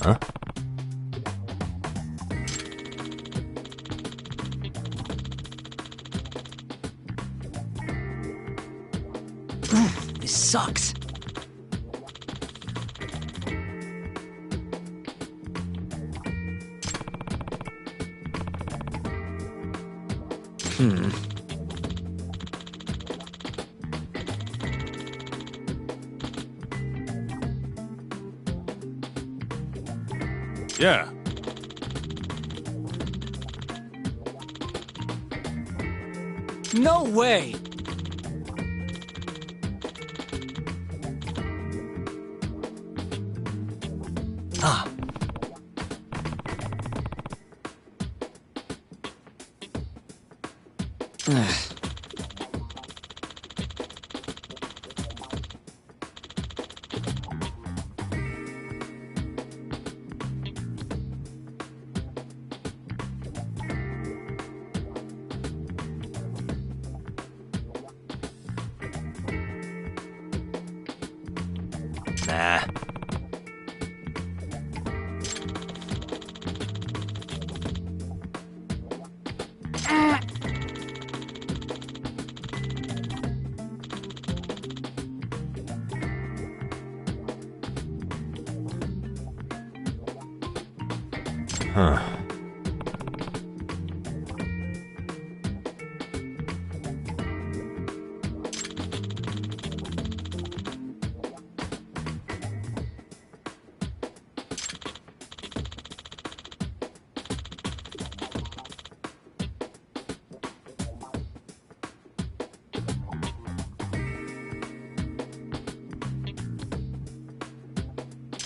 Huh? This sucks. Yeah. No way! Ah. Nah. Huh.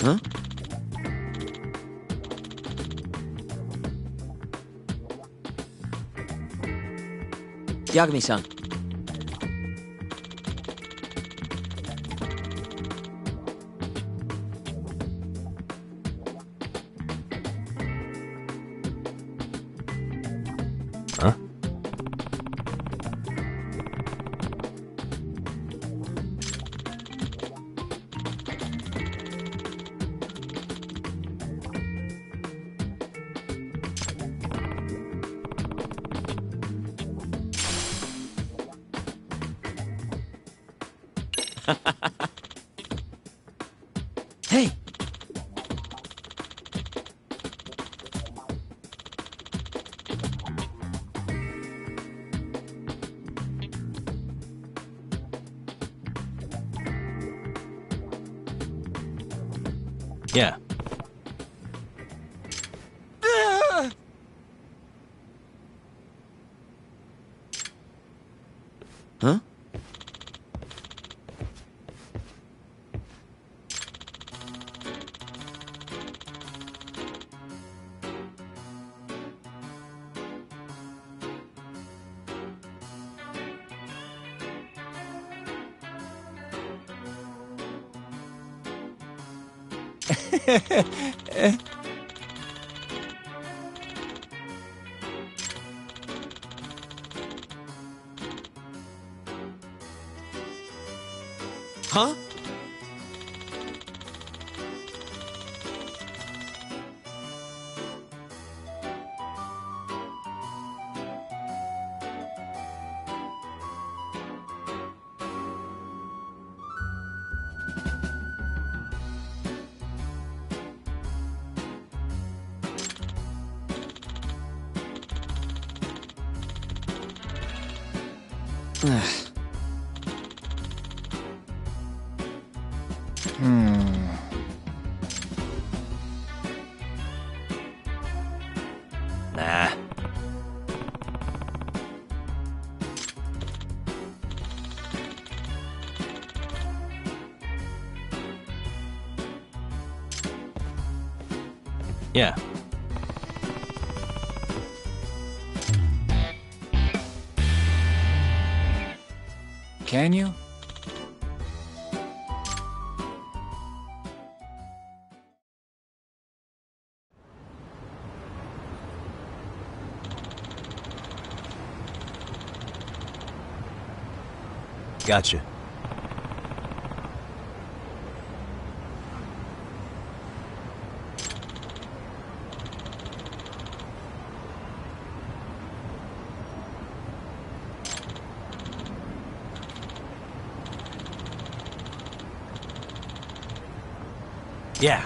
Huh? Yagami-san. Huh? Hey! Yeah. Huh? Huh? Nah. Yeah. Can you? Gotcha. Yeah.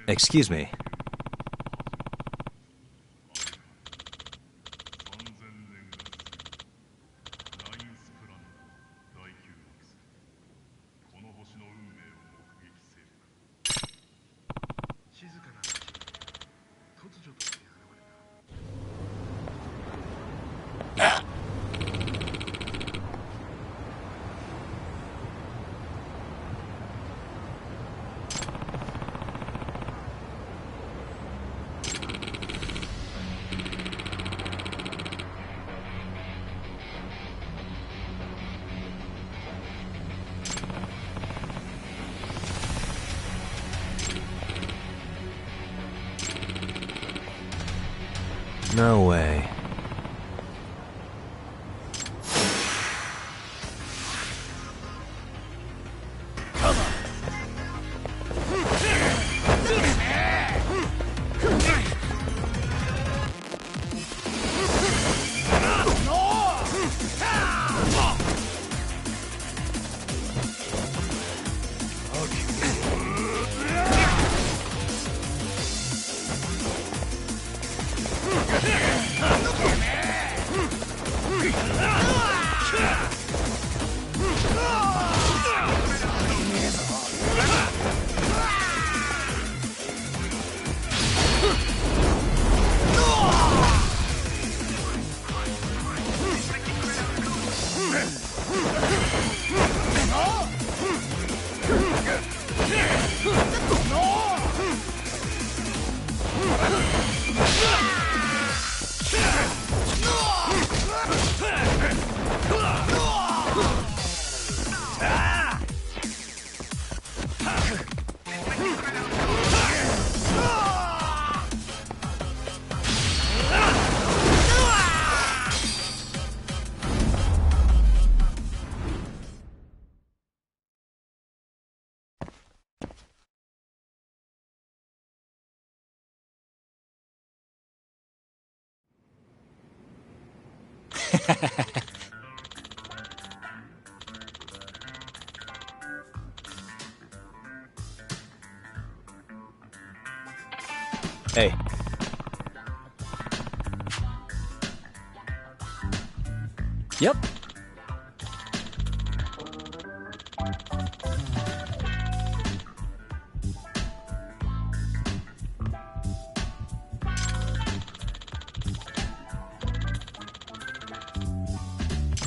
Excuse me. No way. Hey. Yep.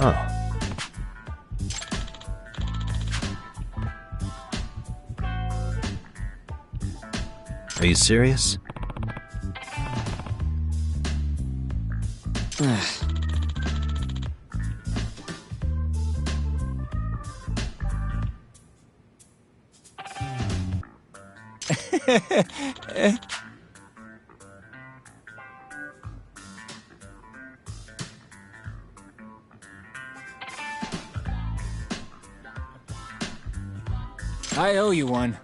Oh. Are you serious? I owe you one.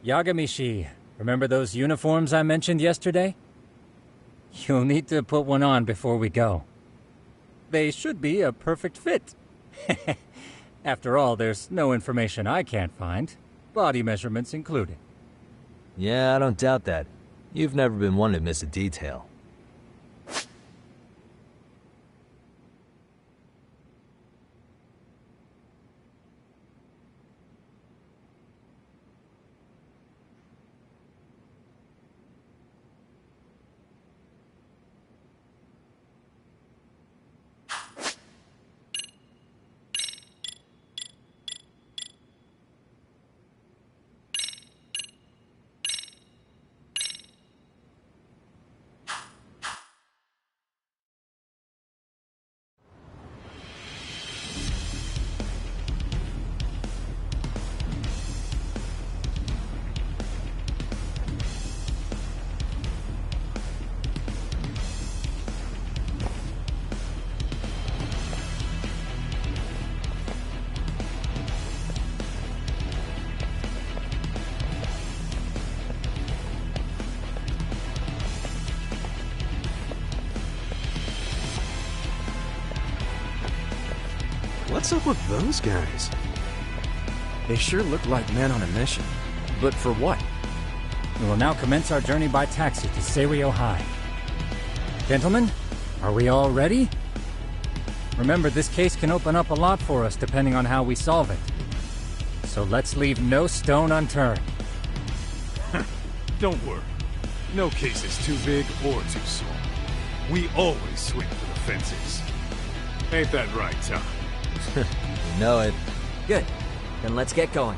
Yagamishi, remember those uniforms I mentioned yesterday? You'll need to put one on before we go. They should be a perfect fit. After all, there's no information I can't find, body measurements included. Yeah, I don't doubt that. You've never been one to miss a detail. What's up with those guys? They sure look like men on a mission. But for what? We will now commence our journey by taxi to Seiryo High. Gentlemen, are we all ready? Remember, this case can open up a lot for us depending on how we solve it. So let's leave no stone unturned. Don't worry. No case is too big or too small. We always swing for the fences. Ain't that right, Tom? You know it. Good. Then let's get going.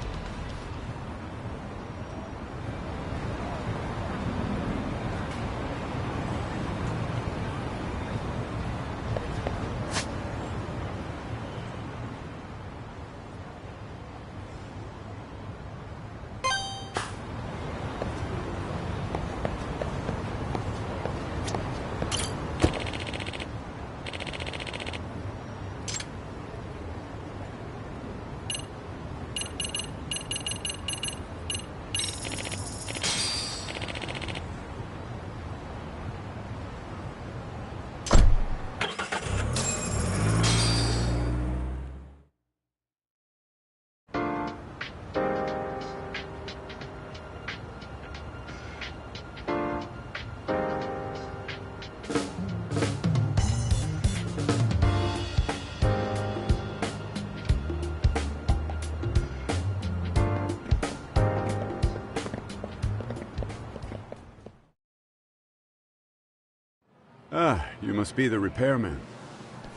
Ah, you must be the repairman.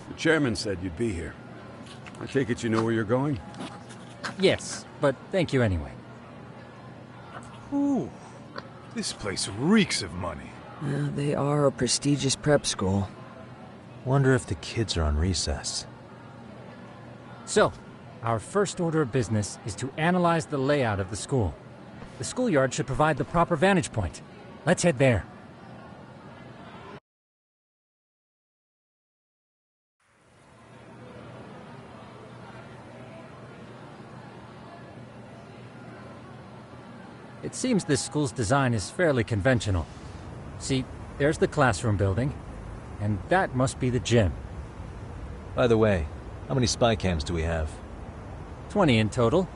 The chairman said you'd be here. I take it you know where you're going? Yes, but thank you anyway. Ooh, this place reeks of money. They are a prestigious prep school. Wonder if the kids are on recess. So, our first order of business is to analyze the layout of the school. The schoolyard should provide the proper vantage point. Let's head there. It seems this school's design is fairly conventional. See, there's the classroom building, and that must be the gym. By the way, how many spy cams do we have? 20 in total,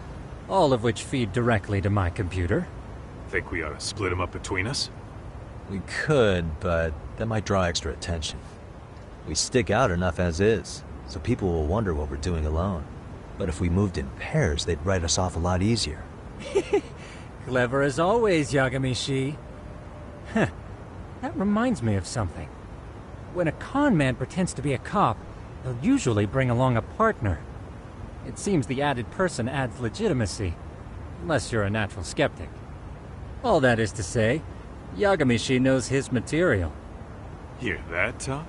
all of which feed directly to my computer. Think we ought to split them up between us? We could, but that might draw extra attention. We stick out enough as is, so people will wonder what we're doing alone. But if we moved in pairs, they'd write us off a lot easier. Clever as always, Yagami-shi. Huh. That reminds me of something. When a con man pretends to be a cop, they'll usually bring along a partner. It seems the added person adds legitimacy, unless you're a natural skeptic. All that is to say, Yagami-shi knows his material. Hear that, Tom?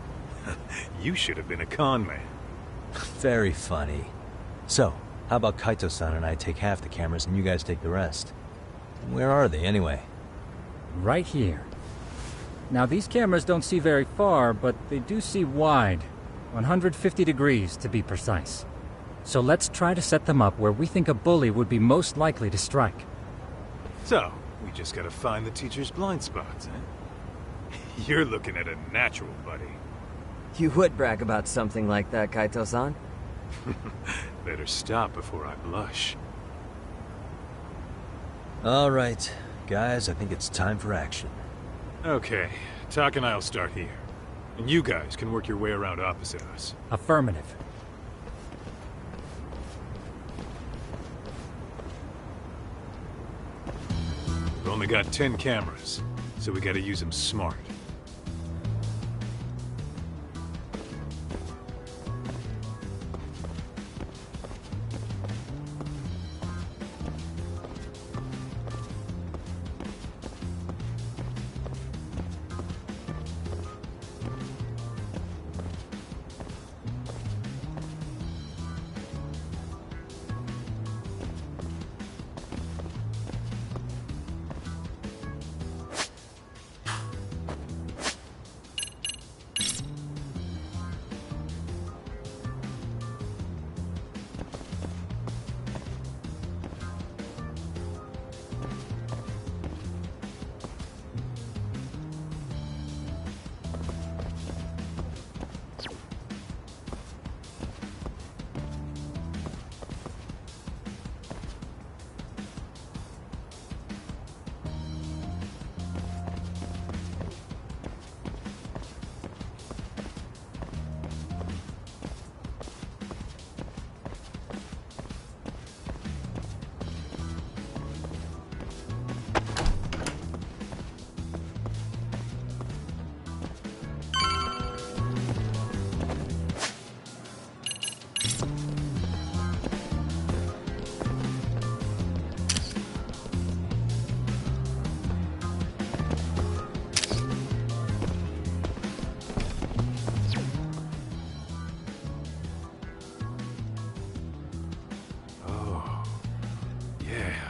You should have been a con man. Very funny. So, how about Kaito-san and I take half the cameras and you guys take the rest? Where are they, anyway? Right here. Now, these cameras don't see very far, but they do see wide. 150 degrees, to be precise. So let's try to set them up where we think a bully would be most likely to strike. So, we just gotta find the teacher's blind spots, eh? You're looking at a natural, buddy. You would brag about something like that, Kaito-san. Better stop before I blush. All right, guys, I think it's time for action. Okay, Tak and I'll start here. And you guys can work your way around opposite us. Affirmative. We've only got 10 cameras, so we gotta use them smart.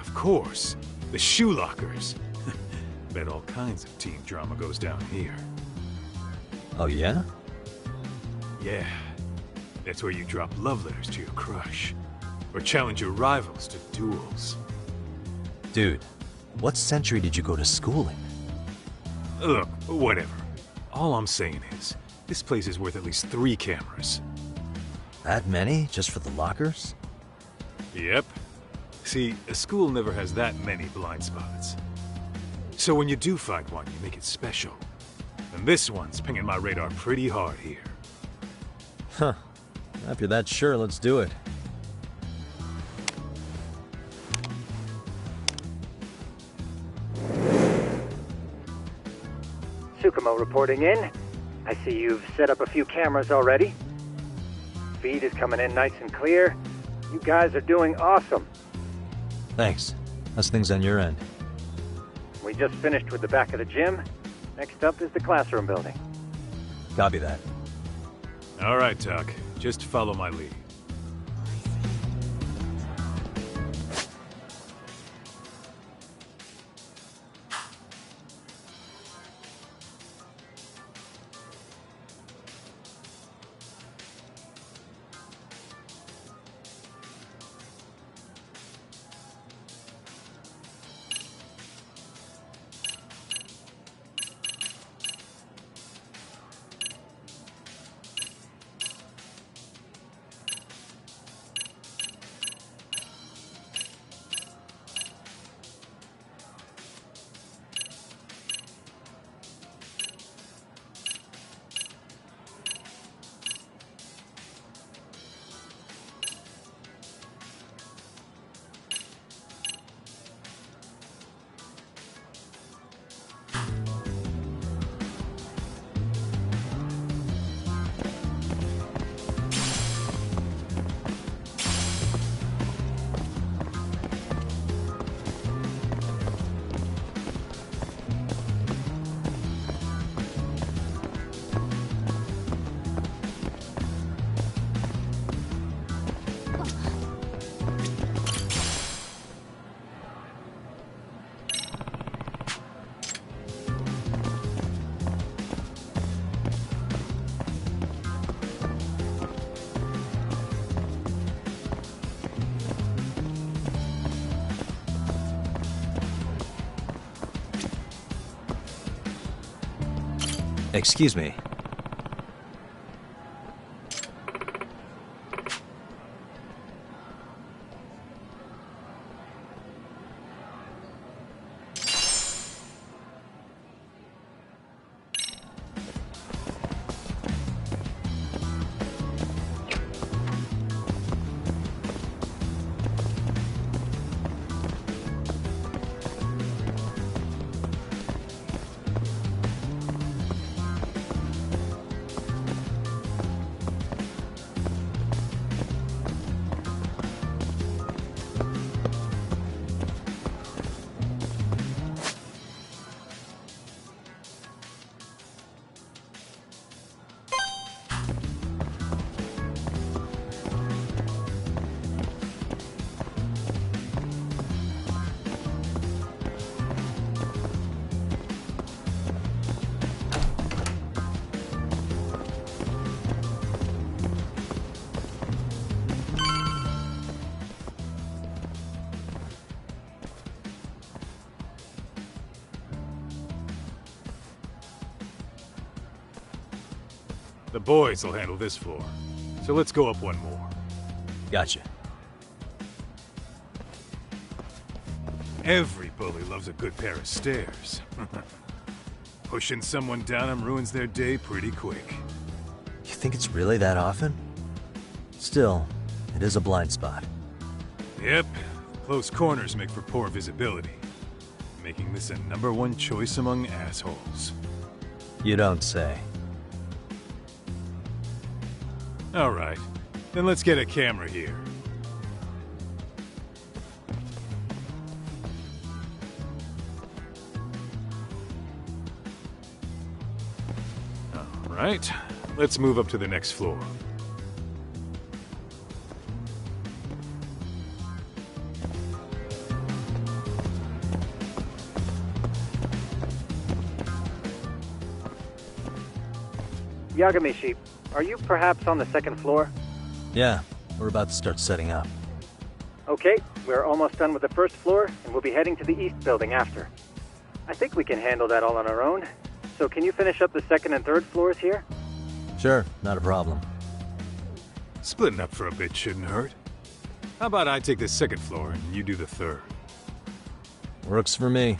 Of course, the shoe lockers. Bet all kinds of teen drama goes down here. Oh, yeah? Yeah, that's where you drop love letters to your crush. Or challenge your rivals to duels. Dude, what century did you go to school in? Look, whatever. All I'm saying is, this place is worth at least 3 cameras. That many, just for the lockers? Yep. See, a school never has that many blind spots. So when you do find one, you make it special. And this one's pinging my radar pretty hard here. Huh. If you're that sure, let's do it. Tsukumo reporting in. I see you've set up a few cameras already. Feed is coming in nice and clear. You guys are doing awesome. Thanks. How's things on your end? We just finished with the back of the gym. Next up is the classroom building. Copy that. All right, Tuck. Just follow my lead. Excuse me. The boys will handle this floor. So let's go up one more. Gotcha. Every bully loves a good pair of stairs. Pushing someone down them ruins their day pretty quick. You think it's really that often? Still, it is a blind spot. Yep, close corners make for poor visibility, making this a #1 choice among assholes. You don't say. All right, then let's get a camera here. All right, let's move up to the next floor. Yagami-shi, are you perhaps on the second floor? Yeah, we're about to start setting up. Okay, we're almost done with the first floor, and we'll be heading to the east building after. I think we can handle that all on our own. So can you finish up the second and third floors here? Sure, not a problem. Splitting up for a bit shouldn't hurt. How about I take the second floor and you do the third? Works for me.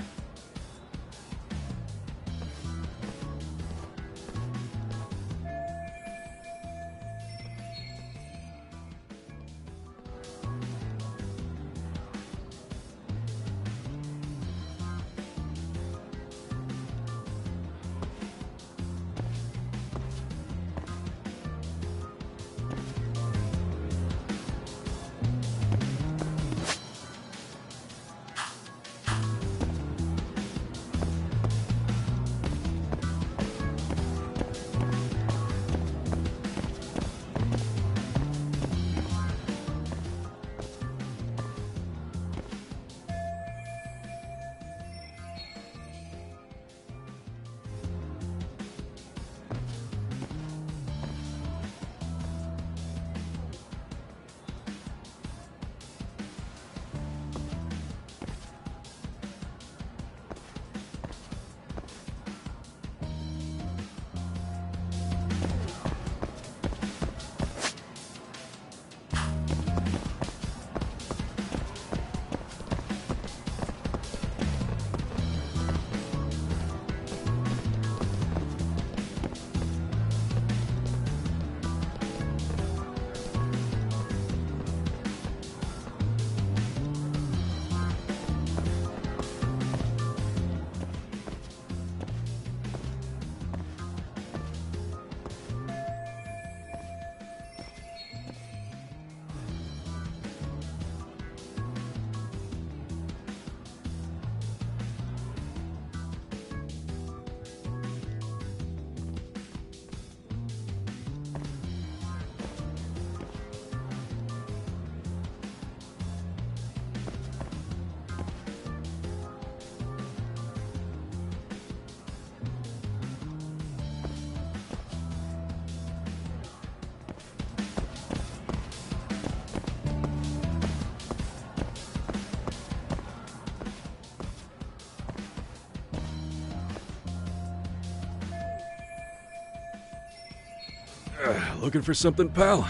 Looking for something, pal?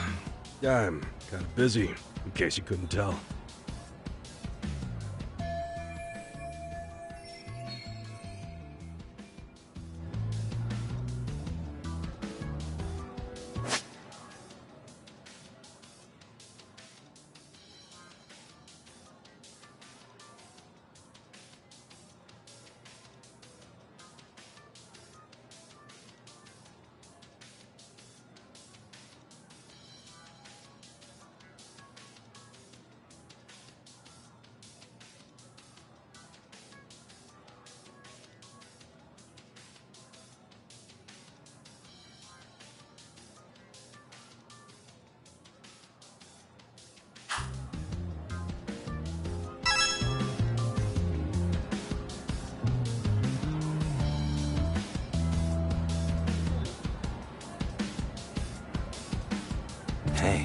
I'm kind of busy, in case you couldn't tell. Hey.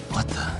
What the?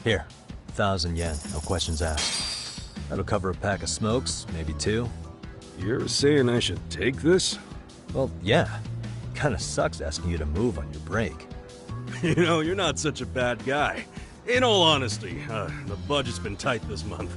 Here, 1,000 yen, no questions asked. That'll cover a pack of smokes, maybe 2. You're saying I should take this? Well, yeah. Kinda sucks asking you to move on your break. You know, you're not such a bad guy. In all honesty, the budget's been tight this month.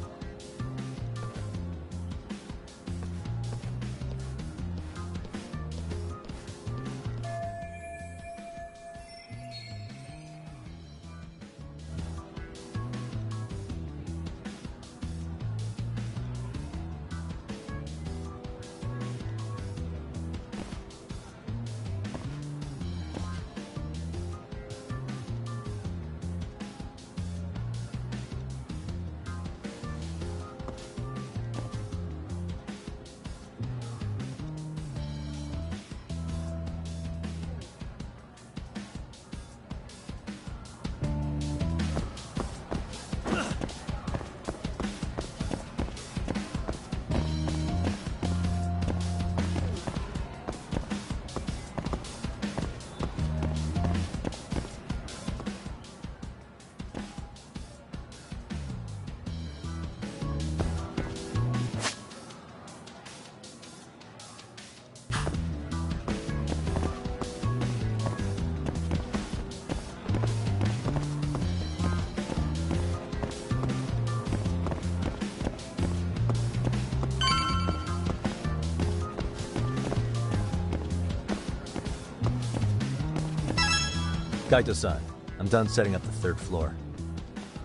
Kaito-san, I'm done setting up the 3rd floor.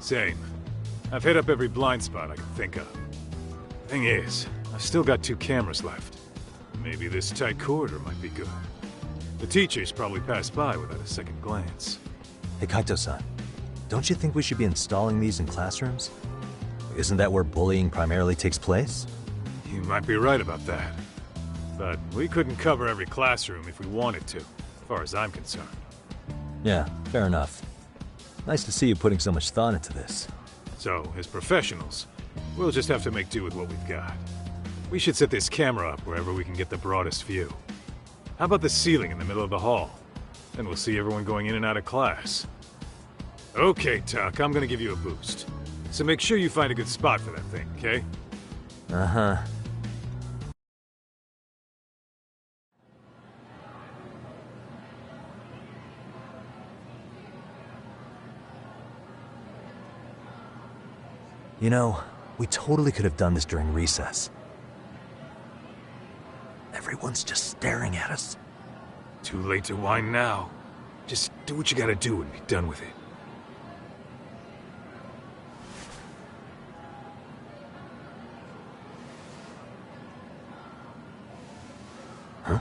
Same. I've hit up every blind spot I can think of. Thing is, I've still got 2 cameras left. Maybe this tight corridor might be good. The teachers probably passed by without a second glance. Hey Kaito-san, don't you think we should be installing these in classrooms? Isn't that where bullying primarily takes place? You might be right about that. But we couldn't cover every classroom if we wanted to, as far as I'm concerned. Yeah, fair enough. Nice to see you putting so much thought into this. So, as professionals, we'll just have to make do with what we've got. We should set this camera up wherever we can get the broadest view. How about the ceiling in the middle of the hall? Then we'll see everyone going in and out of class. Okay, Tuck, I'm gonna give you a boost. So make sure you find a good spot for that thing, okay? Uh-huh. You know, we totally could have done this during recess. Everyone's just staring at us. Too late to whine now. Just do what you gotta do and be done with it. Huh?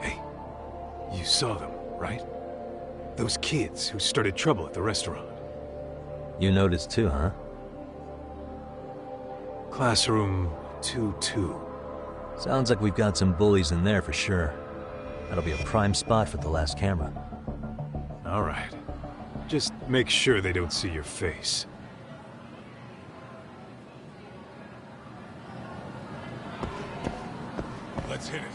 Hey, you saw them, right? Those kids who started trouble at the restaurant. You noticed too, huh? Classroom 2-2. Sounds like we've got some bullies in there for sure. That'll be a prime spot for the last camera. Alright. Just make sure they don't see your face. Let's hit it.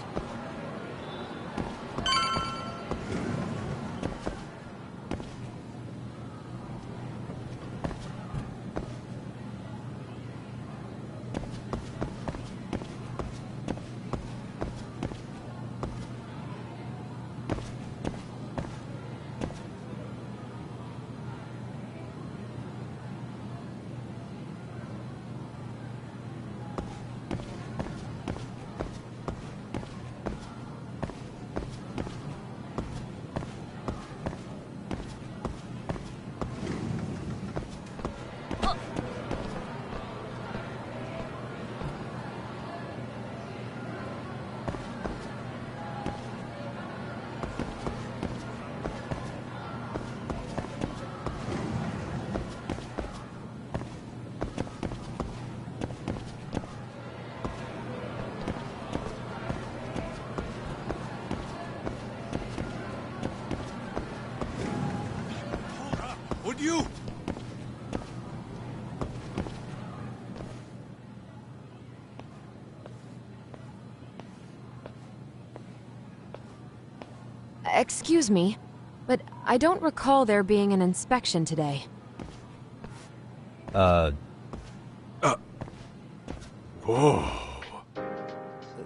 Would you? Excuse me, but I don't recall there being an inspection today. Whoa.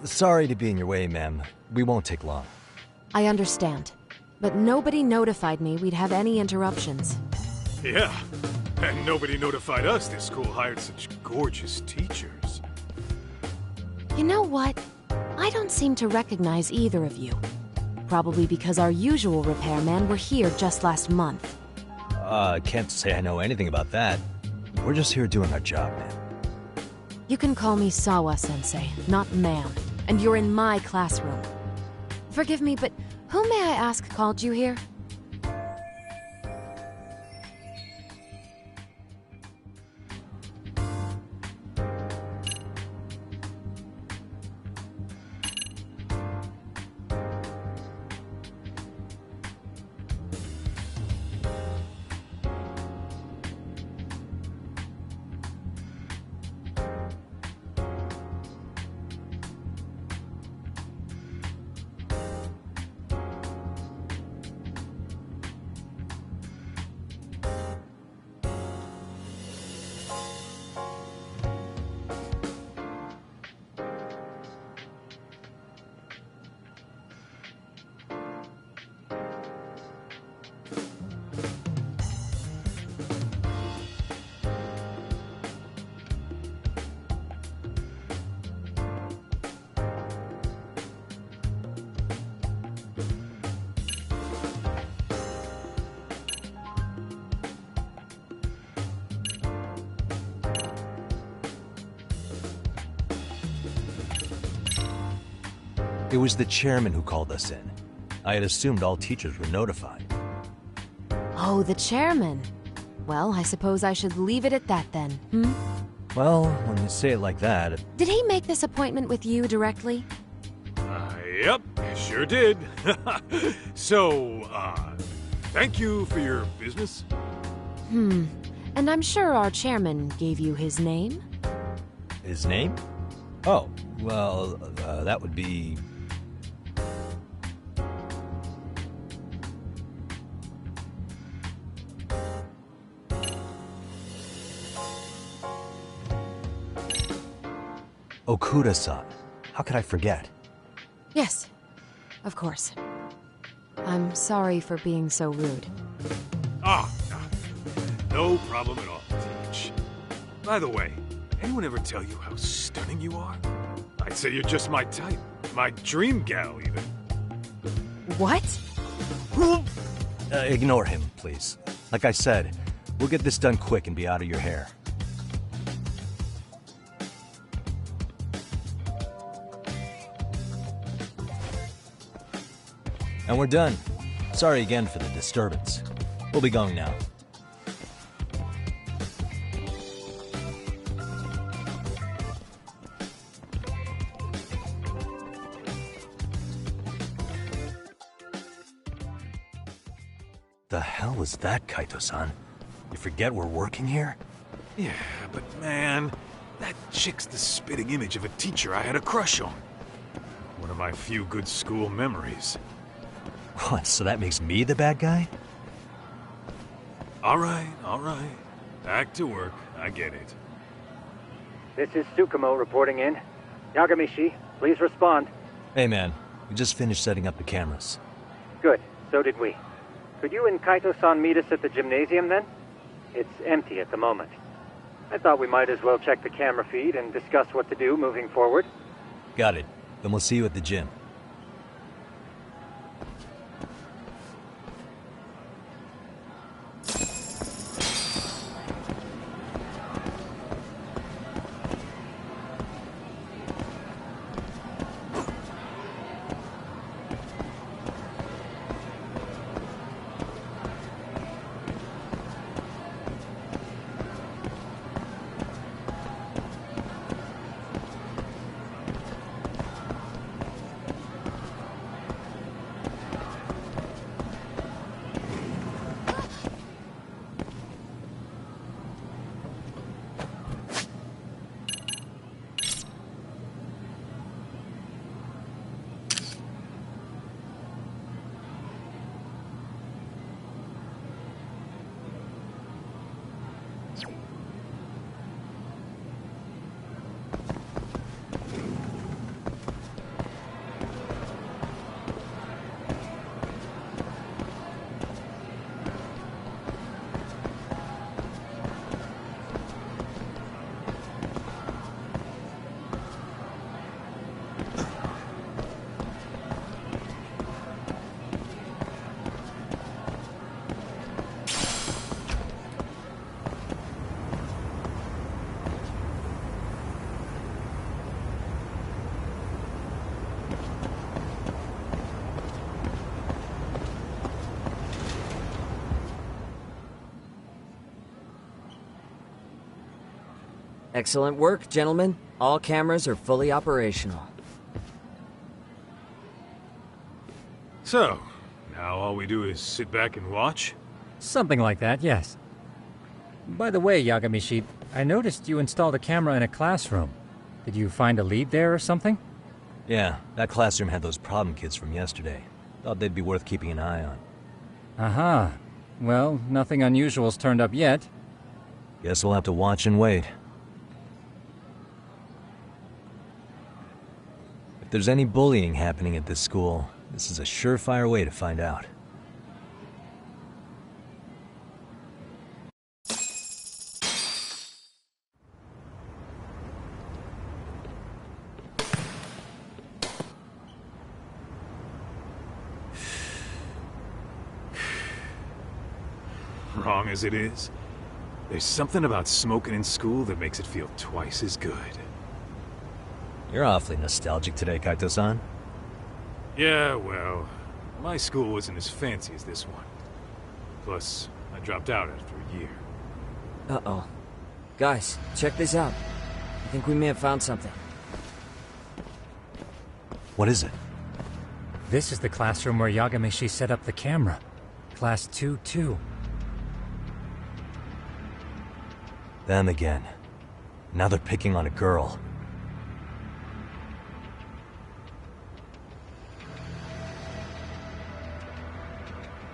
Sorry to be in your way, ma'am. We won't take long. I understand, but nobody notified me we'd have any interruptions. Yeah. And nobody notified us this school hired such gorgeous teachers. You know what? I don't seem to recognize either of you. Probably because our usual repairmen were here just last month. Can't say I know anything about that. We're just here doing our job, ma'am. You can call me Sawa-sensei, not ma'am, and you're in my classroom. Forgive me, but who may I ask called you here? It was the chairman who called us in. I had assumed all teachers were notified. Oh, the chairman. Well, I suppose I should leave it at that then, hmm? Well, when you say it like that... Did he make this appointment with you directly? Yep, sure did. So, thank you for your business. And I'm sure our chairman gave you his name? His name? Oh, well, that would be... Okuda-san. How could I forget? Yes, of course. I'm sorry for being so rude. Ah, no problem at all, Teach. By the way, anyone ever tell you how stunning you are? I'd say you're just my type. My dream gal, even. What? Ignore him, please. Like I said, we'll get this done quick and be out of your hair. And we're done. Sorry again for the disturbance. We'll be going now. The hell was that, Kaito-san? You forget we're working here? Yeah, but man, that chick's the spitting image of a teacher I had a crush on. One of my few good school memories. What, so that makes me the bad guy? All right. Back to work. I get it. This is Tsukumo reporting in. Yagamishi, please respond. Hey man, we just finished setting up the cameras. Good, so did we. Could you and Kaito-san meet us at the gymnasium then? It's empty at the moment. I thought we might as well check the camera feed and discuss what to do moving forward. Got it. Then we'll see you at the gym. Excellent work, gentlemen. All cameras are fully operational. So, now all we do is sit back and watch? Something like that, yes. By the way, Yagamishi, I noticed you installed a camera in a classroom. Did you find a lead there or something? Yeah, that classroom had those problem kids from yesterday. Thought they'd be worth keeping an eye on. Aha. Well, nothing unusual's turned up yet. Guess we'll have to watch and wait. If there's any bullying happening at this school, this is a surefire way to find out. Wrong as it is, there's something about smoking in school that makes it feel twice as good. You're awfully nostalgic today, Kaito-san. Yeah, well, my school wasn't as fancy as this one. Plus, I dropped out after a year. Uh-oh. Guys, check this out. I think we may have found something. What is it? This is the classroom where Yagamishi set up the camera. Class 2-2. Them again. Now they're picking on a girl.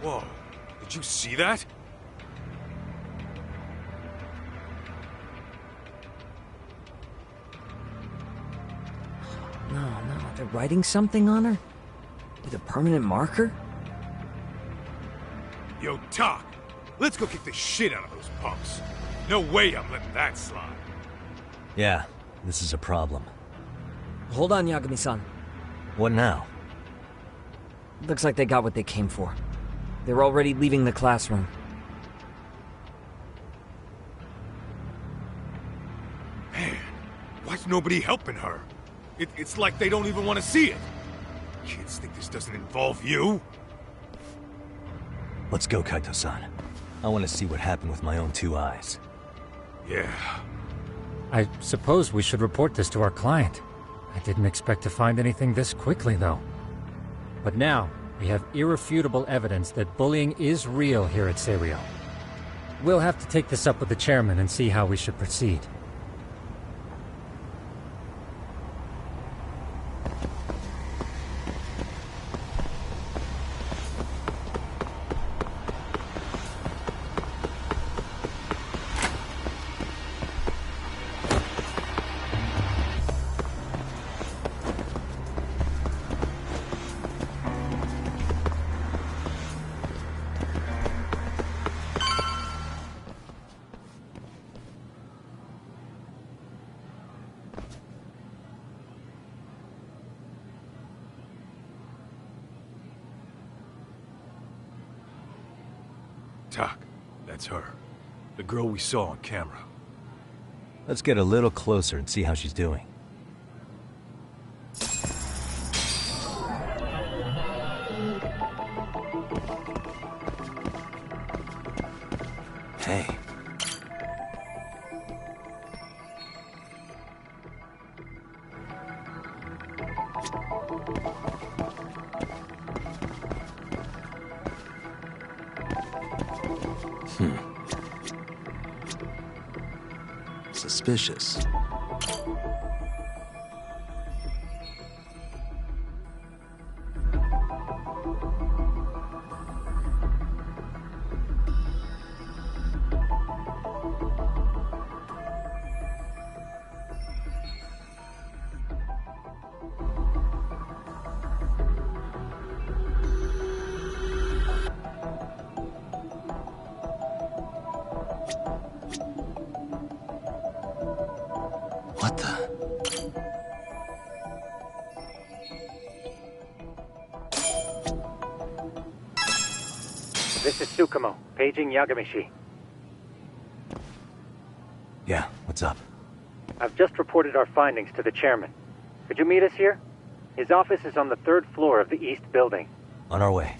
Whoa, did you see that? No, they're writing something on her? With a permanent marker? Yo, Talk, let's go kick the shit out of those punks. No way I'm letting that slide. Yeah, this is a problem. Hold on, Yagami-san. What now? Looks like they got what they came for. They're already leaving the classroom. Man, why's nobody helping her? It's like they don't even want to see it. Kids think this doesn't involve you? Let's go, Kaito-san. I want to see what happened with my own 2 eyes. Yeah. I suppose we should report this to our client. I didn't expect to find anything this quickly, though. But now, we have irrefutable evidence that bullying is real here at Serio. We'll have to take this up with the chairman and see how we should proceed. Tak, that's her. The girl we saw on camera. Let's get a little closer and see how she's doing. Hey. Suspicious. What the? This is Tsukumo, paging Yagamishi. Yeah, what's up? I've just reported our findings to the chairman. Could you meet us here? His office is on the 3rd floor of the east building. On our way.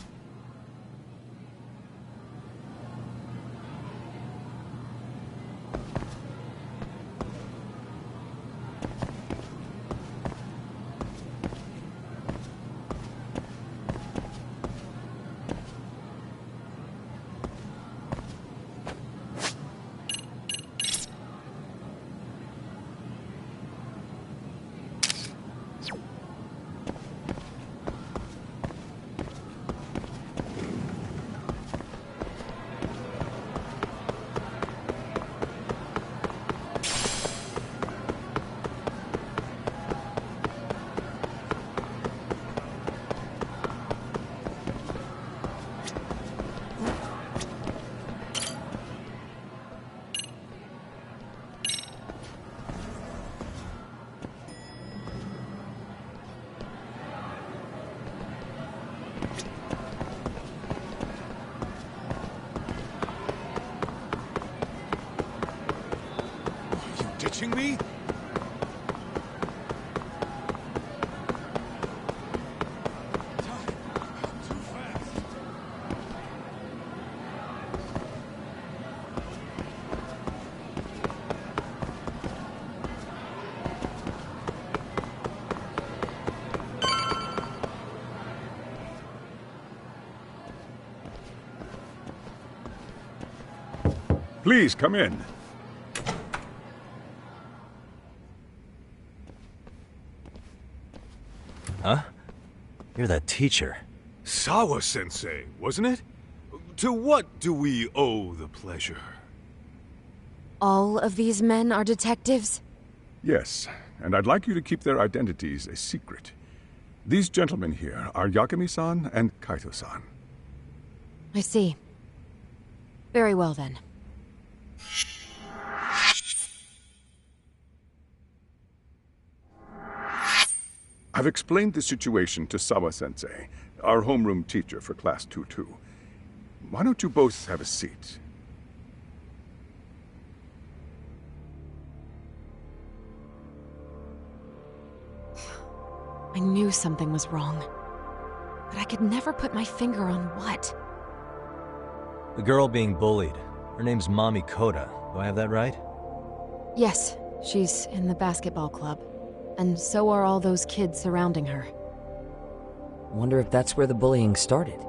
Ditching me? Too fast. Please come in. You're that teacher. Sawa-sensei, wasn't it? To what do we owe the pleasure? All of these men are detectives? Yes, and I'd like you to keep their identities a secret. These gentlemen here are Yagami-san and Kaito-san. I see. Very well then. I've explained the situation to Sawa-sensei, our homeroom teacher for Class 2-2. Why don't you both have a seat? I knew something was wrong, but I could never put my finger on what. The girl being bullied. Her name's Mami Koda. Do I have that right? Yes, she's in the basketball club. And so are all those kids surrounding her. Wonder if that's where the bullying started.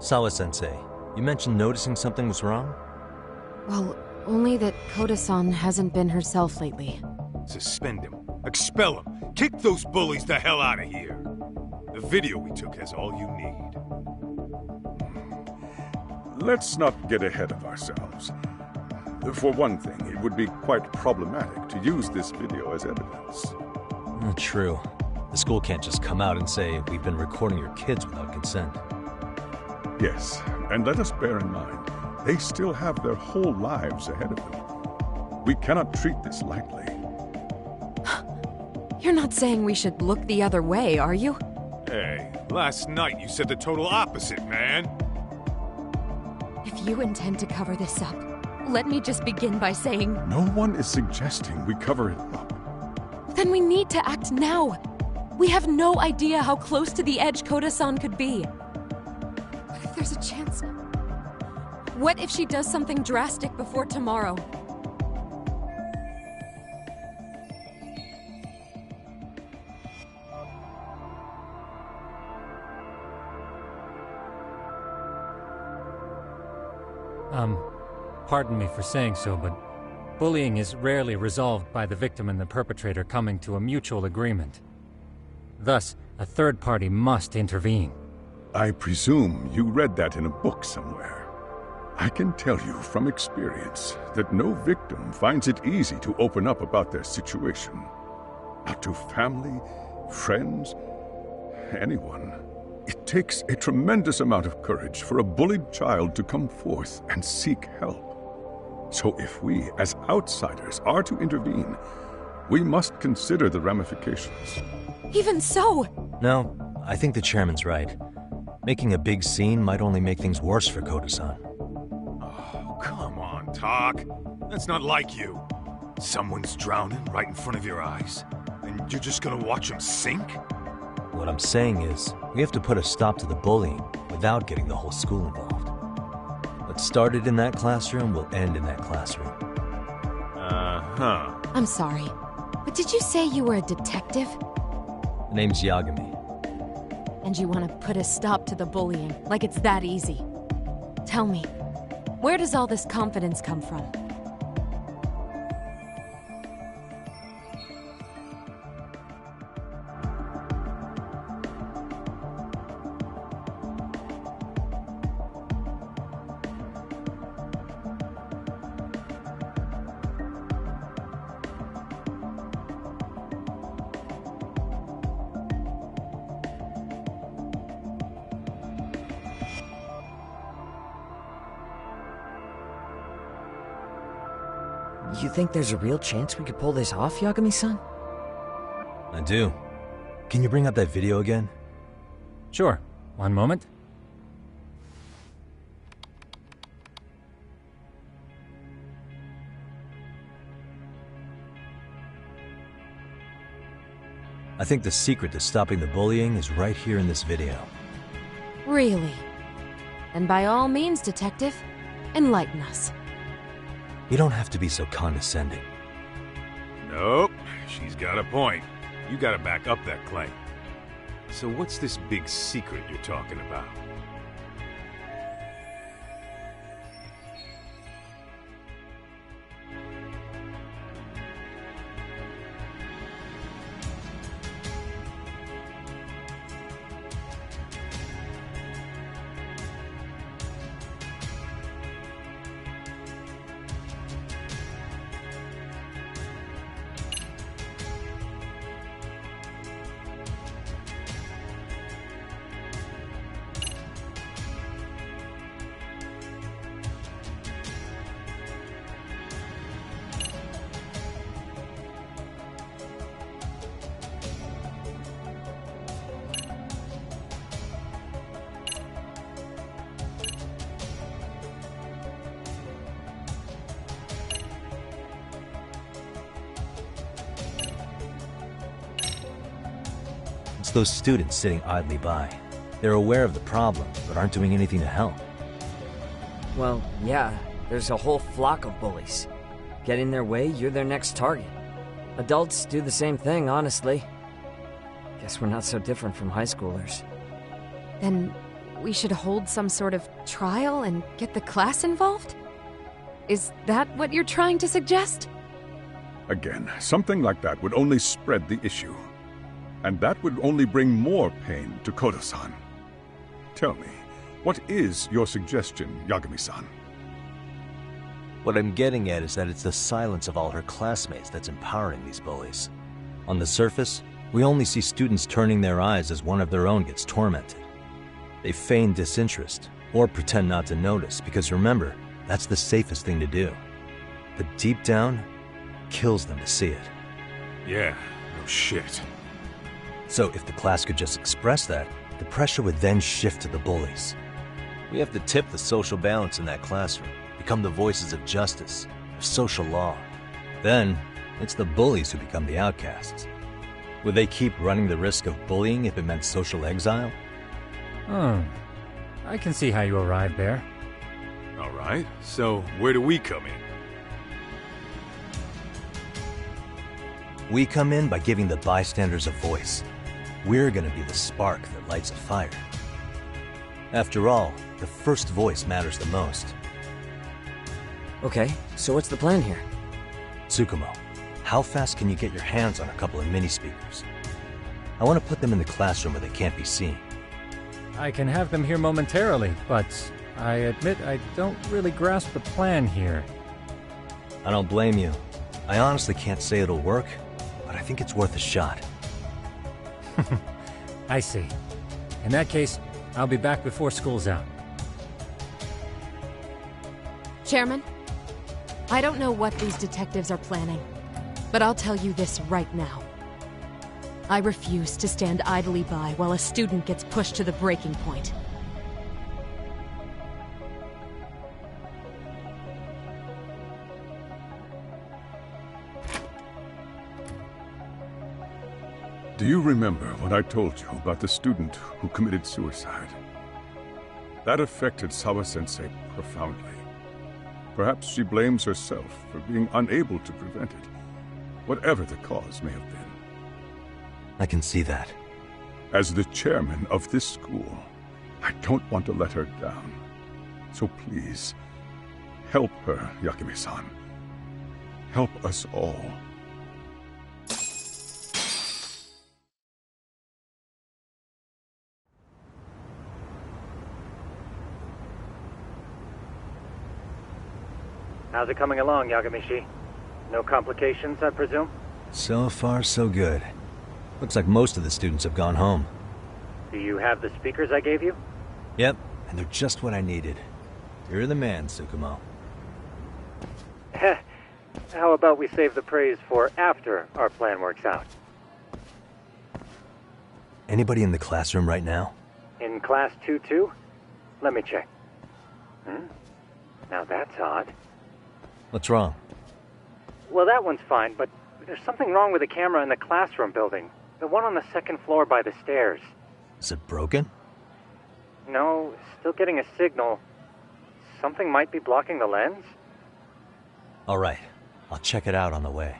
Sawa-sensei, you mentioned noticing something was wrong? Well, only that Koda-san hasn't been herself lately. Suspend him. Expel him. Kick those bullies the hell out of here. The video we took has all you need. Let's not get ahead of ourselves. For one thing, it would be quite problematic to use this video as evidence. True. The school can't just come out and say, we've been recording your kids without consent. Yes, and let us bear in mind, they still have their whole lives ahead of them. We cannot treat this lightly. You're not saying we should look the other way, are you? Hey, last night you said the total opposite, man. If you intend to cover this up, let me just begin by saying... No one is suggesting we cover it up. Then we need to act now. We have no idea how close to the edge Koda-san could be. What if there's a chance? What if she does something drastic before tomorrow? Pardon me for saying so, but bullying is rarely resolved by the victim and the perpetrator coming to a mutual agreement. Thus, a third party must intervene. I presume you read that in a book somewhere. I can tell you from experience that no victim finds it easy to open up about their situation. Not to family, friends, anyone. It takes a tremendous amount of courage for a bullied child to come forth and seek help. So if we, as outsiders, are to intervene, we must consider the ramifications. Even so! No, I think the chairman's right. Making a big scene might only make things worse for Koda-san. Oh, come on, Talk. That's not like you. Someone's drowning right in front of your eyes, and you're just gonna watch him sink? What I'm saying is, we have to put a stop to the bullying without getting the whole school involved. What started in that classroom will end in that classroom. Uh-huh. I'm sorry, but did you say you were a detective? The name's Yagami. And you want to put a stop to the bullying, like it's that easy. Tell me, where does all this confidence come from? You think there's a real chance we could pull this off, Yagami-san? I do. Can you bring up that video again? Sure. One moment. I think the secret to stopping the bullying is right here in this video. Really? And by all means, detective, enlighten us. You don't have to be so condescending. Nope, she's got a point. You gotta back up that claim. So what's this big secret you're talking about? those students sitting idly by. They're aware of the problem, but aren't doing anything to help. Well, yeah, there's a whole flock of bullies. Get in their way, you're their next target. Adults do the same thing, honestly. Guess we're not so different from high schoolers. Then we should hold some sort of trial and get the class involved? Is that what you're trying to suggest? Again, something like that would only spread the issue. And that would only bring more pain to Kodo-san. Tell me, what is your suggestion, Yagami-san? What I'm getting at is that it's the silence of all her classmates that's empowering these bullies. On the surface, we only see students turning their eyes as one of their own gets tormented. They feign disinterest, or pretend not to notice, because remember, that's the safest thing to do. But deep down, it kills them to see it. Yeah, no shit. So if the class could just express that, the pressure would then shift to the bullies. We have to tip the social balance in that classroom, become the voices of justice, of social law. Then, it's the bullies who become the outcasts. Would they keep running the risk of bullying if it meant social exile? I can see how you arrived there. All right, so where do we come in? We come in by giving the bystanders a voice. We're gonna be the spark that lights a fire. After all, the first voice matters the most. Okay, so what's the plan here? Tsukumo, how fast can you get your hands on a couple of mini-speakers? I want to put them in the classroom where they can't be seen. I can have them here momentarily, but I admit I don't really grasp the plan here. I don't blame you. I honestly can't say it'll work, but I think it's worth a shot. I see. In that case, I'll be back before school's out. Chairman, I don't know what these detectives are planning, but I'll tell you this right now. I refuse to stand idly by while a student gets pushed to the breaking point. Do you remember what I told you about the student who committed suicide? That affected Sawa-sensei profoundly. Perhaps she blames herself for being unable to prevent it, whatever the cause may have been. I can see that. As the chairman of this school, I don't want to let her down. So please, help her, Yagami-san. Help us all. How's it coming along, Yagamishi? No complications, I presume? So far, so good. Looks like most of the students have gone home. Do you have the speakers I gave you? Yep, and they're just what I needed. You're the man, Tsukumo. How about we save the praise for after our plan works out? Anybody in the classroom right now? In class 2-2? Let me check. Now that's odd. What's wrong? Well, that one's fine, but there's something wrong with the camera in the classroom building. The one on the second floor by the stairs. Is it broken? No, still getting a signal. Something might be blocking the lens? All right, I'll check it out on the way.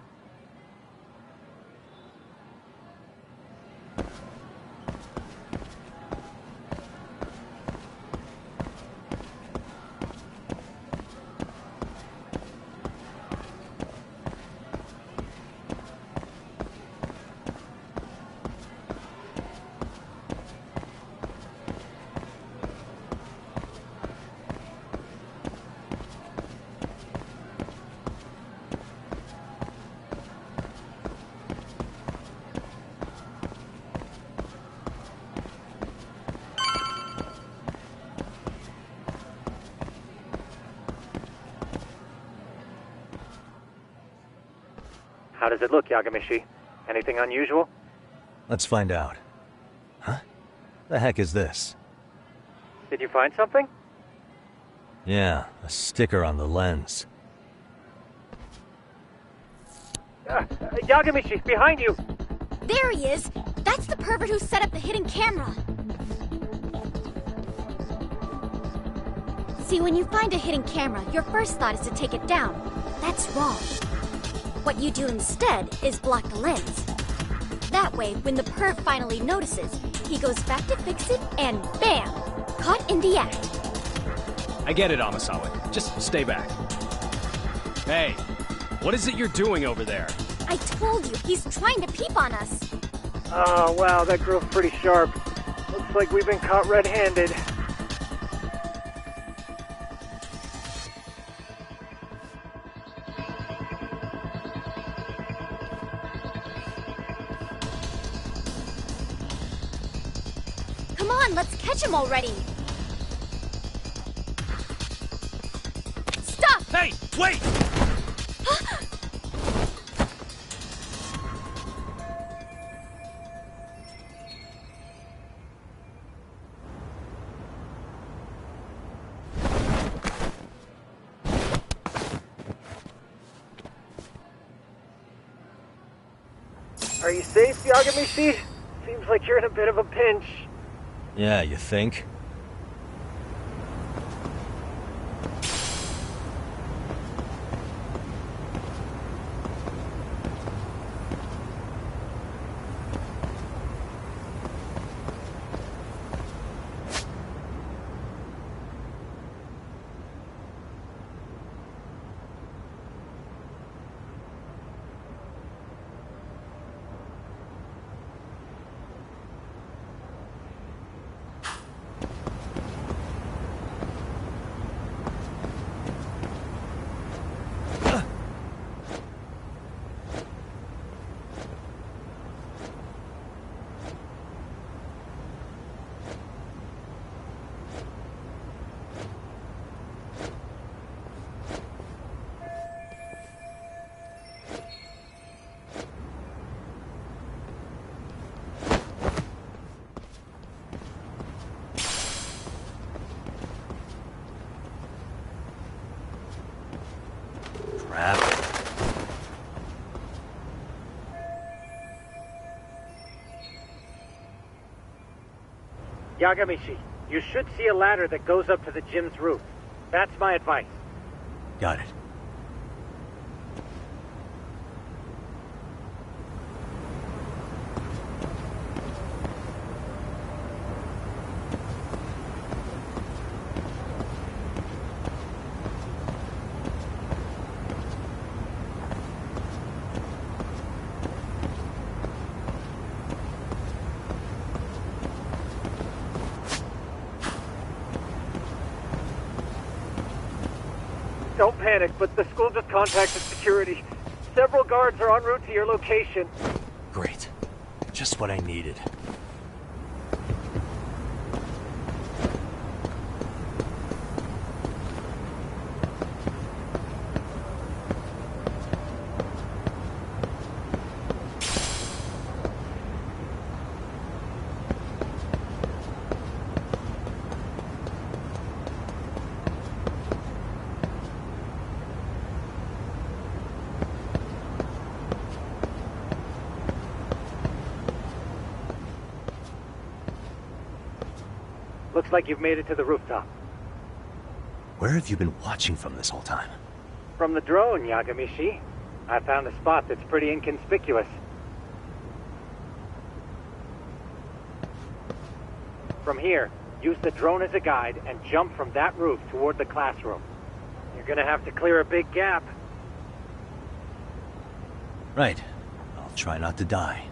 How does it look, Yagamishi? Anything unusual? Let's find out. Huh? The heck is this? Did you find something? Yeah, a sticker on the lens. Yagamishi, behind you! There he is! That's the pervert who set up the hidden camera. See, when you find a hidden camera, your first thought is to take it down. That's wrong. What you do instead is block the lens. That way, when the perv finally notices, he goes back to fix it and bam! Caught in the act. I get it, Amasawa. Just stay back. Hey, what is it you're doing over there? I told you, he's trying to peep on us. Oh, wow, that girl's pretty sharp. Looks like we've been caught red-handed. Come on, let's catch him already. Stop! Hey, wait! Are you safe, Yagamishi? Seems like you're in a bit of a pinch. Yeah, you think? Crap. Yagamishi, you should see a ladder that goes up to the gym's roof. That's my advice. Got it. Don't panic, but the school just contacted security. Several guards are en route to your location. Great. Just what I needed. Looks like you've made it to the rooftop. Where have you been watching from this whole time? From the drone, Yagamishi. I found a spot that's pretty inconspicuous. From here, use the drone as a guide and jump from that roof toward the classroom. You're gonna have to clear a big gap. Right. I'll try not to die.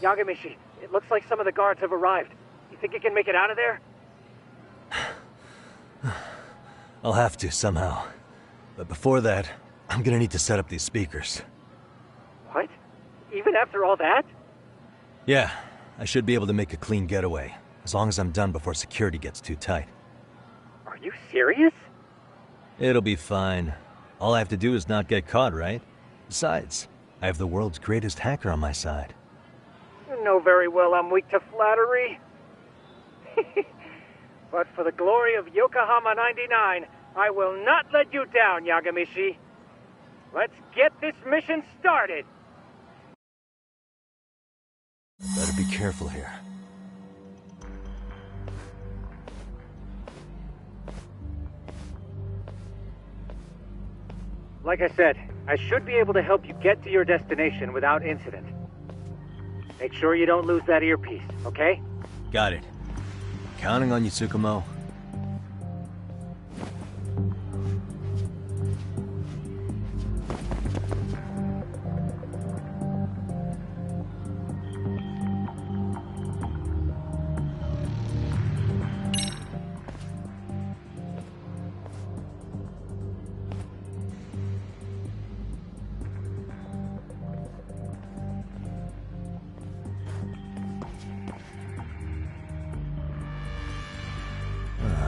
Yagamishi, it looks like some of the guards have arrived. You think you can make it out of there? I'll have to, somehow. But before that, I'm gonna need to set up these speakers. What? Even after all that? Yeah, I should be able to make a clean getaway, as long as I'm done before security gets too tight. Are you serious? It'll be fine. All I have to do is not get caught, right? Besides, I have the world's greatest hacker on my side. You know very well I'm weak to flattery. But for the glory of Yokohama 99, I will not let you down, Yagamishi. Let's get this mission started! Better be careful here. Like I said, I should be able to help you get to your destination without incident. Make sure you don't lose that earpiece, okay? Got it. Counting on you, Tsukumo.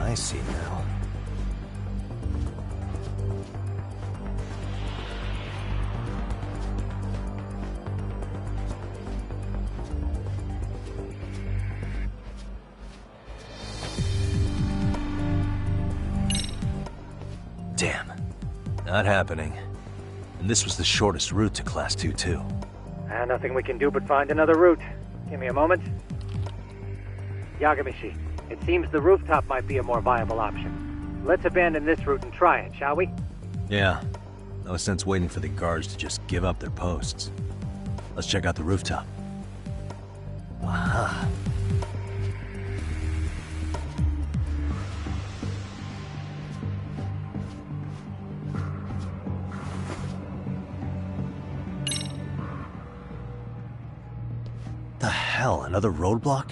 I see now. Damn. Not happening. And this was the shortest route to Class 2, too. Nothing we can do but find another route. Give me a moment. Yagamishi, it seems the rooftop might be a more viable option. Let's abandon this route and try it, shall we? Yeah. No sense waiting for the guards to just give up their posts. Let's check out the rooftop. Aha. The hell, another roadblock?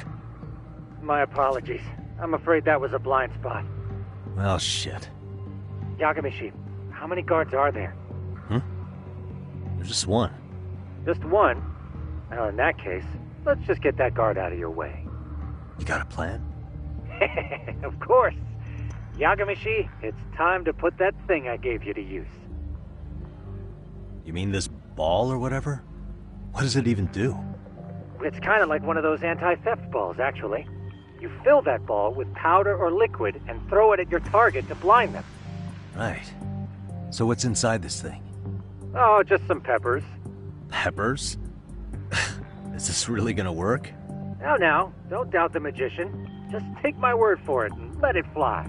My apologies. I'm afraid that was a blind spot. Well, shit. Yagamishi, how many guards are there? There's just one. Just one? Well, in that case, let's just get that guard out of your way. You got a plan? Of course. Yagamishi, it's time to put that thing I gave you to use. You mean this ball or whatever? What does it even do? It's kind of like one of those anti-theft balls, actually. You fill that ball with powder or liquid and throw it at your target to blind them. Right. So what's inside this thing? Oh, just some peppers. Peppers? Is this really gonna work? Now, don't doubt the magician. Just take my word for it and let it fly.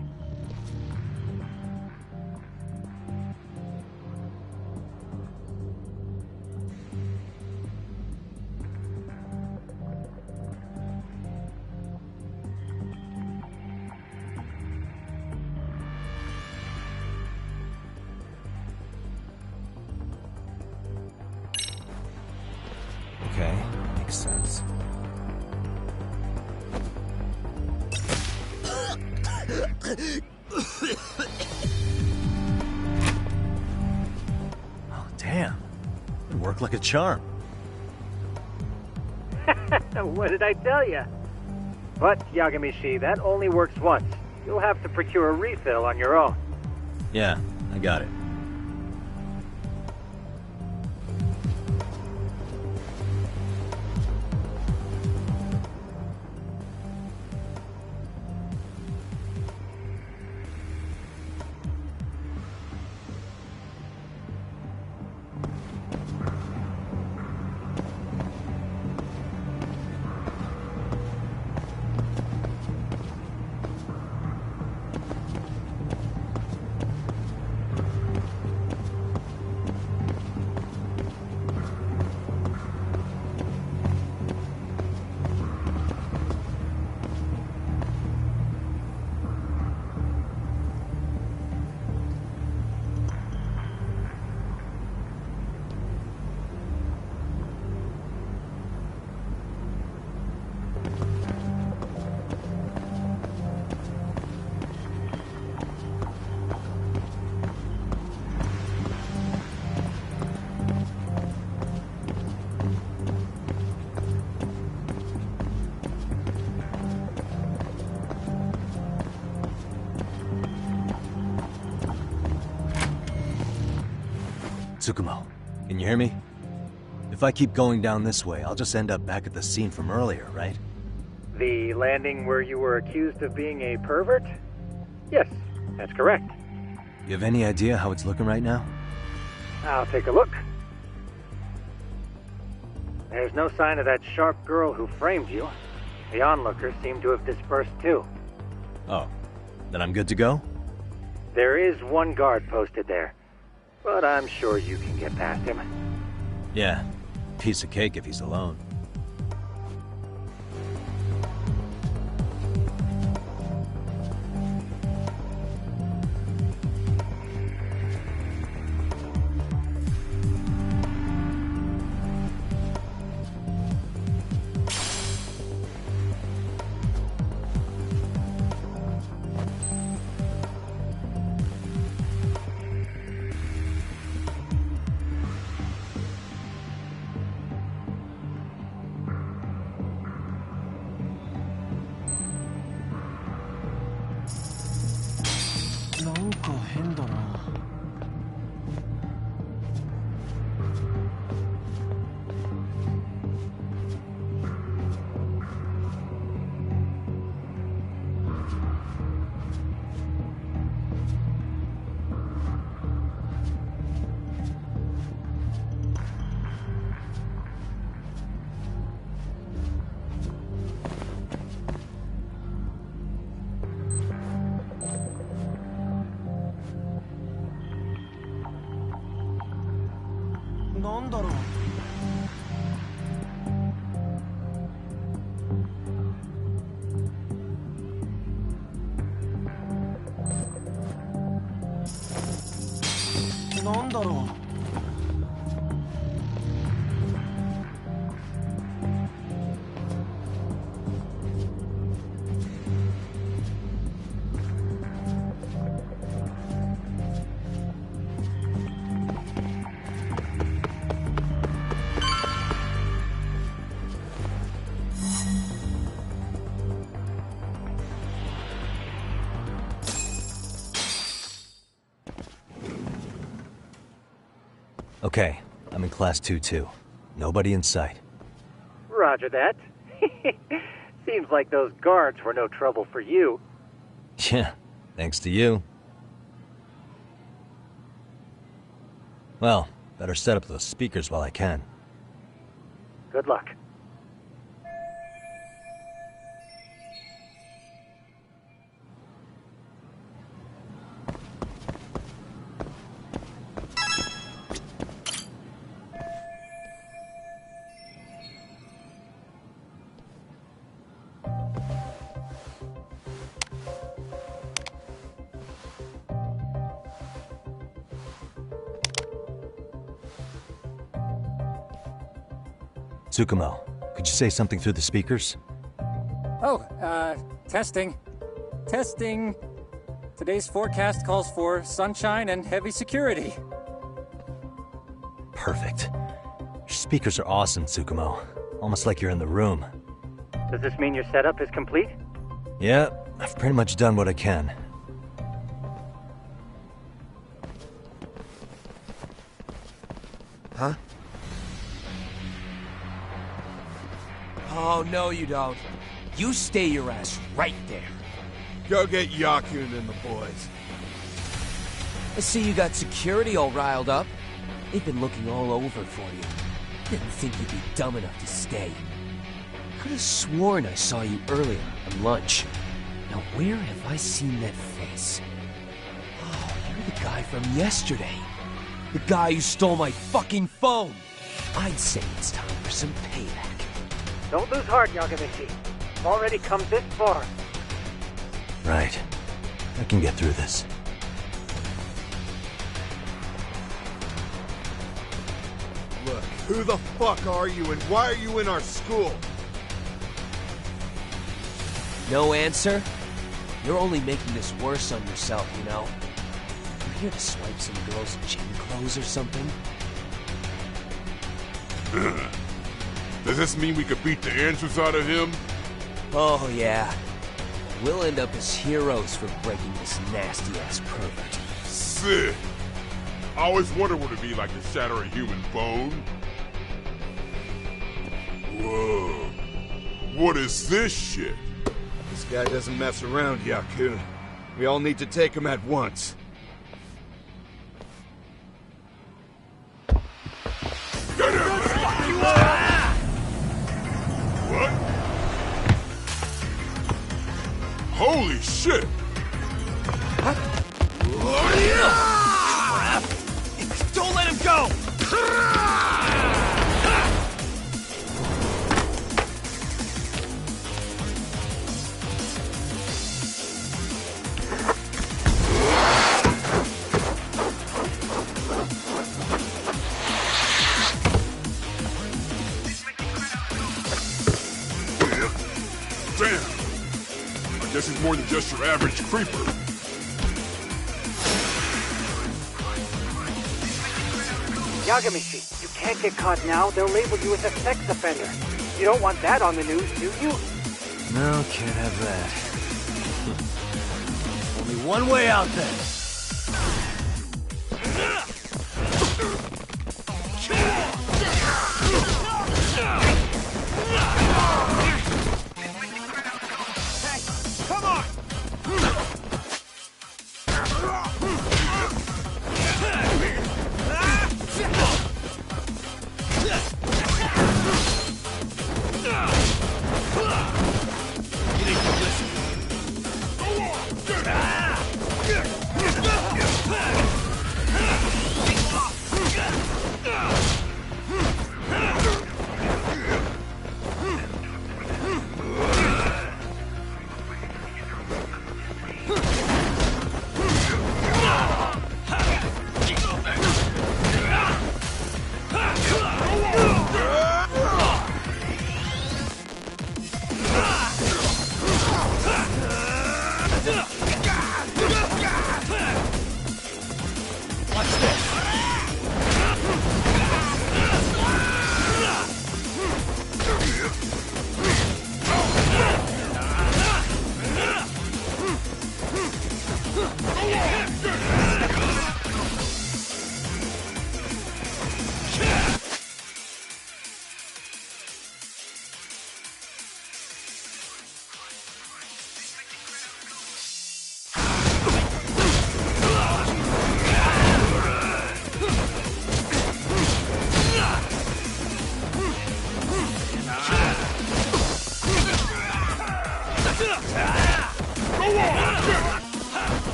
Okay, makes sense. Oh, damn. It worked like a charm. What did I tell you? But, Yagamishi, that only works once. You'll have to procure a refill on your own. Yeah, I got it. Tsukumo, can you hear me? If I keep going down this way, I'll just end up back at the scene from earlier, right? The landing where you were accused of being a pervert? Yes, that's correct. You have any idea how it's looking right now? I'll take a look. There's no sign of that sharp girl who framed you. The onlookers seem to have dispersed too. Oh, then I'm good to go? There is one guard posted there, but I'm sure you can get past him. Yeah, piece of cake if he's alone. Okay, I'm in Class 2-2. Nobody in sight. Roger that. Seems like those guards were no trouble for you. Yeah, thanks to you. Well, better set up those speakers while I can. Good luck. Tsukumo, could you say something through the speakers? Oh, testing. Testing. Today's forecast calls for sunshine and heavy security. Perfect. Your speakers are awesome, Tsukumo. Almost like you're in the room. Does this mean your setup is complete? Yeah, I've pretty much done what I can. Huh? Oh, no you don't. You stay your ass right there. Go get Yakun and the boys. I see you got security all riled up. They've been looking all over for you. Didn't think you'd be dumb enough to stay. Could have sworn I saw you earlier on lunch. Now where have I seen that face? Oh, you're the guy from yesterday. The guy who stole my fucking phone. I'd say it's time for some payback. Don't lose heart, Yagamichi. You've already come this far. Right. I can get through this. Look, who the fuck are you and why are you in our school? No answer? You're only making this worse on yourself, you know? You here to swipe some girl's gym clothes or something? Does this mean we could beat the answers out of him? Oh, yeah. We'll end up as heroes for breaking this nasty-ass pervert. Sick. I always wondered what it'd be like to shatter a human bone. Whoa. What is this shit? This guy doesn't mess around, Yakun. We all need to take him at once. What? Holy shit! Don't let him go! Damn! I guess he's more than just your average creeper. Yagamishi, you can't get caught now. They'll label you as a sex offender. You don't want that on the news, do you? No, can't have that. Only one way out then. Come on!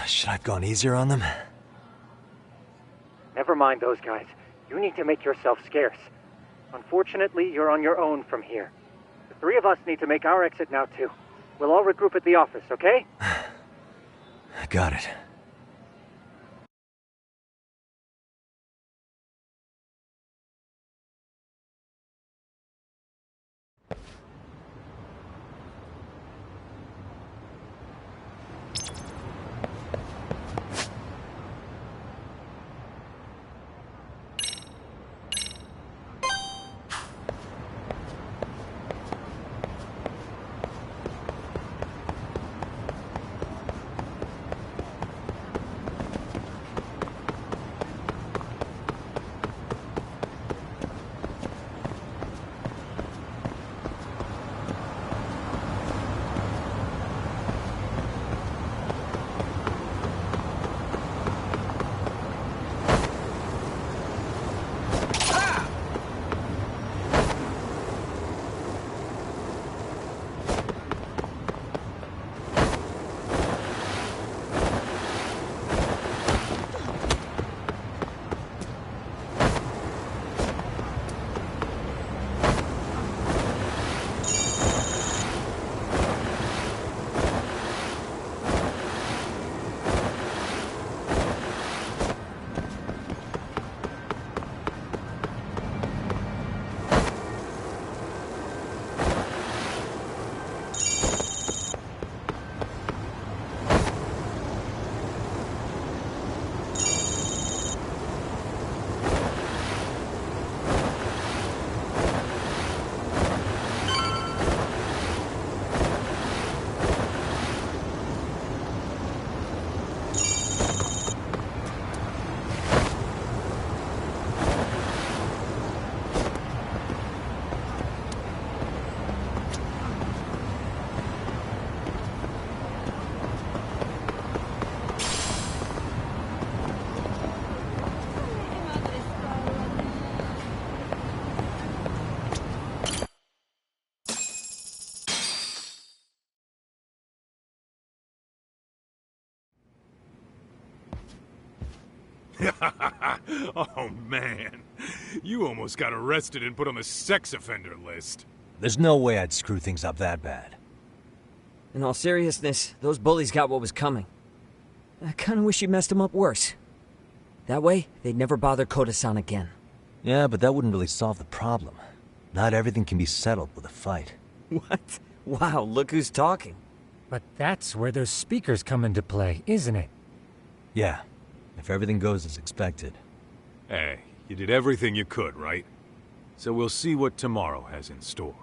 Should I have gone easier on them? Never mind those guys. You need to make yourself scarce. Unfortunately, you're on your own from here. The three of us need to make our exit now, too. We'll all regroup at the office, okay? Got it. Oh, man. You almost got arrested and put on the sex offender list. There's no way I'd screw things up that bad. In all seriousness, those bullies got what was coming. I kinda wish you messed them up worse. That way, they'd never bother Koda-san again. Yeah, but that wouldn't really solve the problem. Not everything can be settled with a fight. What? Wow, look who's talking. But that's where those speakers come into play, isn't it? Yeah, if everything goes as expected. Hey, you did everything you could, right? So we'll see what tomorrow has in store.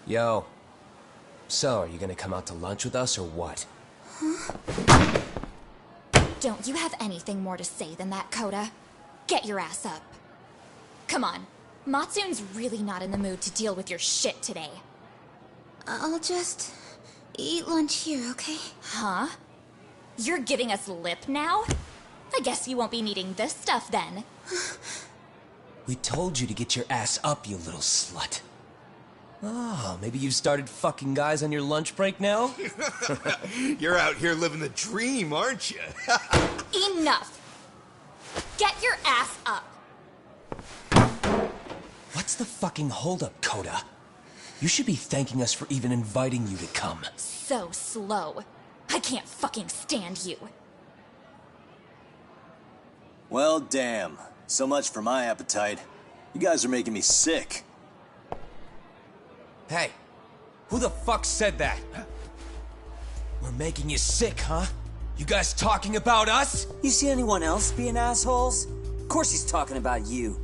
Yo. So, are you gonna come out to lunch with us or what? Don't you have anything more to say than that, Koda? Get your ass up. Come on. Matsun's really not in the mood to deal with your shit today. I'll just eat lunch here, okay? Huh? You're giving us lip now? I guess you won't be needing this stuff then. We told you to get your ass up, you little slut. Oh, maybe you've started fucking guys on your lunch break now? You're out here living the dream, aren't you? Enough! Get your ass up! What's the fucking holdup, Koda? You should be thanking us for even inviting you to come. So slow. I can't fucking stand you. Well, damn. So much for my appetite. You guys are making me sick. Hey, who the fuck said that? We're making you sick, huh? You guys talking about us? You see anyone else being assholes? Of course he's talking about you.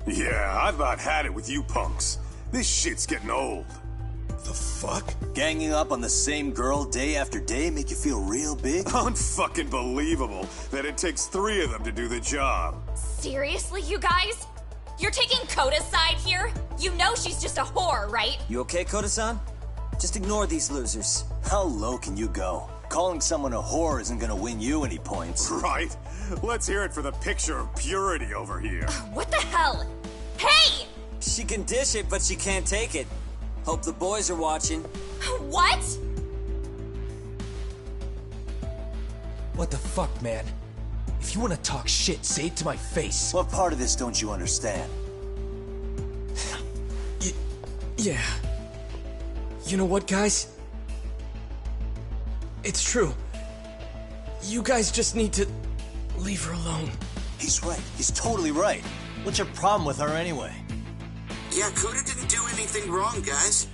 Yeah, I've about had it with you punks. This shit's getting old. The fuck? Ganging up on the same girl day after day make you feel real big? Unfucking believable that it takes 3 of them to do the job. Seriously, you guys? You're taking Koda's side here? You know she's just a whore, right? You okay, Koda-san? Just ignore these losers. How low can you go? Calling someone a whore isn't gonna win you any points. Right? Let's hear it for the picture of purity over here. What the hell? Hey! She can dish it, but she can't take it. Hope the boys are watching. What? What the fuck, man? If you want to talk shit, say it to my face. What part of this don't you understand? Yeah. You know what, guys? It's true. You guys just need to leave her alone. He's right. He's totally right. What's your problem with her anyway? Yeah, Koda didn't do anything wrong, guys.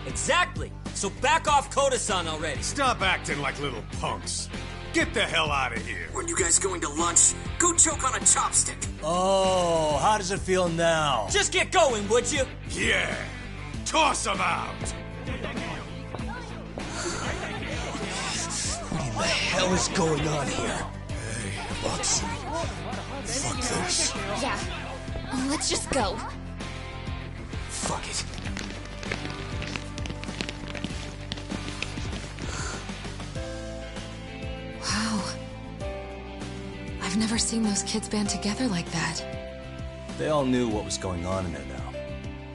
Exactly. So back off Koda-san already. Stop acting like little punks. Get the hell out of here. When you guys going to lunch, go choke on a chopstick. Oh, how does it feel now? Just get going, would you? Yeah. Toss him out. What in the hell is going on here? Hey, Watson. Fuck this. Yeah. Let's just go. Fuck it. Wow. I've never seen those kids band together like that. They all knew what was going on in there now.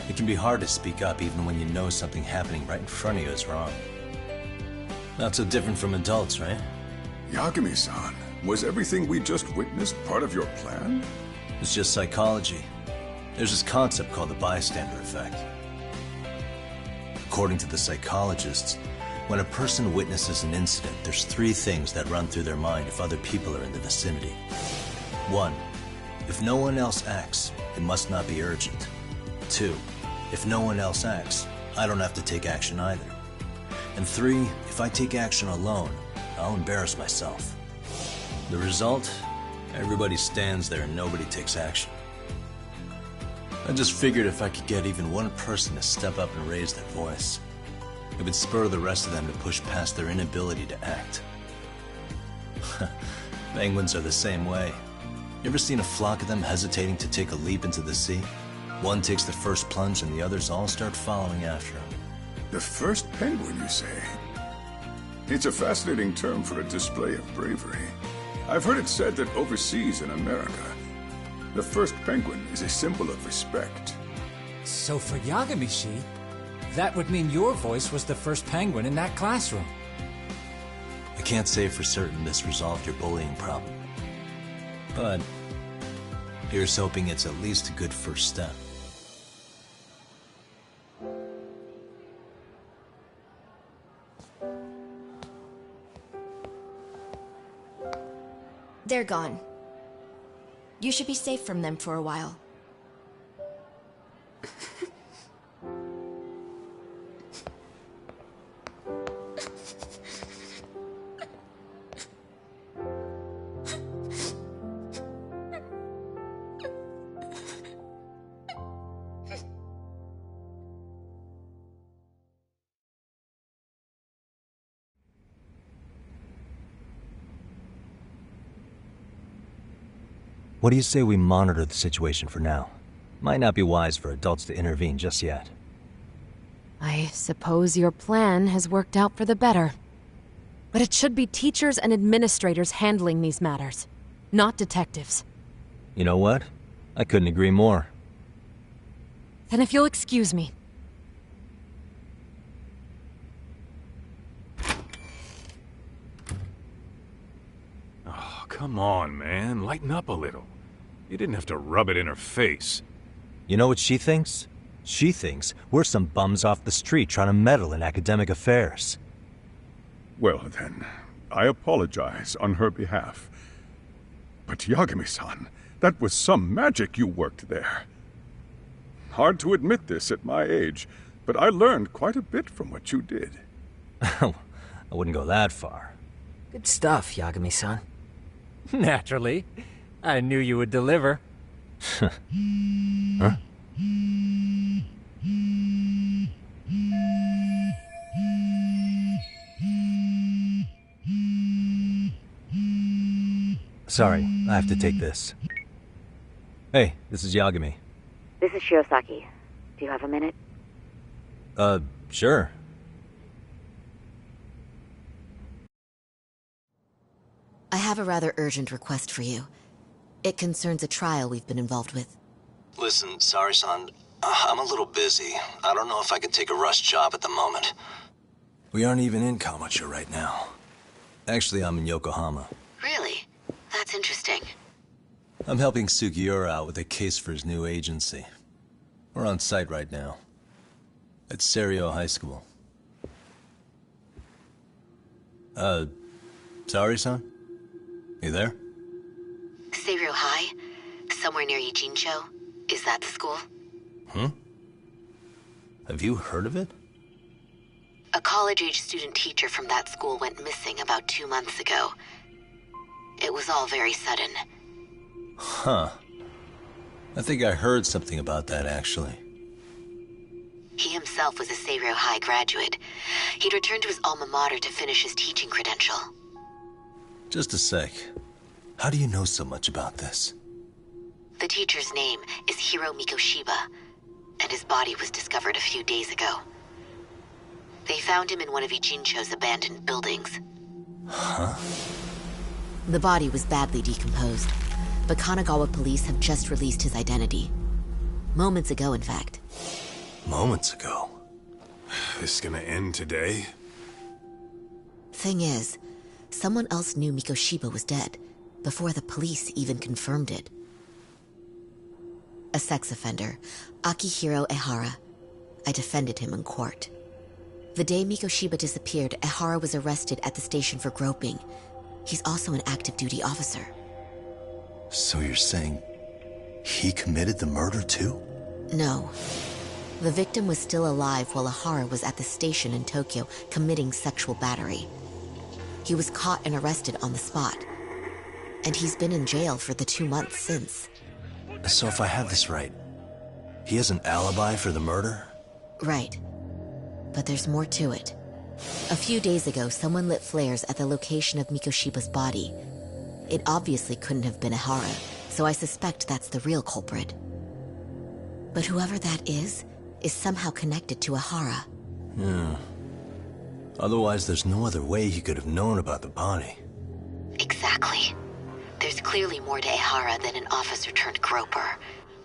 It can be hard to speak up even when you know something happening right in front of you is wrong. Not so different from adults, right? Yagami-san, was everything we just witnessed part of your plan? It's just psychology. There's this concept called the bystander effect. According to the psychologists, when a person witnesses an incident, there's 3 things that run through their mind if other people are in the vicinity. 1. If no one else acts, it must not be urgent. 2. If no one else acts, I don't have to take action either. And 3. If I take action alone, I'll embarrass myself. The result? Everybody stands there and nobody takes action. I just figured if I could get even one person to step up and raise their voice, it would spur the rest of them to push past their inability to act. Penguins are the same way. You ever seen a flock of them hesitating to take a leap into the sea? One takes the first plunge and the others all start following after him. The first penguin, you say? It's a fascinating term for a display of bravery. I've heard it said that overseas in America, the first penguin is a symbol of respect. So for Yagami-shi, that would mean your voice was the first penguin in that classroom. I can't say for certain this resolved your bullying problem. But here's hoping it's at least a good first step. They're gone. You should be safe from them for a while. What do you say we monitor the situation for now? Might not be wise for adults to intervene just yet. I suppose your plan has worked out for the better. But it should be teachers and administrators handling these matters, not detectives. You know what? I couldn't agree more. Then if you'll excuse me. Oh, come on, man. Lighten up a little. You didn't have to rub it in her face. You know what she thinks? She thinks we're some bums off the street trying to meddle in academic affairs. Well then, I apologize on her behalf. But Yagami-san, that was some magic you worked there. Hard to admit this at my age, but I learned quite a bit from what you did. I wouldn't go that far. Good stuff, Yagami-san. Naturally. I knew you would deliver. Huh? Sorry, I have to take this. Hey, this is Yagami. This is Shiosaki. Do you have a minute? Sure. I have a rather urgent request for you. It concerns a trial we've been involved with. Listen, sorry-san, I'm a little busy. I don't know if I can take a rush job at the moment. We aren't even in Kamucha right now. Actually, I'm in Yokohama. Really? That's interesting. I'm helping Sugiura out with a case for his new agency. We're on site right now. At Serio High School. Sorry-san? You there? Serio High? Somewhere near Ijincho? Is that the school? Have you heard of it? A college-age student teacher from that school went missing about 2 months ago. It was all very sudden. Huh. I think I heard something about that, actually. He himself was a Serio High graduate. He'd returned to his alma mater to finish his teaching credential. Just a sec. How do you know so much about this? The teacher's name is Hiro Mikoshiba, and his body was discovered a few days ago. They found him in one of Ijincho's abandoned buildings. Huh? The body was badly decomposed, but Kanagawa police have just released his identity. Moments ago, in fact. Moments ago? This is gonna end today? Thing is, someone else knew Mikoshiba was dead, before the police even confirmed it. A sex offender, Akihiro Ehara. I defended him in court. The day Mikoshiba disappeared, Ehara was arrested at the station for groping. He's also an active duty officer. So you're saying he committed the murder too? No. The victim was still alive while Ehara was at the station in Tokyo committing sexual battery. He was caught and arrested on the spot. And he's been in jail for the 2 months since. So if I have this right, he has an alibi for the murder? Right. But there's more to it. A few days ago, someone lit flares at the location of Mikoshiba's body. It obviously couldn't have been Ehara, so I suspect that's the real culprit. But whoever that is somehow connected to Ehara. Yeah. Otherwise, there's no other way he could have known about the body. Exactly. There's clearly more to Ehara than an officer turned groper.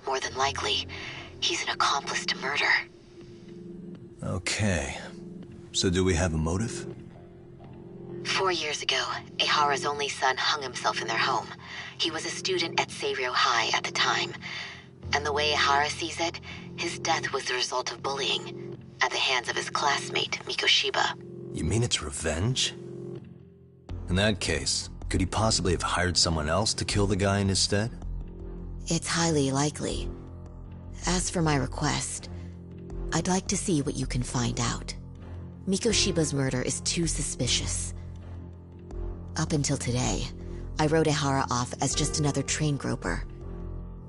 More than likely, he's an accomplice to murder. Okay. So do we have a motive? 4 years ago, Ehara's only son hung himself in their home. He was a student at Serio High at the time. And the way Ehara sees it, his death was the result of bullying at the hands of his classmate, Mikoshiba. You mean it's revenge? In that case, could he possibly have hired someone else to kill the guy in his stead? It's highly likely. As for my request, I'd like to see what you can find out. Mikoshiba's murder is too suspicious. Up until today, I wrote Ehara off as just another train groper.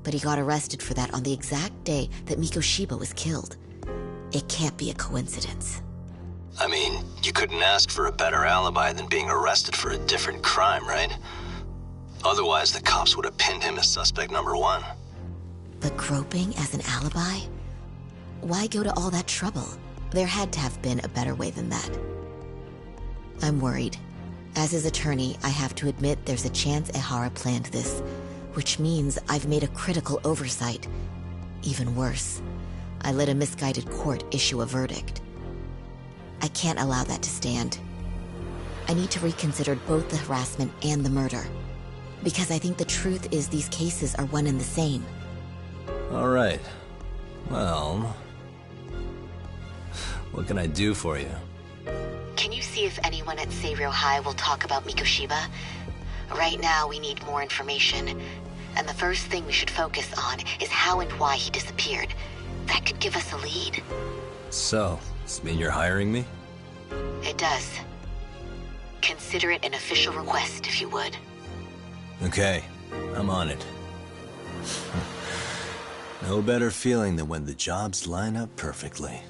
But he got arrested for that on the exact day that Mikoshiba was killed. It can't be a coincidence. I mean, you couldn't ask for a better alibi than being arrested for a different crime, right? Otherwise, the cops would have pinned him as suspect number 1. But groping as an alibi? Why go to all that trouble? There had to have been a better way than that. I'm worried. As his attorney, I have to admit there's a chance Ehara planned this, which means I've made a critical oversight. Even worse, I let a misguided court issue a verdict. I can't allow that to stand. I need to reconsider both the harassment and the murder, because I think the truth is these cases are one and the same. All right. Well, what can I do for you? Can you see if anyone at Serio High will talk about Mikoshiba? Right now, we need more information. And the first thing we should focus on is how and why he disappeared. That could give us a lead. So, does this mean you're hiring me? It does. Consider it an official request, if you would. Okay. I'm on it. No better feeling than when the jobs line up perfectly.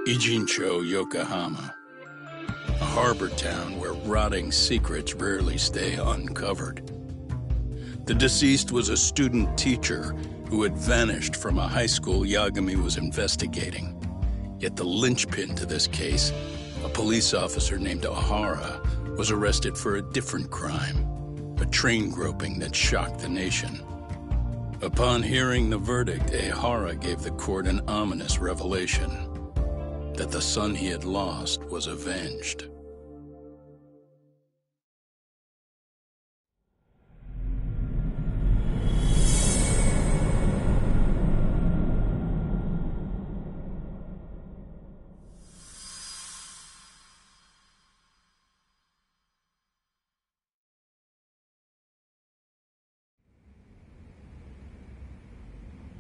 Ijincho, Yokohama. A harbor town where rotting secrets rarely stay uncovered. The deceased was a student teacher who had vanished from a high school Yagami was investigating. Yet the linchpin to this case, a police officer named Ohara, was arrested for a different crime, a train groping that shocked the nation. Upon hearing the verdict, Ohara gave the court an ominous revelation: that the son he had lost was avenged.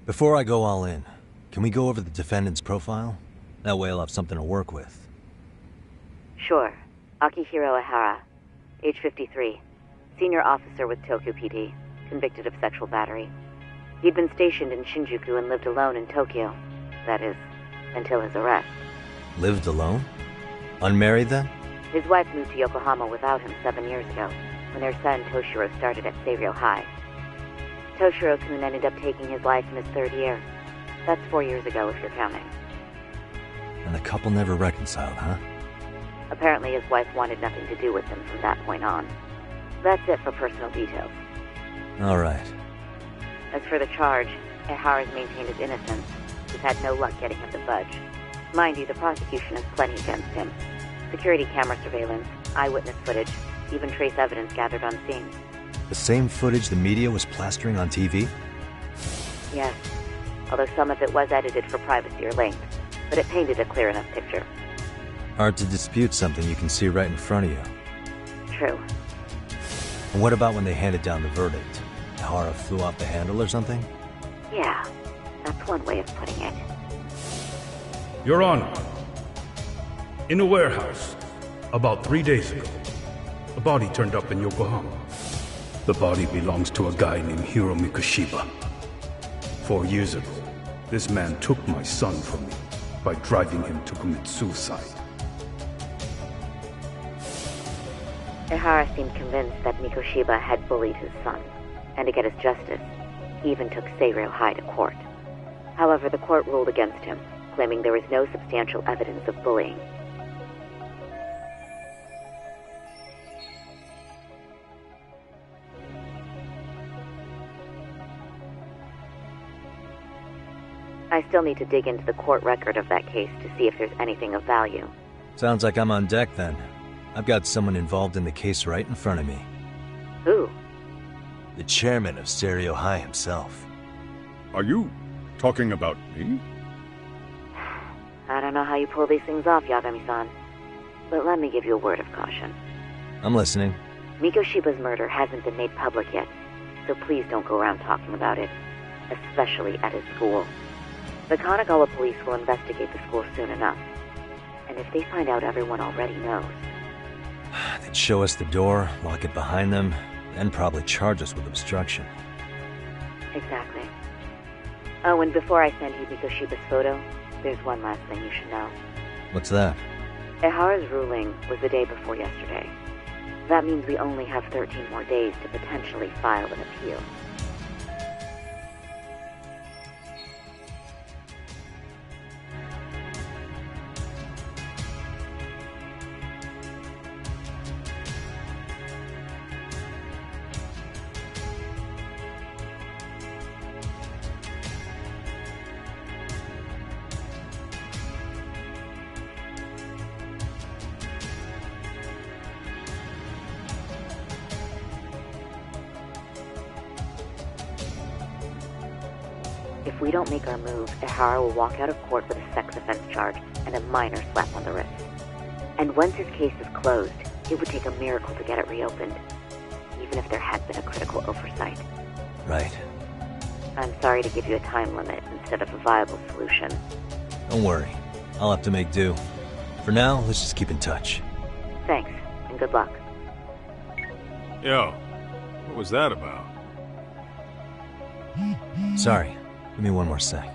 Before I go all in, can we go over the defendant's profile? That way I'll have something to work with. Sure. Akihiro Ihara, age 53, senior officer with Tokyo PD, convicted of sexual battery. He'd been stationed in Shinjuku and lived alone in Tokyo. That is, until his arrest. Lived alone? Unmarried then? His wife moved to Yokohama without him 7 years ago, when their son Toshiro started at Seiryō High. Toshiro-kun ended up taking his life in his 3rd year. That's 4 years ago if you're counting. And the couple never reconciled, huh? Apparently his wife wanted nothing to do with him from that point on. That's it for personal details. All right. As for the charge, Ihara's maintained his innocence. We've had no luck getting him to budge. Mind you, the prosecution has plenty against him. Security camera surveillance, eyewitness footage, even trace evidence gathered on scene. The same footage the media was plastering on TV? Yes, although some of it was edited for privacy or length, but it painted a clear enough picture. Hard to dispute something you can see right in front of you. True. And what about when they handed down the verdict? Ihara flew off the handle or something? Yeah, that's one way of putting it. Your Honor, in a warehouse, about 3 days ago, a body turned up in Yokohama. The body belongs to a guy named Hiro Mikoshiba. 4 years ago, this man took my son from me by driving him to commit suicide. Ihara seemed convinced that Mikoshiba had bullied his son, and to get his justice, he even took Seiryō High to court. However, the court ruled against him, claiming there was no substantial evidence of bullying. I still need to dig into the court record of that case to see if there's anything of value. Sounds like I'm on deck then. I've got someone involved in the case right in front of me. Who? The chairman of Seiryō High himself. Are you talking about me? I don't know how you pull these things off, Yagami-san, but let me give you a word of caution. I'm listening. Mikoshiba's murder hasn't been made public yet, so please don't go around talking about it, especially at his school. The Kanagawa police will investigate the school soon enough, and if they find out everyone already knows... They'd show us the door, lock it behind them, then probably charge us with obstruction. Exactly. Oh, and before I send you Mikoshiba's photo, there's one last thing you should know. What's that? Ihara's ruling was the day before yesterday. That means we only have 13 more days to potentially file an appeal. If we don't make our move, Ihara will walk out of court with a sex offense charge and a minor slap on the wrist. And once his case is closed, it would take a miracle to get it reopened, even if there had been a critical oversight. Right. I'm sorry to give you a time limit instead of a viable solution. Don't worry. I'll have to make do. For now, let's just keep in touch. Thanks, and good luck. Yo, what was that about? Sorry. Give me one more sec.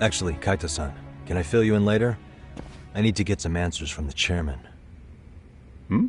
Actually, Kaito-san, can I fill you in later? I need to get some answers from the chairman. Hmm?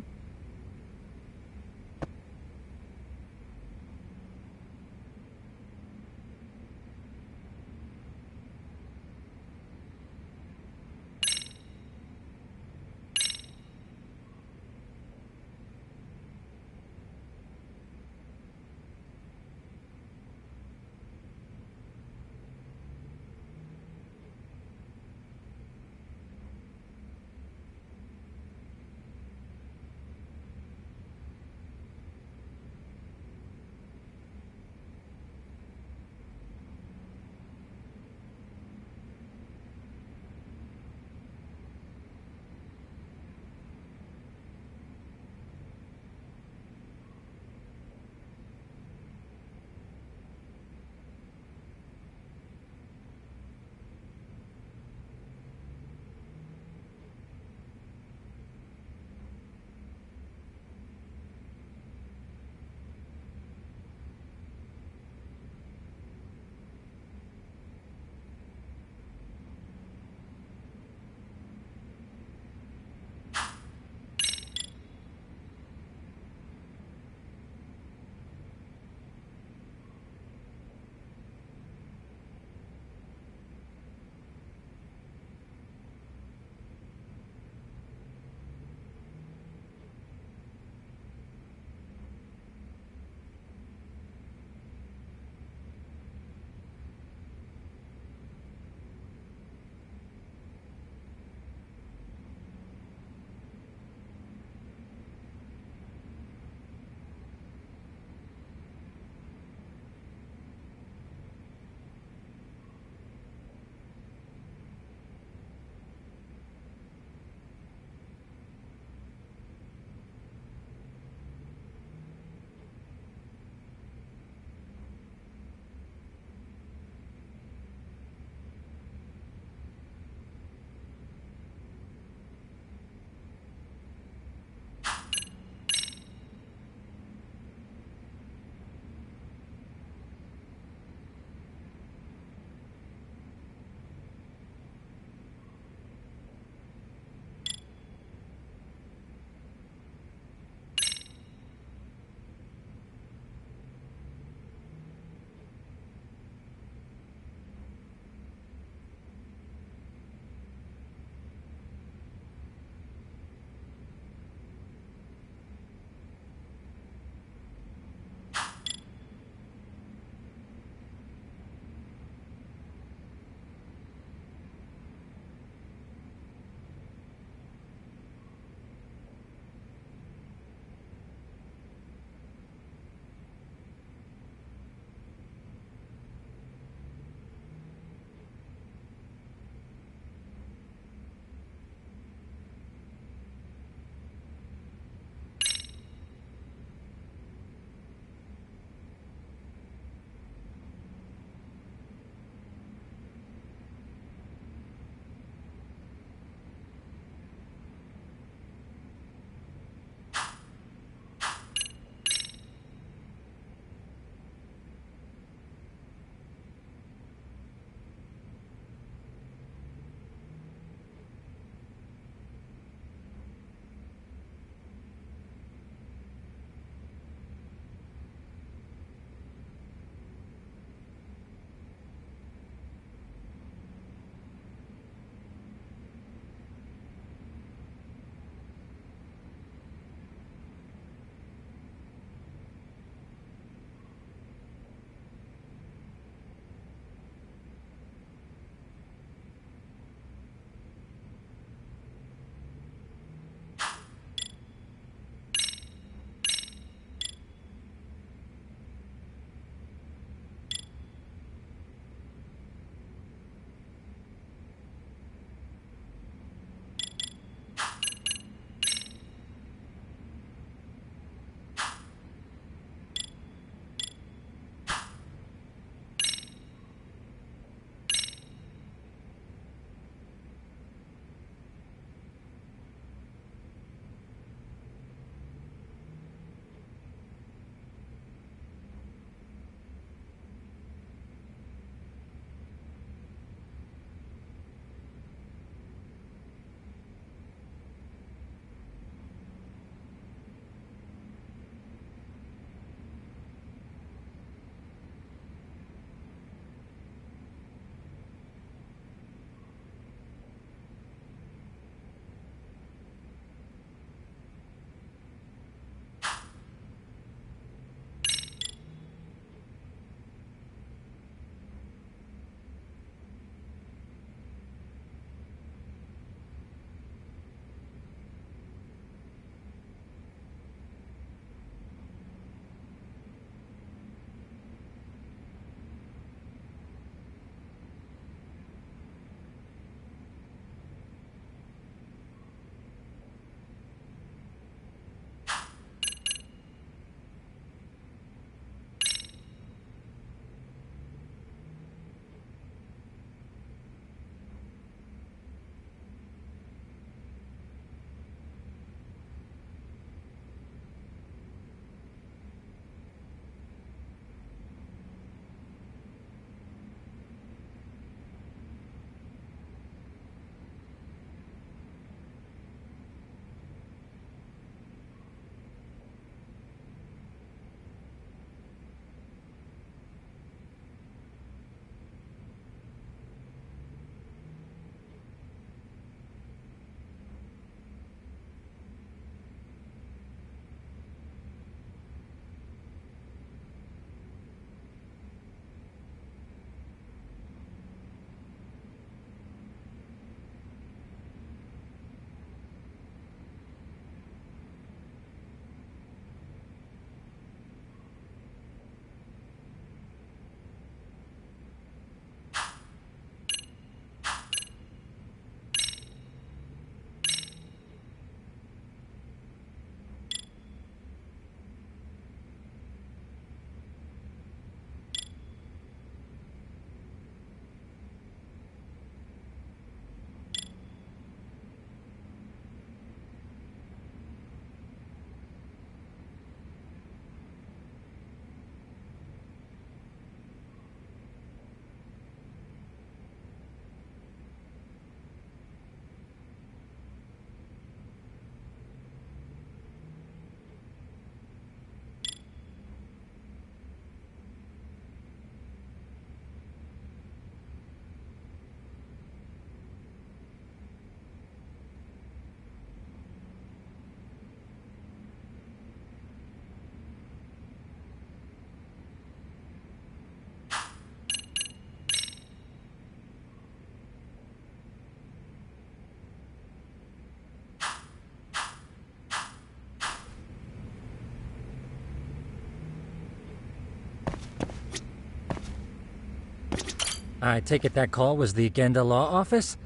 I take it that call was the Genda Law Office?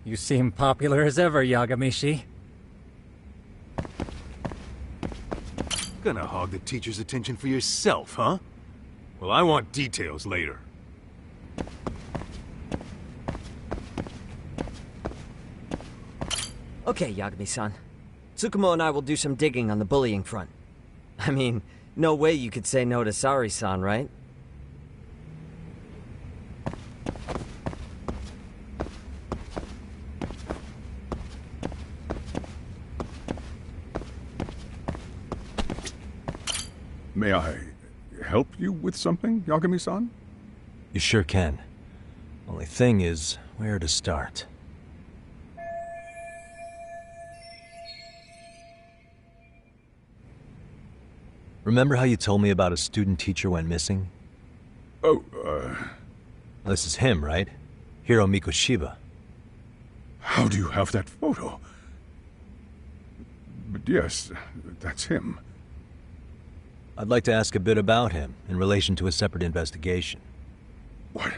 You seem popular as ever, Yagamishi. Gonna hog the teacher's attention for yourself, huh? Well, I want details later. Okay, Yagami-san. Tsukumo and I will do some digging on the bullying front. I mean, no way you could say no to Sari-san, right? May I help you with something, Yagami-san? You sure can. Only thing is, where to start? Remember how you told me about a student teacher went missing? Oh, This is him, right? Hiro Mikoshiba. How do you have that photo? But yes, that's him. I'd like to ask a bit about him in relation to a separate investigation. What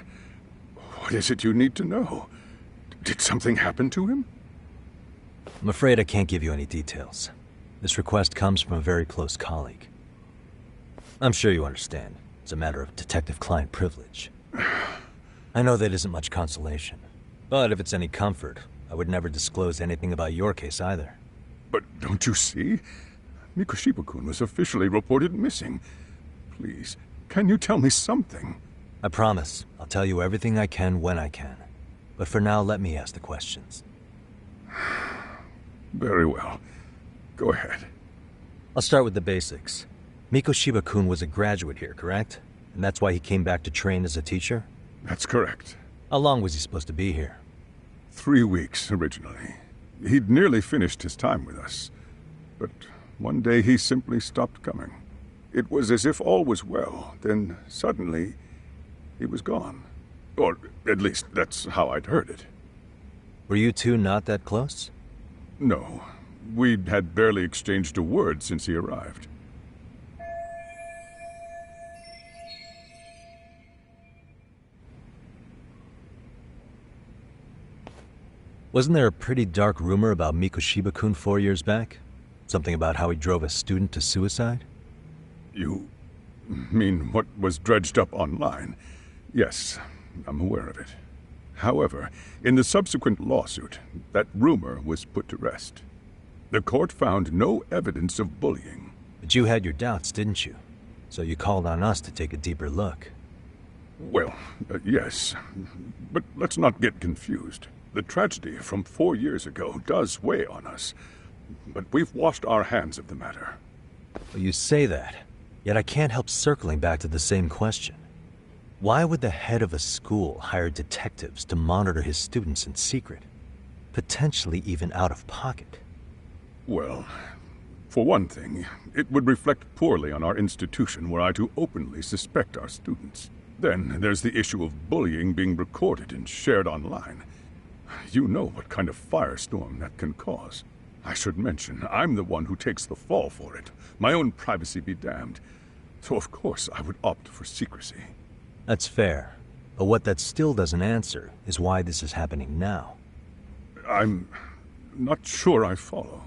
is it you need to know? Did something happen to him? I'm afraid I can't give you any details. This request comes from a very close colleague. I'm sure you understand. It's a matter of detective-client privilege. I know that isn't much consolation. But if it's any comfort, I would never disclose anything about your case either. But don't you see? Mikoshiba-kun was officially reported missing. Please, can you tell me something? I promise. I'll tell you everything I can when I can. But for now, let me ask the questions. Very well. Go ahead. I'll start with the basics. Mikoshiba-kun was a graduate here, correct? And that's why he came back to train as a teacher? That's correct. How long was he supposed to be here? 3 weeks, originally. He'd nearly finished his time with us. But one day he simply stopped coming. It was as if all was well, then suddenly he was gone. Or at least that's how I'd heard it. Were you two not that close? No. We'd had barely exchanged a word since he arrived. Wasn't there a pretty dark rumor about Mikoshiba-kun 4 years back? Something about how he drove a student to suicide? You mean what was dredged up online? Yes, I'm aware of it. However, in the subsequent lawsuit, that rumor was put to rest. The court found no evidence of bullying. But you had your doubts, didn't you? So you called on us to take a deeper look. Well, yes. But let's not get confused. The tragedy from 4 years ago does weigh on us. But we've washed our hands of the matter. Well, you say that, yet I can't help circling back to the same question. Why would the head of a school hire detectives to monitor his students in secret? Potentially even out of pocket. Well, for one thing, it would reflect poorly on our institution were I to openly suspect our students. Then there's the issue of bullying being recorded and shared online. You know what kind of firestorm that can cause. I should mention, I'm the one who takes the fall for it. My own privacy be damned. So of course I would opt for secrecy. That's fair. But what that still doesn't answer is why this is happening now. I'm not sure I follow.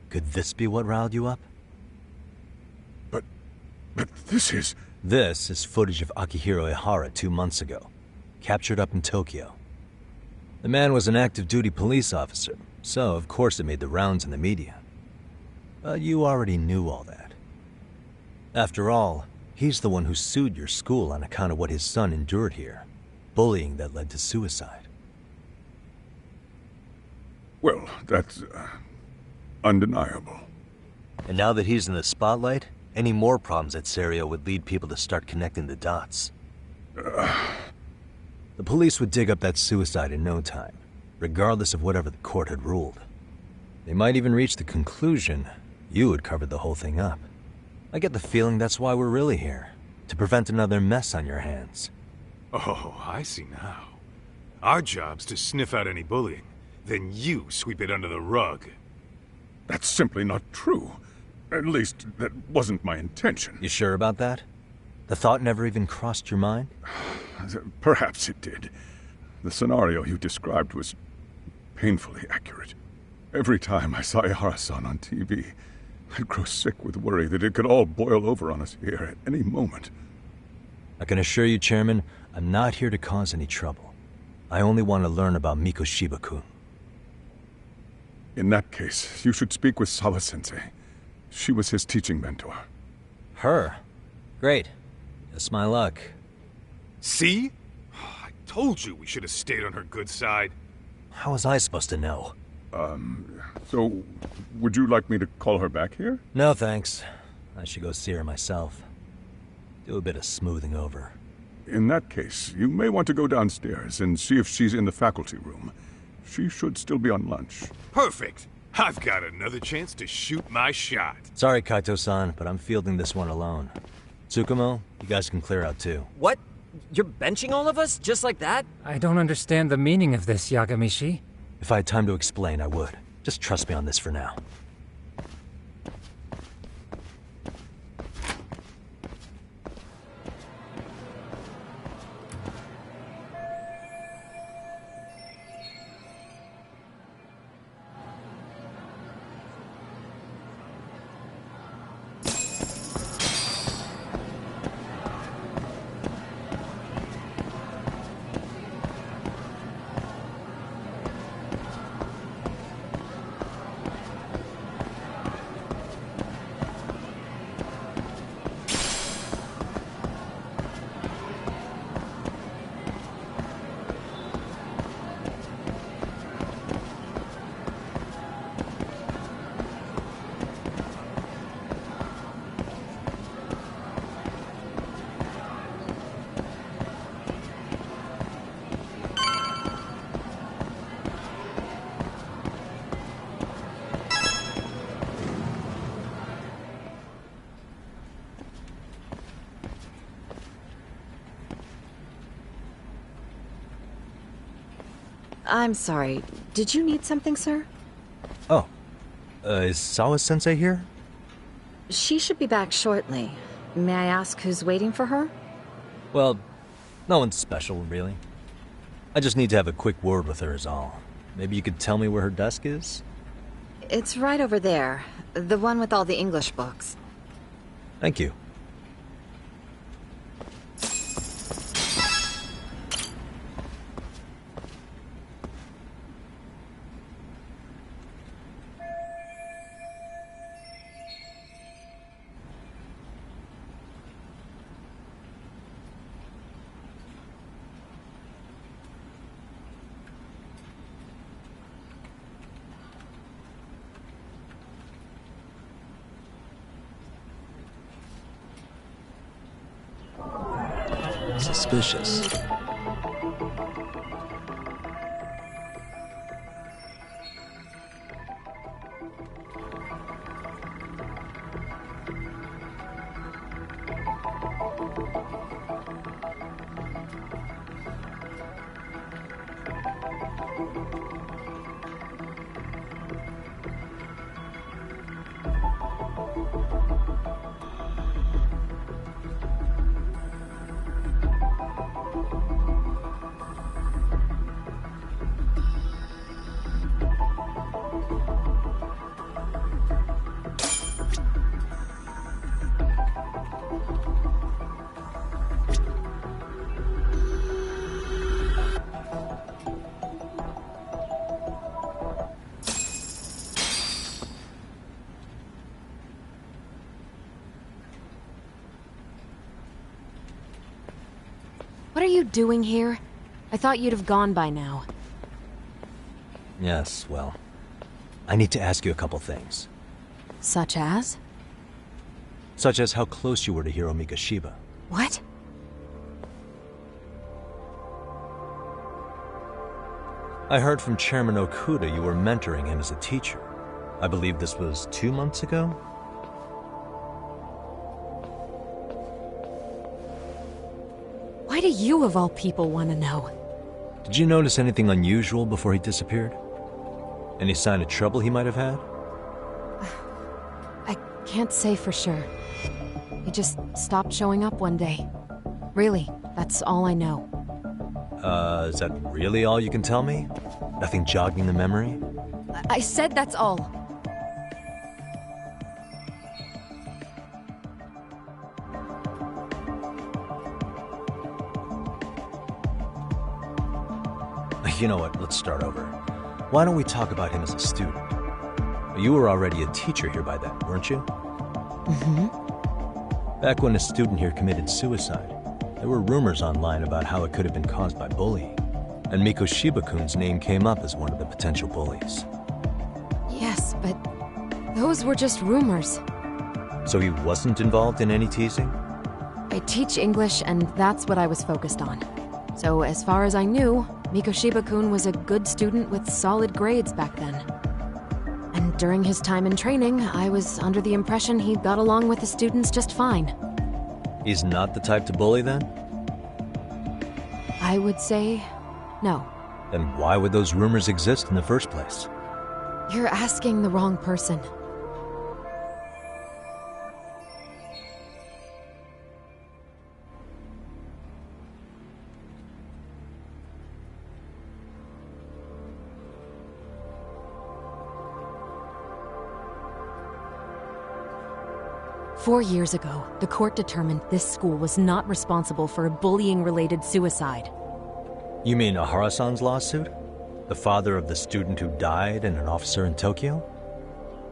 Could this be what riled you up? But this is... This is footage of Akihiro Ihara 2 months ago, captured up in Tokyo. The man was an active duty police officer, so of course it made the rounds in the media. But you already knew all that. After all, he's the one who sued your school on account of what his son endured here. Bullying that led to suicide. Well, that's undeniable. And now that he's in the spotlight, any more problems at Serio would lead people to start connecting the dots. The police would dig up that suicide in no time, regardless of whatever the court had ruled. They might even reach the conclusion you had covered the whole thing up. I get the feeling that's why we're really here, to prevent another mess on your hands. Oh, I see now. Our job's to sniff out any bullying, then you sweep it under the rug. That's simply not true. At least, that wasn't my intention. You sure about that? The thought never even crossed your mind? Perhaps it did. The scenario you described was painfully accurate. Every time I saw Ihara-san on TV, I'd grow sick with worry that it could all boil over on us here at any moment. I can assure you, Chairman, I'm not here to cause any trouble. I only want to learn about Mikoshiba-kun. In that case, you should speak with Sawa-sensei. She was his teaching mentor. Her? Great. That's my luck. See? I told you we should have stayed on her good side. How was I supposed to know? So, would you like me to call her back here? No, thanks. I should go see her myself. Do a bit of smoothing over. In that case, you may want to go downstairs and see if she's in the faculty room. She should still be on lunch. Perfect! I've got another chance to shoot my shot. Sorry, Kaito-san, but I'm fielding this one alone. Tsukumo, you guys can clear out too. What? You're benching all of us? Just like that? I don't understand the meaning of this, Yagamishi. If I had time to explain, I would. Just trust me on this for now. I'm sorry. Did you need something, sir? Oh. Is Sawa-sensei here? She should be back shortly. May I ask who's waiting for her? Well, no one's special, really. I just need to have a quick word with her is all. Maybe you could tell me where her desk is? It's right over there. The one with all the English books. Thank you. Suspicious. What are you doing here? I thought you'd have gone by now. Yes, well, I need to ask you a couple things. Such as? Such as how close you were to Hiro Mikoshiba. What? I heard from Chairman Okuda you were mentoring him as a teacher. I believe this was 2 months ago? Why do you, of all people, want to know? Did you notice anything unusual before he disappeared? Any sign of trouble he might have had? I can't say for sure. He just stopped showing up one day. Really, that's all I know. Is that really all you can tell me? Nothing jogging the memory? I said that's all. You know what, let's start over. Why don't we talk about him as a student? You were already a teacher here by then, weren't you? Mm-hmm. Back when a student here committed suicide, there were rumors online about how it could have been caused by bullying, and Mikoshiba-kun's name came up as one of the potential bullies. Yes, but those were just rumors. So he wasn't involved in any teasing? I teach English, and that's what I was focused on. So as far as I knew, Mikoshiba-kun was a good student with solid grades back then. And during his time in training, I was under the impression he got along with the students just fine. He's not the type to bully, then? I would say no. Then why would those rumors exist in the first place? You're asking the wrong person. "4 years ago, the court determined this school was not responsible for a bullying-related suicide." You mean Ahara-san's lawsuit? The father of the student who died and an officer in Tokyo?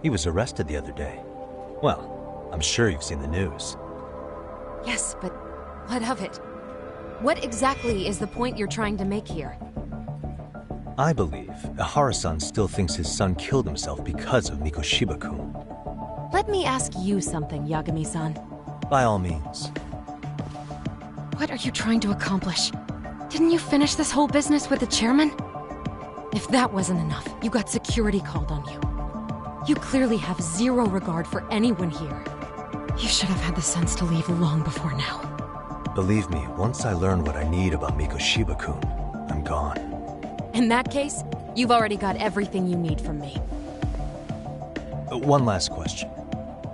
He was arrested the other day. Well, I'm sure you've seen the news. Yes, but what of it? What exactly is the point you're trying to make here? I believe Ahara-san still thinks his son killed himself because of Mikoshiba-kun. Let me ask you something, Yagami-san. By all means. What are you trying to accomplish? Didn't you finish this whole business with the chairman? If that wasn't enough, you got security called on you. You clearly have zero regard for anyone here. You should have had the sense to leave long before now. Believe me, once I learn what I need about Mikoshiba-kun, I'm gone. In that case, you've already got everything you need from me. One last question.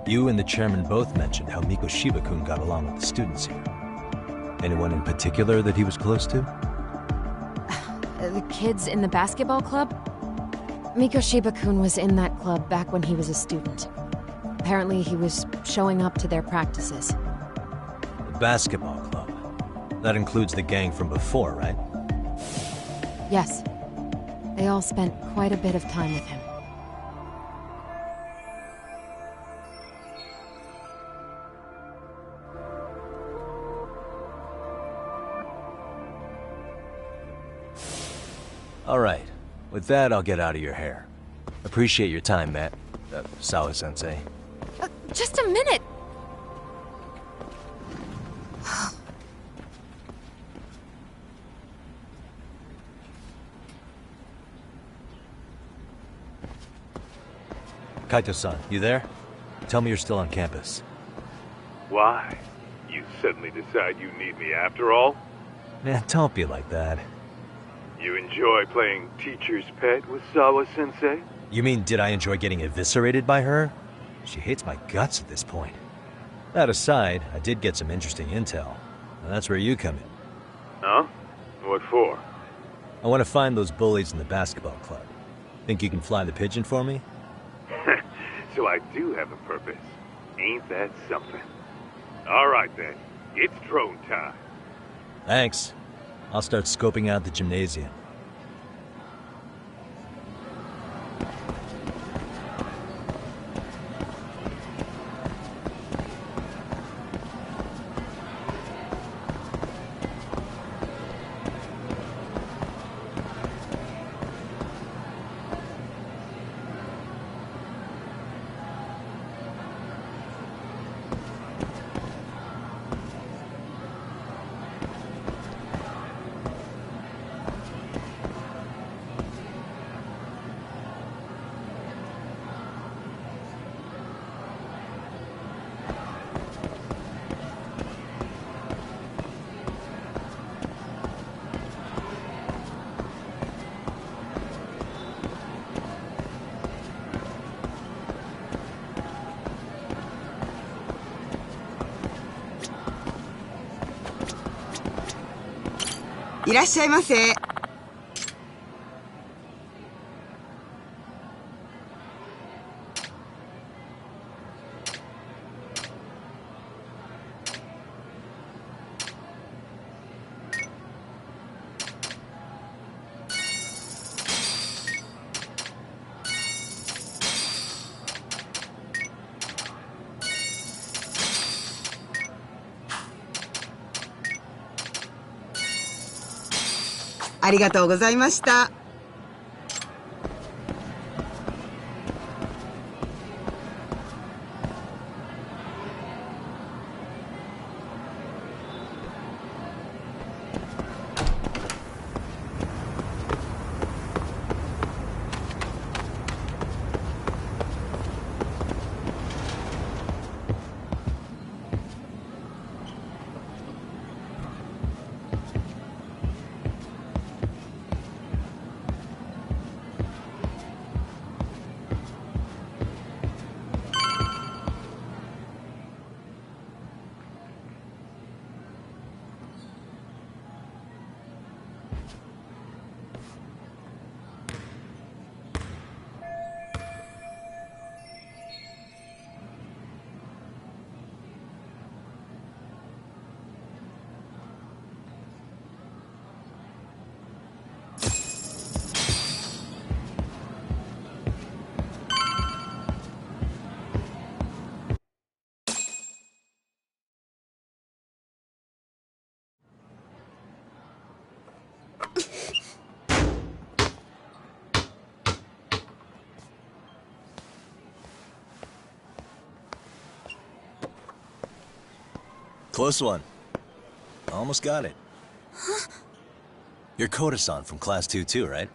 You and the chairman both mentioned how Mikoshiba-kun got along with the students here. Anyone in particular that he was close to? The kids in the basketball club? Mikoshiba-kun was in that club back when he was a student. Apparently he was showing up to their practices. The basketball club? That includes the gang from before, right? Yes. They all spent quite a bit of time with him. All right. With that, I'll get out of your hair. Appreciate your time, Matt. Sawa-sensei. Just a minute! Kaito-san, you there? Tell me you're still on campus. Why? You suddenly decide you need me after all? Man, don't be like that. You enjoy playing teacher's pet with Sawa-sensei? You mean, did I enjoy getting eviscerated by her? She hates my guts at this point. That aside, I did get some interesting intel. And that's where you come in. Huh? What for? I want to find those bullies in the basketball club. Think you can fly the pigeon for me? So I do have a purpose. Ain't that something? All right then, it's drone time. Thanks. I'll start scoping out the gymnasium. いらっしゃいませ。ありがとうございました。Close one. Almost got it. Huh? You're Koda-san from Class 2 too, right?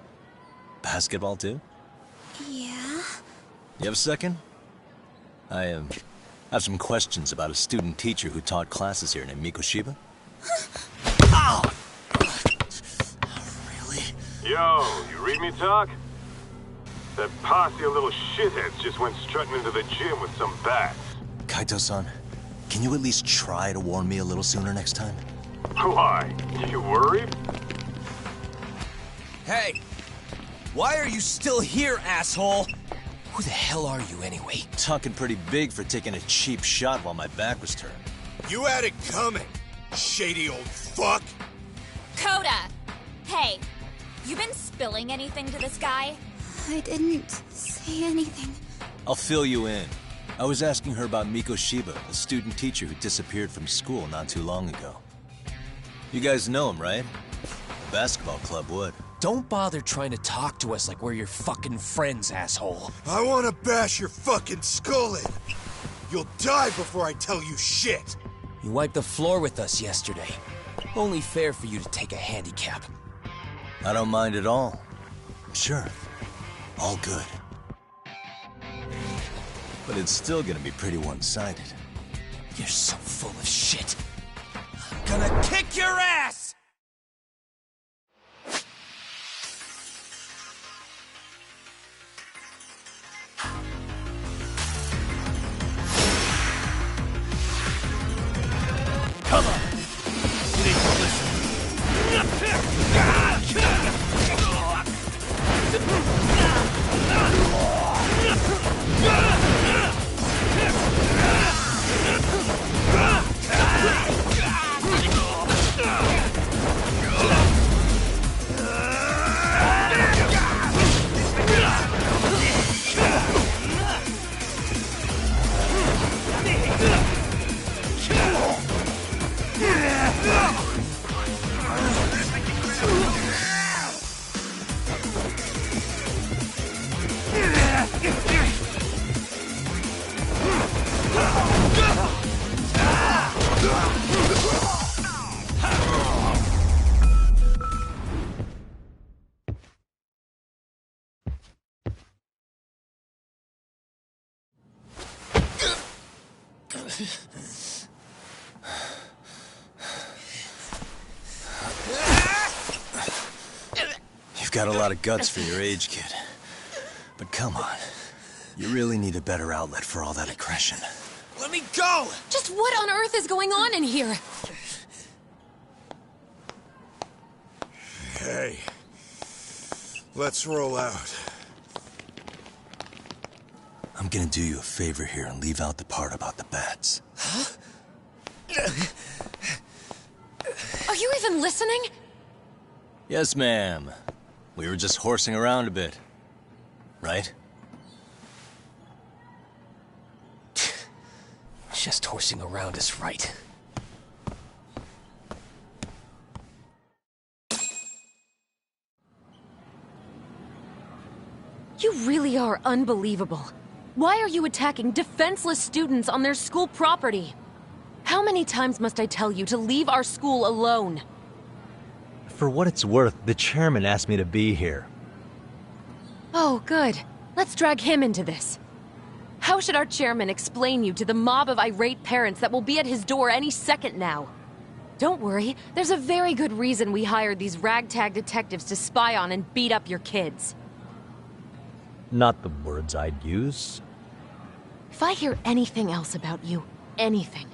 Basketball too? Yeah? You have a second? I have some questions about a student teacher who taught classes here named Mikoshiba. Ow! Really? Yo, you read me talk? That posse of little shitheads just went strutting into the gym with some bats. Kaito-san, can you at least try to warn me a little sooner next time? Why? You worried? Hey! Why are you still here, asshole? Who the hell are you anyway? Talking pretty big for taking a cheap shot while my back was turned. You had it coming, shady old fuck! Coda! Hey, you been spilling anything to this guy? I didn't say anything. I'll fill you in. I was asking her about Mikoshiba, a student teacher who disappeared from school not too long ago. You guys know him, right? The basketball club would. Don't bother trying to talk to us like we're your fucking friends, asshole. I want to bash your fucking skull in. You'll die before I tell you shit. You wiped the floor with us yesterday. Only fair for you to take a handicap. I don't mind at all. Sure. All good. But it's still gonna be pretty one-sided. You're so full of shit. I'm gonna kick your ass! Come on! You need to listen. You've got a lot of guts for your age, kid. But come on. You really need a better outlet for all that aggression. Let me go! Just what on earth is going on in here? Okay. Let's roll out. I'm gonna do you a favor here and leave out the part about the bats. Huh? Are you even listening? Yes, ma'am. We were just horsing around a bit. Right? Just horsing around is right. You really are unbelievable. Why are you attacking defenseless students on their school property? How many times must I tell you to leave our school alone? For what it's worth, the chairman asked me to be here. Oh, good. Let's drag him into this. How should our chairman explain you to the mob of irate parents that will be at his door any second now? Don't worry, there's a very good reason we hired these ragtag detectives to spy on and beat up your kids. Not the words I'd use. If I hear anything else about you, anything,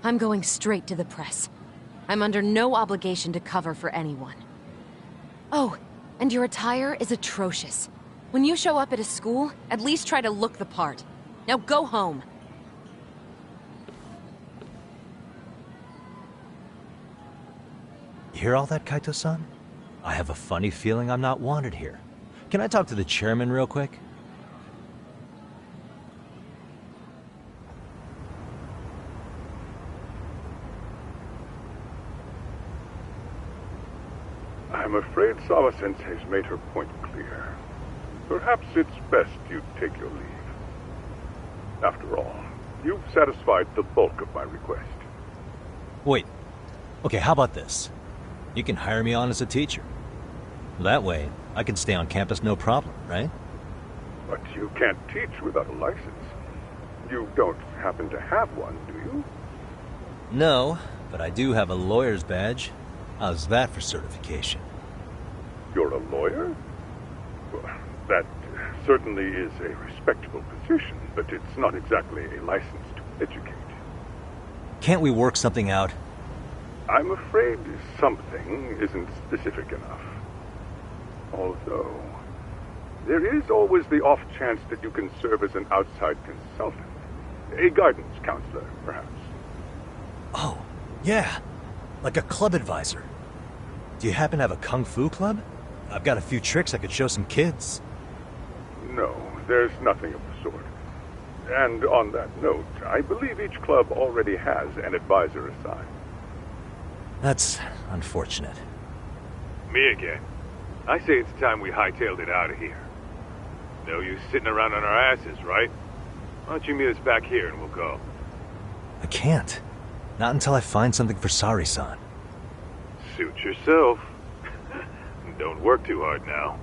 I'm going straight to the press. I'm under no obligation to cover for anyone. Oh, and your attire is atrocious. When you show up at a school, at least try to look the part. Now go home. You hear all that, Kaito-san? I have a funny feeling I'm not wanted here. Can I talk to the chairman real quick? I'm afraid Sawa-sensei's made her point clear. Perhaps it's best you take your leave. After all, you've satisfied the bulk of my request. Wait. Okay, how about this? You can hire me on as a teacher. That way, I can stay on campus no problem, right? But you can't teach without a license. You don't happen to have one, do you? No, but I do have a lawyer's badge. How's that for certification? You're a lawyer? Well, that certainly is a respectable position, but it's not exactly a license to educate. Can't we work something out? I'm afraid something isn't specific enough. Although, there is always the off chance that you can serve as an outside consultant. A guidance counselor, perhaps. Oh, yeah. Like a club advisor. Do you happen to have a kung fu club? I've got a few tricks I could show some kids. No, there's nothing of the sort. And on that note, I believe each club already has an advisor assigned. That's unfortunate. Me again. I say it's time we hightailed it out of here. No use sitting around on our asses, right? Why don't you meet us back here and we'll go? I can't. Not until I find something for Sari-san. Suit yourself. Don't work too hard now.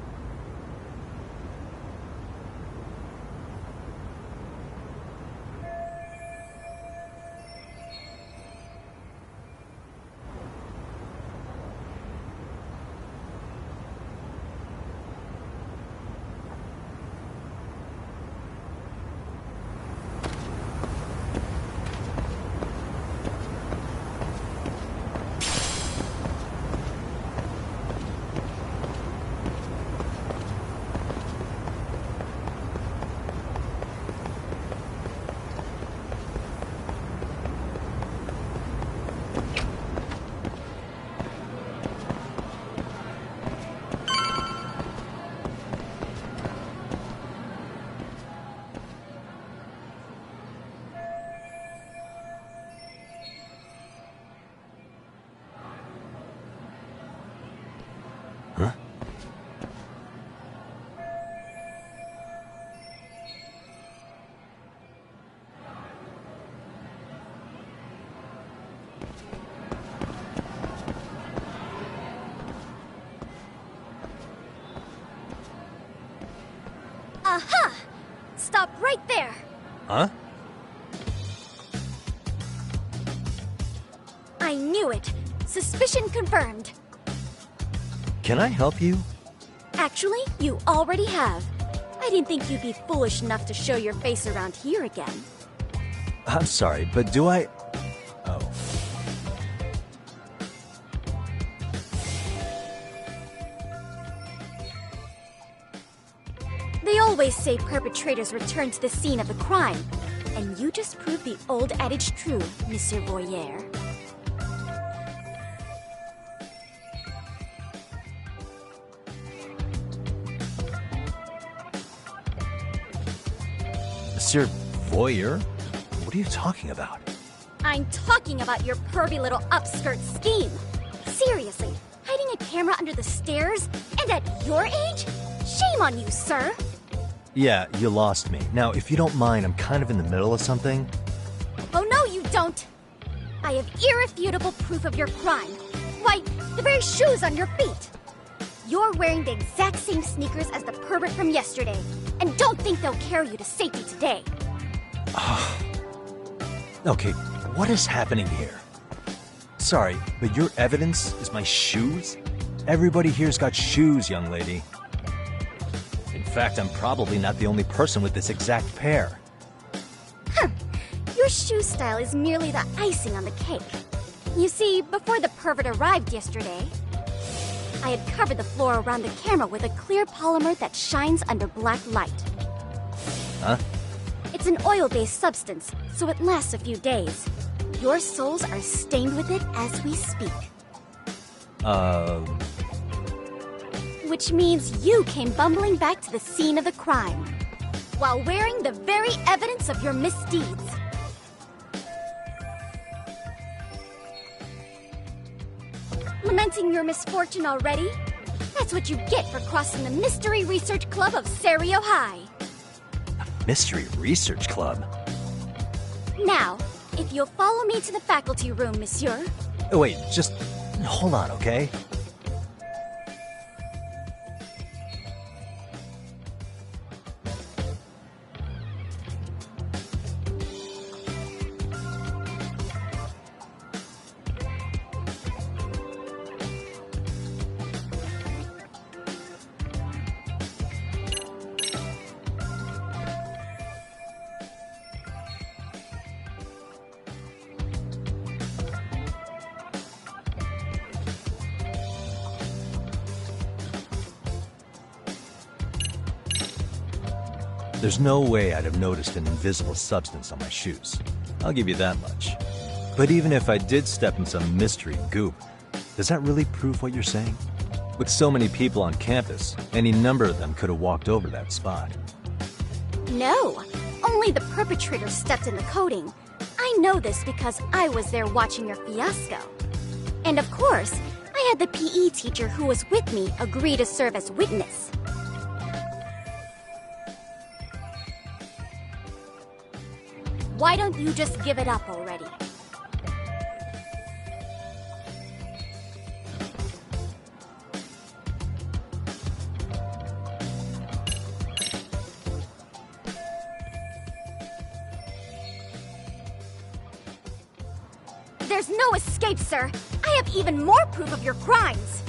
Aha! Stop right there! Huh? I knew it! Suspicion confirmed. Can I help you? Actually, you already have. I didn't think you'd be foolish enough to show your face around here again. I'm sorry, but do I... Oh. always say perpetrators return to the scene of the crime. And you just proved the old adage true, Monsieur Voyeur. Monsieur Voyeur? What are you talking about? I'm talking about your pervy little upskirt scheme. Seriously, hiding a camera under the stairs? And at your age? Shame on you, sir. Yeah, you lost me. Now, if you don't mind, I'm kind of in the middle of something. Oh no, you don't! I have irrefutable proof of your crime. Why, the very shoes on your feet. You're wearing the exact same sneakers as the pervert from yesterday, and don't think they'll carry you to safety today. Okay, what is happening here? Sorry, but your evidence is my shoes? Everybody here's got shoes, young lady. In fact, I'm probably not the only person with this exact pair. Your shoe style is merely the icing on the cake. You see, before the pervert arrived yesterday, I had covered the floor around the camera with a clear polymer that shines under black light. Huh? It's an oil-based substance, so it lasts a few days. Your soles are stained with it as we speak. Which means you came bumbling back to the scene of the crime, while wearing the very evidence of your misdeeds. Lamenting your misfortune already? That's what you get for crossing the Mystery Research Club of Serio High. Mystery Research Club? Now, if you'll follow me to the faculty room, monsieur. Oh, wait, just hold on, okay? There's no way I'd have noticed an invisible substance on my shoes. I'll give you that much. But even if I did step in some mystery goop, does that really prove what you're saying? With so many people on campus, any number of them could have walked over that spot. No, only the perpetrator stepped in the coating. I know this because I was there watching your fiasco. And of course, I had the PE teacher who was with me agree to serve as witness. Why don't you just give it up already? There's no escape, sir. I have even more proof of your crimes.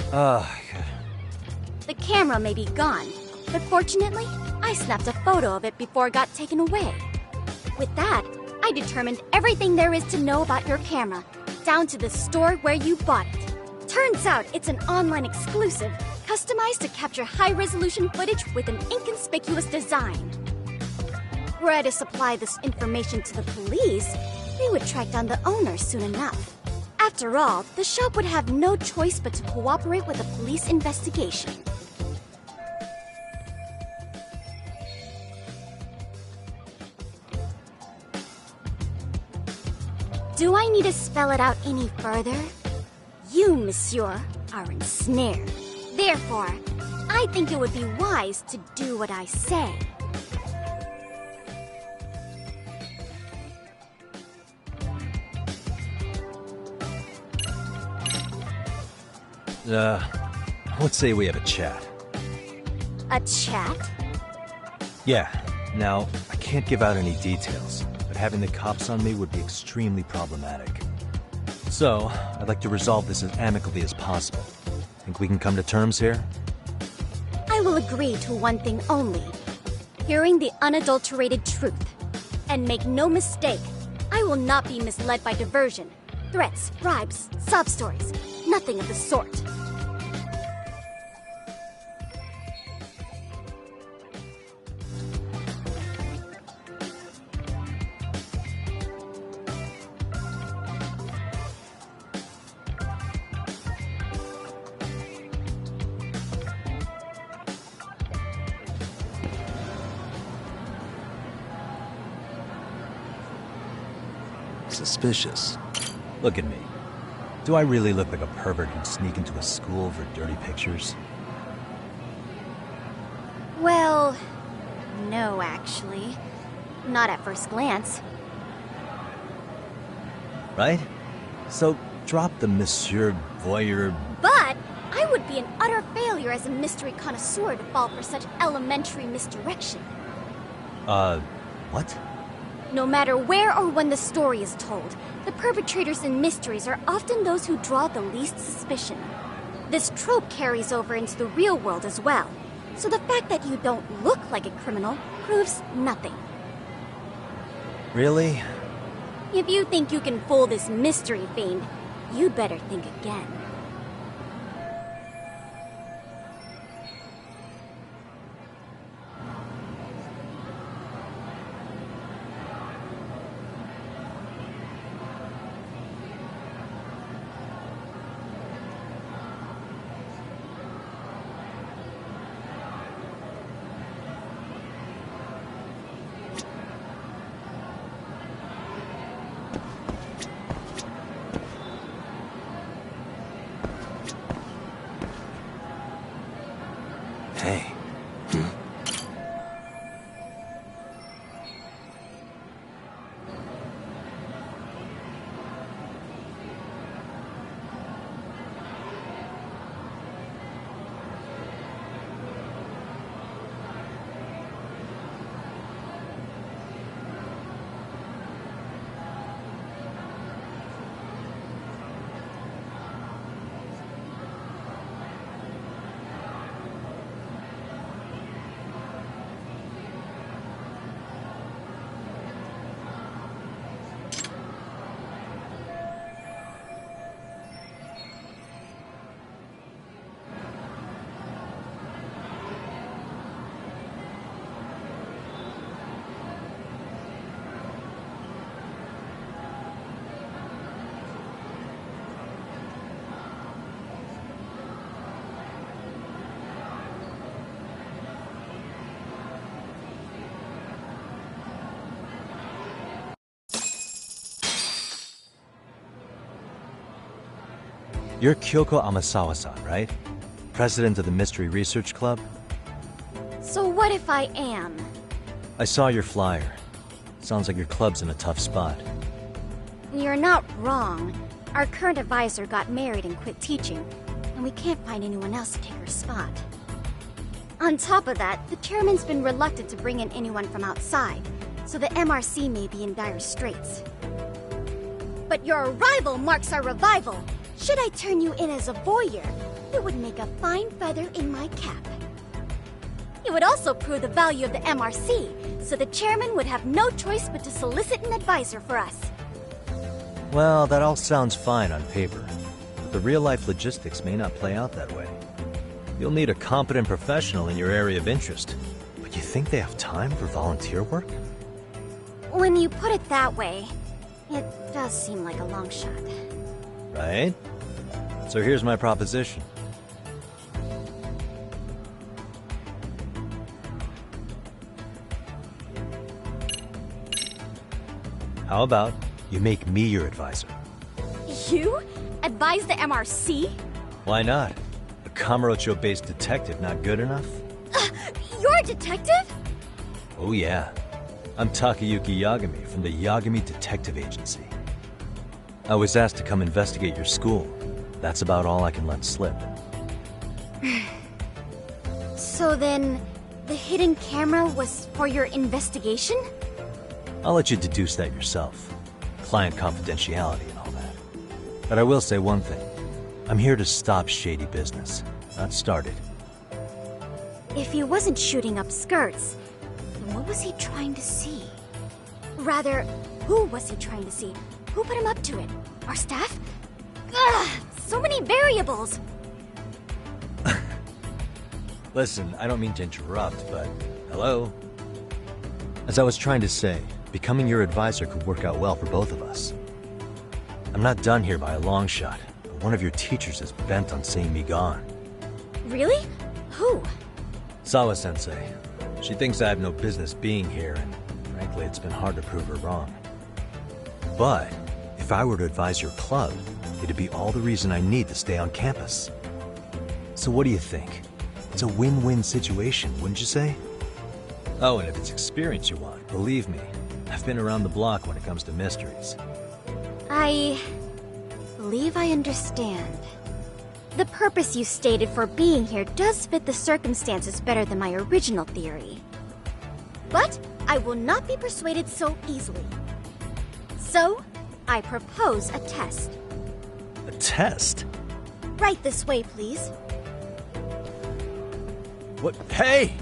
The camera may be gone, but fortunately, I snapped a photo of it before it got taken away. With that, I determined everything there is to know about your camera, down to the store where you bought it. Turns out it's an online exclusive, customized to capture high-resolution footage with an inconspicuous design. Were I to supply this information to the police, they would track down the owner soon enough. After all, the shop would have no choice but to cooperate with the police investigation. Do I need to spell it out any further? You, monsieur, are ensnared. Therefore, I think it would be wise to do what I say. Let's say we have a chat. A chat? Yeah. Now, I can't give out any details, but having the cops on me would be extremely problematic. So, I'd like to resolve this as amicably as possible. Think we can come to terms here? I will agree to one thing only. Hearing the unadulterated truth. And make no mistake, I will not be misled by diversion, threats, bribes, sob stories. Nothing of the sort. suspicious. Look at me. Do I really look like a pervert who'd sneak into a school for dirty pictures? Well, no, actually. Not at first glance. Right? So, drop the Monsieur Voyeur... But I would be an utter failure as a mystery connoisseur to fall for such elementary misdirection. What? No matter where or when the story is told, the perpetrators in mysteries are often those who draw the least suspicion. This trope carries over into the real world as well, so the fact that you don't look like a criminal proves nothing. Really? If you think you can fool this mystery fiend, you'd better think again. Hey. You're Kyoko Amasawa-san, right? President of the Mystery Research Club? So what if I am? I saw your flyer. Sounds like your club's in a tough spot. You're not wrong. Our current advisor got married and quit teaching, and we can't find anyone else to take her spot. On top of that, the chairman's been reluctant to bring in anyone from outside, so the MRC may be in dire straits. But your arrival marks our revival. Should I turn you in as a voyeur, it would make a fine feather in my cap. It would also prove the value of the MRC, so the chairman would have no choice but to solicit an advisor for us. Well, that all sounds fine on paper, but the real-life logistics may not play out that way. You'll need a competent professional in your area of interest, but you think they have time for volunteer work? When you put it that way, it does seem like a long shot. Right? So here's my proposition. How about you make me your advisor? You? Advise the MRC? Why not? A Kamurocho-based detective not good enough? You're a detective? Oh yeah. I'm Takayuki Yagami from the Yagami Detective Agency. I was asked to come investigate your school. That's about all I can let slip. So then, the hidden camera was for your investigation? I'll let you deduce that yourself. Client confidentiality and all that. But I will say one thing. I'm here to stop shady business, not start it. If he wasn't shooting up skirts, then what was he trying to see? Rather, who was he trying to see? Who put him up to it? Our staff? Ugh! So many variables! Listen, I don't mean to interrupt, but... Hello? As I was trying to say, becoming your advisor could work out well for both of us. I'm not done here by a long shot, but one of your teachers is bent on seeing me gone. Really? Who? Sawa-sensei. She thinks I have no business being here, and frankly, it's been hard to prove her wrong. But If I were to advise your club, it'd be all the reason I need to stay on campus. So what do you think? It's a win-win situation, wouldn't you say? Oh, and if it's experience you want, believe me, I've been around the block when it comes to mysteries. I believe I understand. The purpose you stated for being here does fit the circumstances better than my original theory. But I will not be persuaded so easily. So, I propose a test. A test? Right this way, please. What? Hey!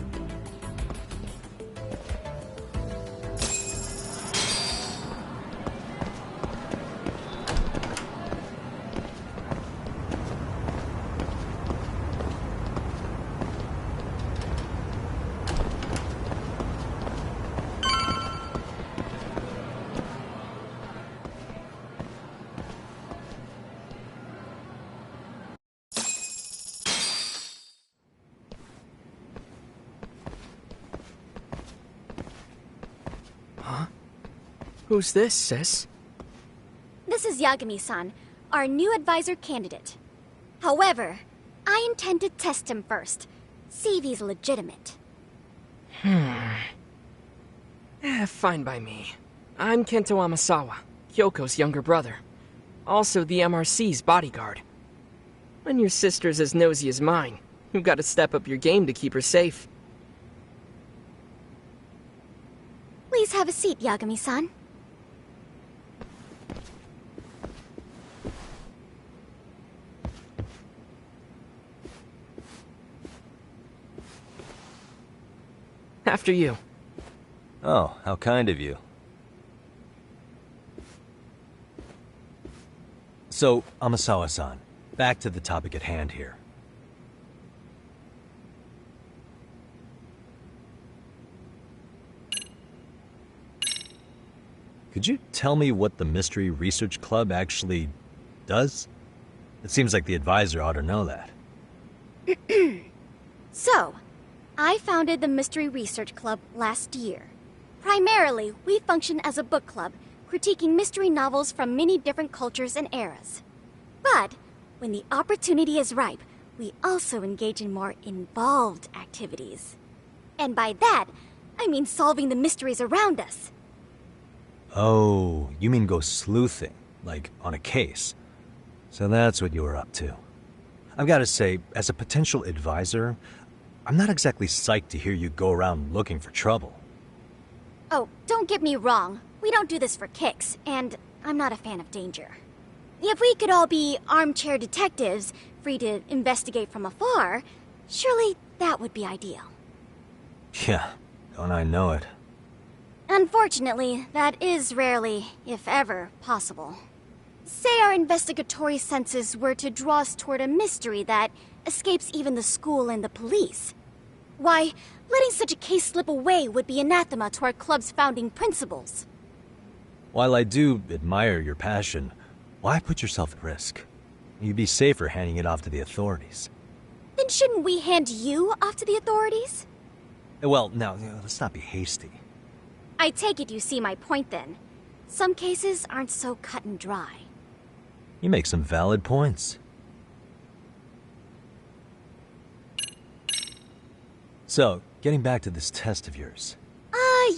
Who's this, sis? This is Yagami-san, our new advisor candidate. However, I intend to test him first, see if he's legitimate. Fine by me. I'm Kento Amasawa, Kyoko's younger brother. Also the MRC's bodyguard. When your sister's as nosy as mine, you've got to step up your game to keep her safe. Please have a seat, Yagami-san. After you. Oh, how kind of you. So, Amasawa-san, back to the topic at hand here. Could you tell me what the Mystery Research Club actually does? It seems like the advisor ought to know that. So, I founded the Mystery Research Club last year. Primarily, we function as a book club, critiquing mystery novels from many different cultures and eras. But, when the opportunity is ripe, we also engage in more involved activities. And by that, I mean solving the mysteries around us. Oh, you mean go sleuthing, like on a case. So that's what you were up to. I've got to say, as a potential advisor, I'm not exactly psyched to hear you go around looking for trouble. Oh, don't get me wrong. We don't do this for kicks, and I'm not a fan of danger. If we could all be armchair detectives, free to investigate from afar, surely that would be ideal. Yeah, don't I know it. Unfortunately, that is rarely, if ever, possible. Say our investigatory senses were to draw us toward a mystery that escapes even the school and the police. Why, letting such a case slip away would be anathema to our club's founding principles. While I do admire your passion, why put yourself at risk? You'd be safer handing it off to the authorities. Then shouldn't we hand you off to the authorities? Well, now, let's not be hasty. I take it you see my point then. Some cases aren't so cut and dry. You make some valid points. So, getting back to this test of yours.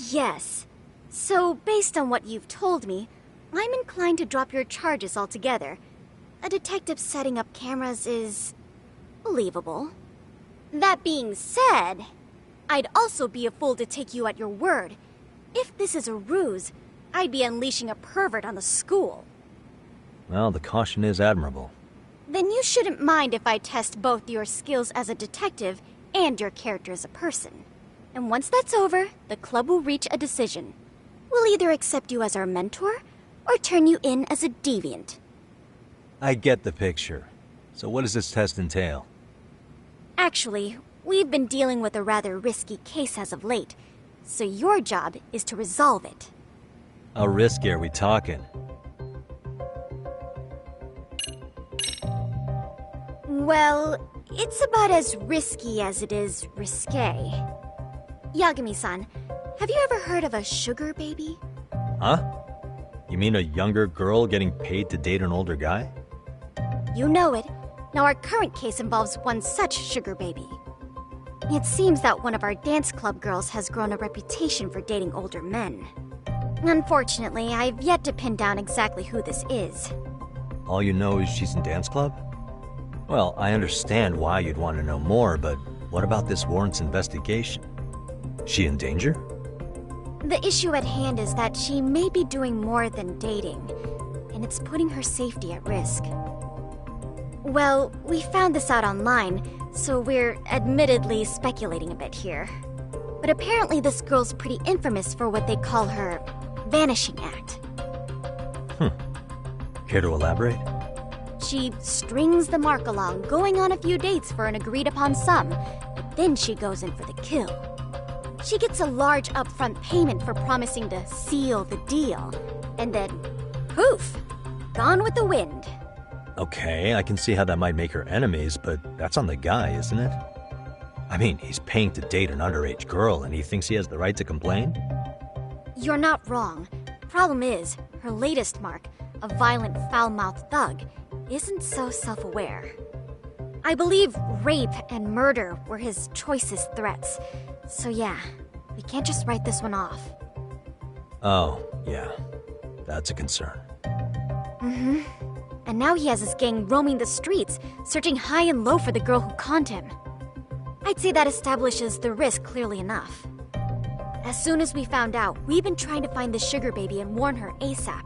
Yes. So, based on what you've told me, I'm inclined to drop your charges altogether. A detective setting up cameras is believable. That being said, I'd also be a fool to take you at your word. If this is a ruse, I'd be unleashing a pervert on the school. Well, the caution is admirable. Then you shouldn't mind if I test both your skills as a detective and your character as a person. And once that's over, the club will reach a decision. We'll either accept you as our mentor, or turn you in as a deviant. I get the picture. So what does this test entail? Actually, we've been dealing with a rather risky case as of late, so your job is to resolve it. How risky are we talking? Well, it's about as risky as it is risque. Yagami-san, have you ever heard of a sugar baby? Huh? You mean a younger girl getting paid to date an older guy? You know it. Now our current case involves one such sugar baby. It seems that one of our dance club girls has grown a reputation for dating older men. Unfortunately, I've yet to pin down exactly who this is. All you know is she's in dance club? Well, I understand why you'd want to know more, but what about this warrants investigation? She in danger? The issue at hand is that she may be doing more than dating, and it's putting her safety at risk. Well, we found this out online, so we're admittedly speculating a bit here. But apparently this girl's pretty infamous for what they call her vanishing act. Care to elaborate? She strings the mark along, going on a few dates for an agreed-upon sum, but then she goes in for the kill. She gets a large upfront payment for promising to seal the deal, and then, poof, gone with the wind. Okay, I can see how that might make her enemies, but that's on the guy, isn't it? I mean, he's paying to date an underage girl, and he thinks he has the right to complain? You're not wrong. Problem is, her latest mark, a violent, foul-mouthed thug, isn't so self-aware. I believe rape and murder were his choicest threats. So yeah, we can't just write this one off. Oh, yeah. That's a concern. Mm-hmm. And now he has his gang roaming the streets, searching high and low for the girl who conned him. I'd say that establishes the risk clearly enough. As soon as we found out, we've been trying to find the sugar baby and warn her ASAP.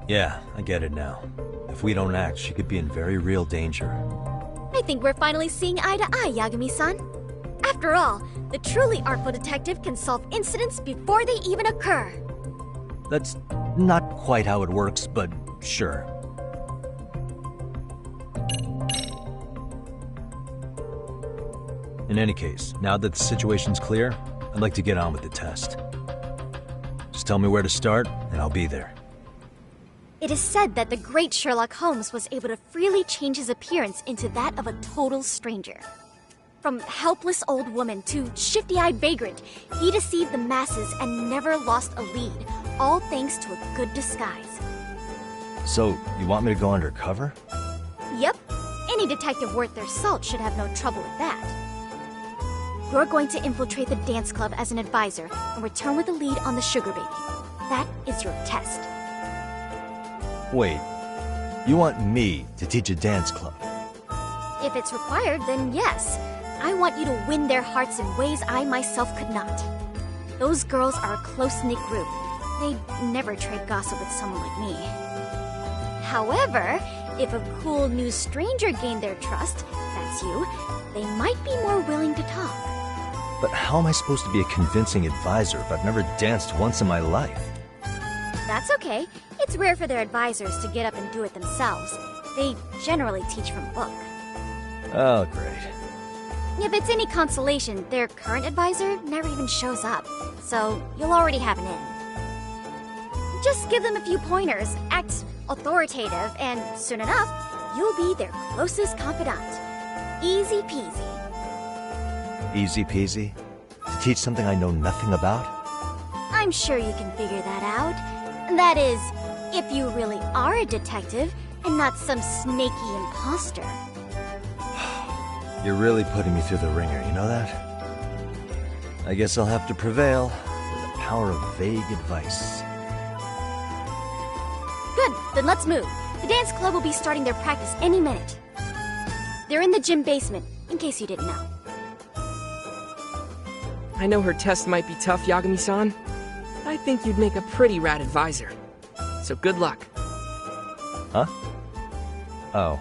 Yeah, I get it now. If we don't act, she could be in very real danger. I think we're finally seeing eye to eye, Yagami-san. After all, the truly artful detective can solve incidents before they even occur. That's not quite how it works, but sure. In any case, now that the situation's clear, I'd like to get on with the test. Just tell me where to start, and I'll be there. It is said that the great Sherlock Holmes was able to freely change his appearance into that of a total stranger. From helpless old woman to shifty-eyed vagrant, he deceived the masses and never lost a lead, all thanks to a good disguise. So, you want me to go undercover? Yep, any detective worth their salt should have no trouble with that. You're going to infiltrate the dance club as an advisor and return with a lead on the sugar baby. That is your test. Wait, you want me to teach a dance club? If it's required, then yes. I want you to win their hearts in ways I myself could not. Those girls are a close-knit group. They'd never trade gossip with someone like me. However, if a cool new stranger gained their trust, that's you, they might be more willing to talk. But how am I supposed to be a convincing advisor if I've never danced once in my life? That's okay. It's rare for their advisors to get up and do it themselves. They generally teach from a book. Oh, great. If it's any consolation, their current advisor never even shows up, so you'll already have an in. Just give them a few pointers, act authoritative, and soon enough, you'll be their closest confidant. Easy peasy. Easy peasy? To teach something I know nothing about? I'm sure you can figure that out. That is, if you really are a detective and not some snaky imposter. You're really putting me through the ringer, you know that? I guess I'll have to prevail with the power of vague advice. Good, then let's move. The dance club will be starting their practice any minute. They're in the gym basement, in case you didn't know. I know her test might be tough, Yagami-san. I think you'd make a pretty rad advisor. So good luck. Huh? Oh.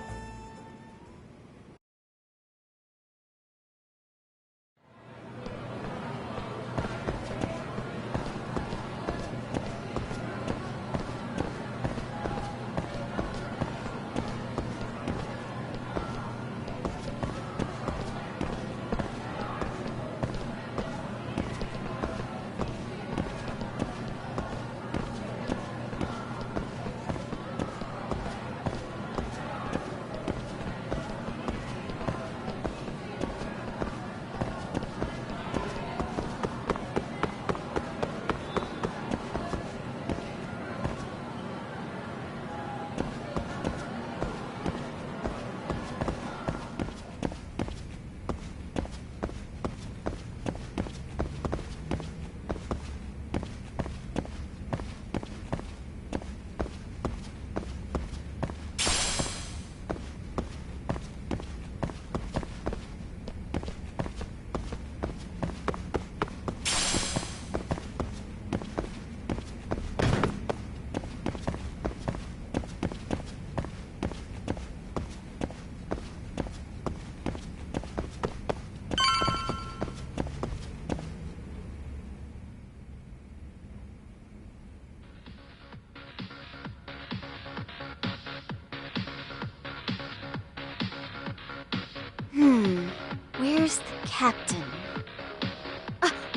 Where's the captain?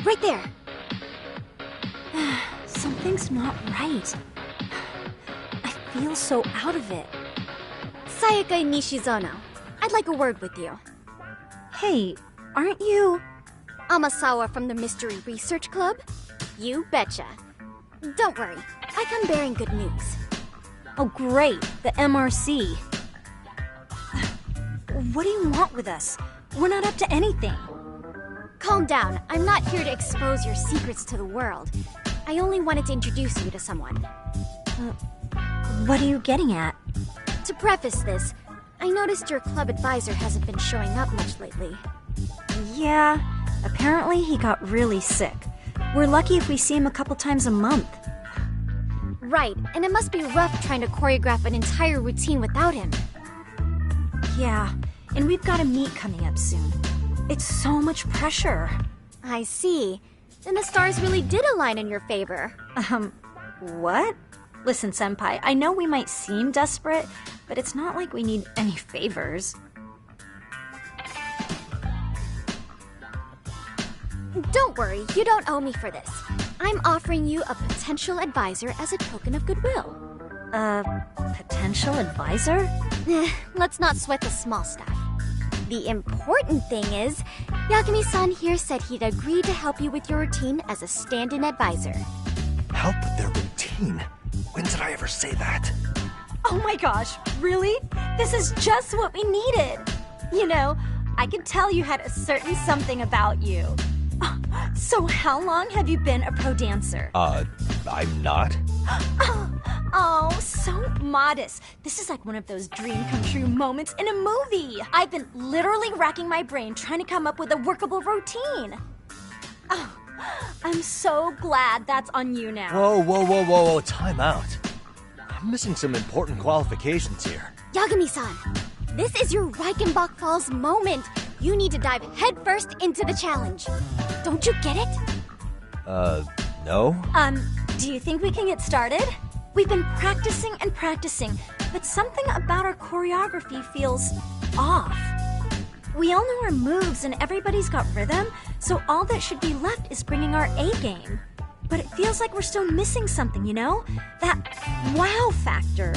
Right there! Something's not right. I feel so out of it. Sayaka Nishizono, I'd like a word with you. Hey, aren't you... Amasawa from the Mystery Research Club? You betcha. Don't worry, I come bearing good news. Oh great, the MRC. What do you want with us? We're not up to anything. Calm down, I'm not here to expose your secrets to the world. I only wanted to introduce you to someone. What are you getting at? To preface this, I noticed your club advisor hasn't been showing up much lately. Yeah, apparently he got really sick. We're lucky if we see him a couple times a month. Right, and it must be rough trying to choreograph an entire routine without him. Yeah, and we've got a meet coming up soon. It's so much pressure. I see. Then the stars really did align in your favor. What? Listen, Senpai, I know we might seem desperate, but it's not like we need any favors. Don't worry, you don't owe me for this. I'm offering you a potential advisor as a token of goodwill. Potential advisor? Let's not sweat the small stuff. The important thing is, Yagami-san here said he'd agree to help you with your routine as a stand-in advisor. Help with their routine? When did I ever say that? Oh my gosh, really? This is just what we needed. You know, I could tell you had a certain something about you. So how long have you been a pro dancer? I'm not. Oh, so modest. This is like one of those dream come true moments in a movie. I've been literally racking my brain trying to come up with a workable routine. Oh, I'm so glad that's on you now. Whoa, time out. I'm missing some important qualifications here. Yagami-san, this is your Reichenbach Falls moment. You need to dive headfirst into the challenge. Don't you get it? No? Do you think we can get started? We've been practicing and practicing, but something about our choreography feels off. We all know our moves and everybody's got rhythm, so all that should be left is bringing our A game. But it feels like we're still missing something, you know? That wow factor.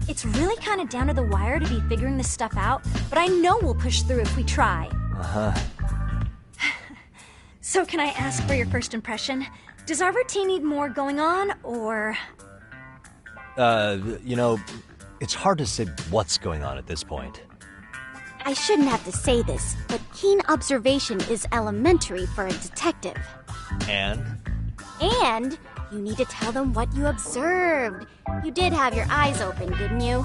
It's really kind of down to the wire to be figuring this stuff out, but I know we'll push through if we try. So can I ask for your first impression? Does our routine need more going on, or...? You know, it's hard to say what's going on at this point. I shouldn't have to say this, but keen observation is elementary for a detective. And? And you need to tell them what you observed. You did have your eyes open, didn't you?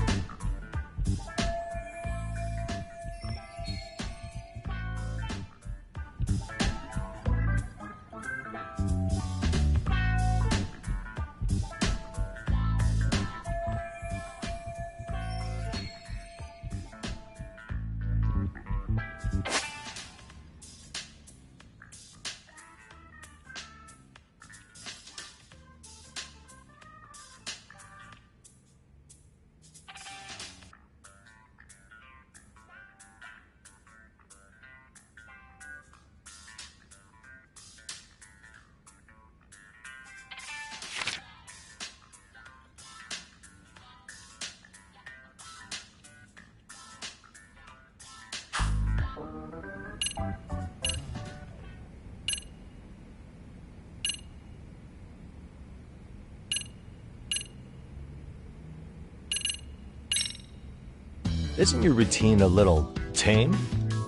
Isn't your routine a little tame?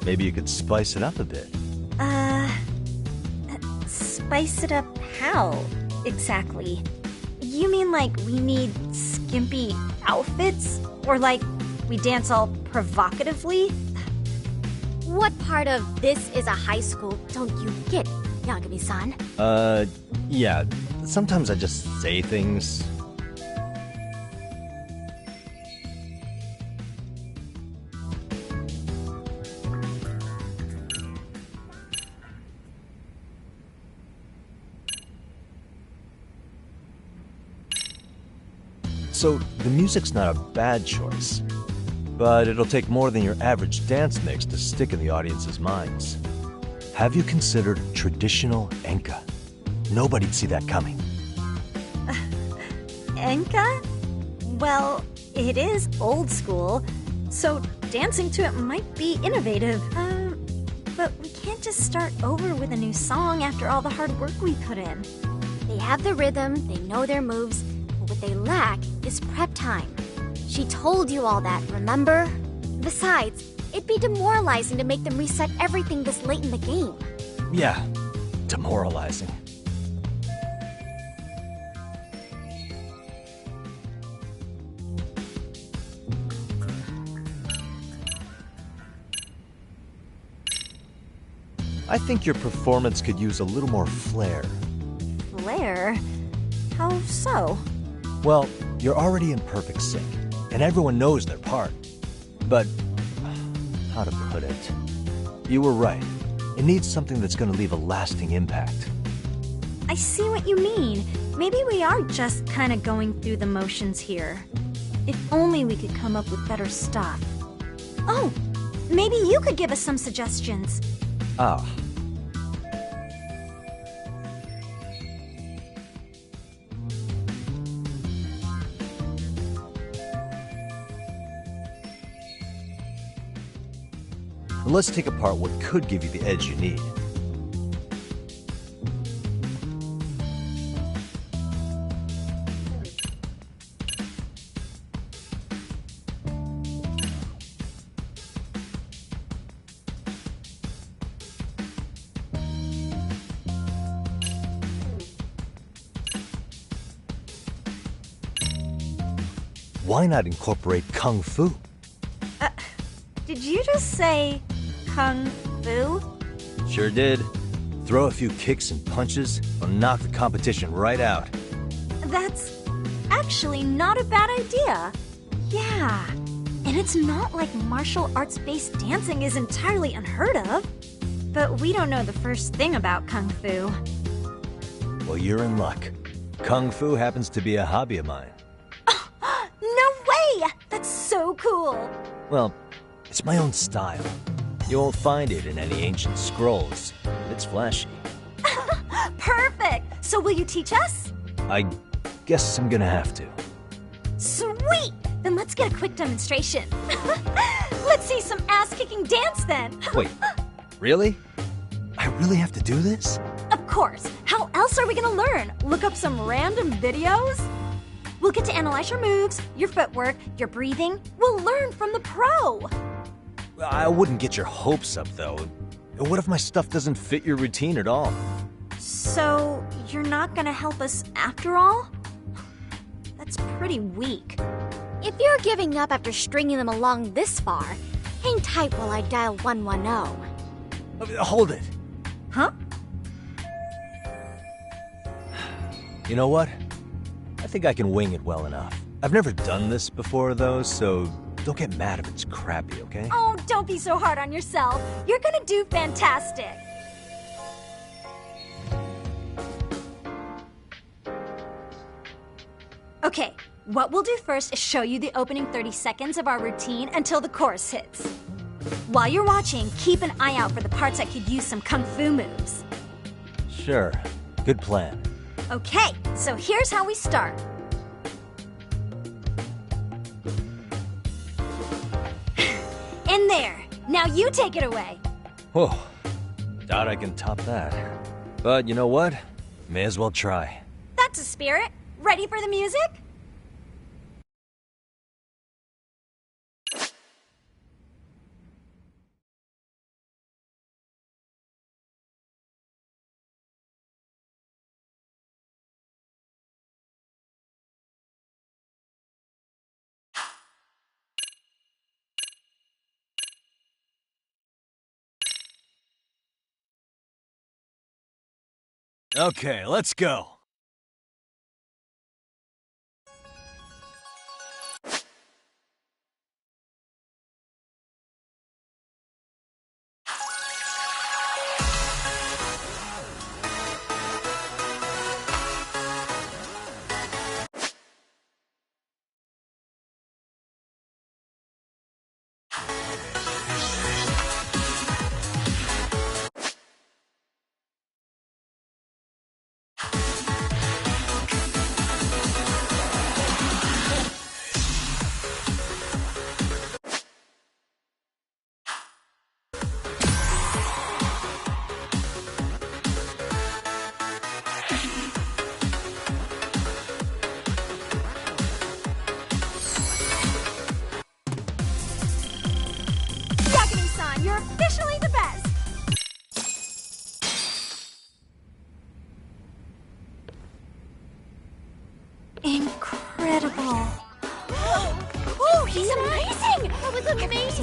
Maybe you could spice it up a bit. Spice it up how, exactly? You mean like we need skimpy outfits? Or like we dance all provocatively? What part of this is a high school don't you get, Yagami-san? Yeah. Sometimes I just say things. So, the music's not a bad choice. But it'll take more than your average dance mix to stick in the audience's minds. Have you considered traditional enka? Nobody'd see that coming. Enka? Well, it is old school, so dancing to it might be innovative. But we can't just start over with a new song after all the hard work we put in. They have the rhythm, they know their moves, but what they lack is prep time. She told you all that, remember? Besides, it'd be demoralizing to make them reset everything this late in the game. Yeah, demoralizing. I think your performance could use a little more flair. Flair? How so? Well, you're already in perfect sync, and everyone knows their part. But, how to put it? You were right. It needs something that's gonna leave a lasting impact. I see what you mean. Maybe we are just kind of going through the motions here. If only we could come up with better stuff. Oh, maybe you could give us some suggestions. Ah. Let's take apart what could give you the edge you need. Why not incorporate Kung Fu? Did you just say Kung Fu? Sure did. Throw a few kicks and punches, will knock the competition right out. That's actually not a bad idea. Yeah, and it's not like martial arts-based dancing is entirely unheard of. But we don't know the first thing about Kung Fu. Well, you're in luck. Kung Fu happens to be a hobby of mine. No way! That's so cool! Well, it's my own style. You won't find it in any ancient scrolls. It's flashy. Perfect! So will you teach us? I guess I'm gonna have to. Sweet! Then let's get a quick demonstration. Let's see some ass-kicking dance then. Wait, really? I really have to do this? Of course. How else are we gonna learn? Look up some random videos? We'll get to analyze your moves, your footwork, your breathing. We'll learn from the pro. I wouldn't get your hopes up, though. What if my stuff doesn't fit your routine at all? So, you're not gonna help us after all? That's pretty weak. If you're giving up after stringing them along this far, hang tight while I dial 110. Hold it. Huh? You know what? I think I can wing it well enough. I've never done this before, though, so don't get mad if it's crappy, okay? Oh, don't be so hard on yourself. You're gonna do fantastic. Okay, what we'll do first is show you the opening 30 seconds of our routine until the chorus hits. While you're watching, keep an eye out for the parts that could use some kung fu moves. Sure. Good plan. Okay, so here's how we start. In there. Now you take it away. Whoa. Doubt I can top that. But you know what? May as well try. That's a spirit. Ready for the music? Okay, let's go.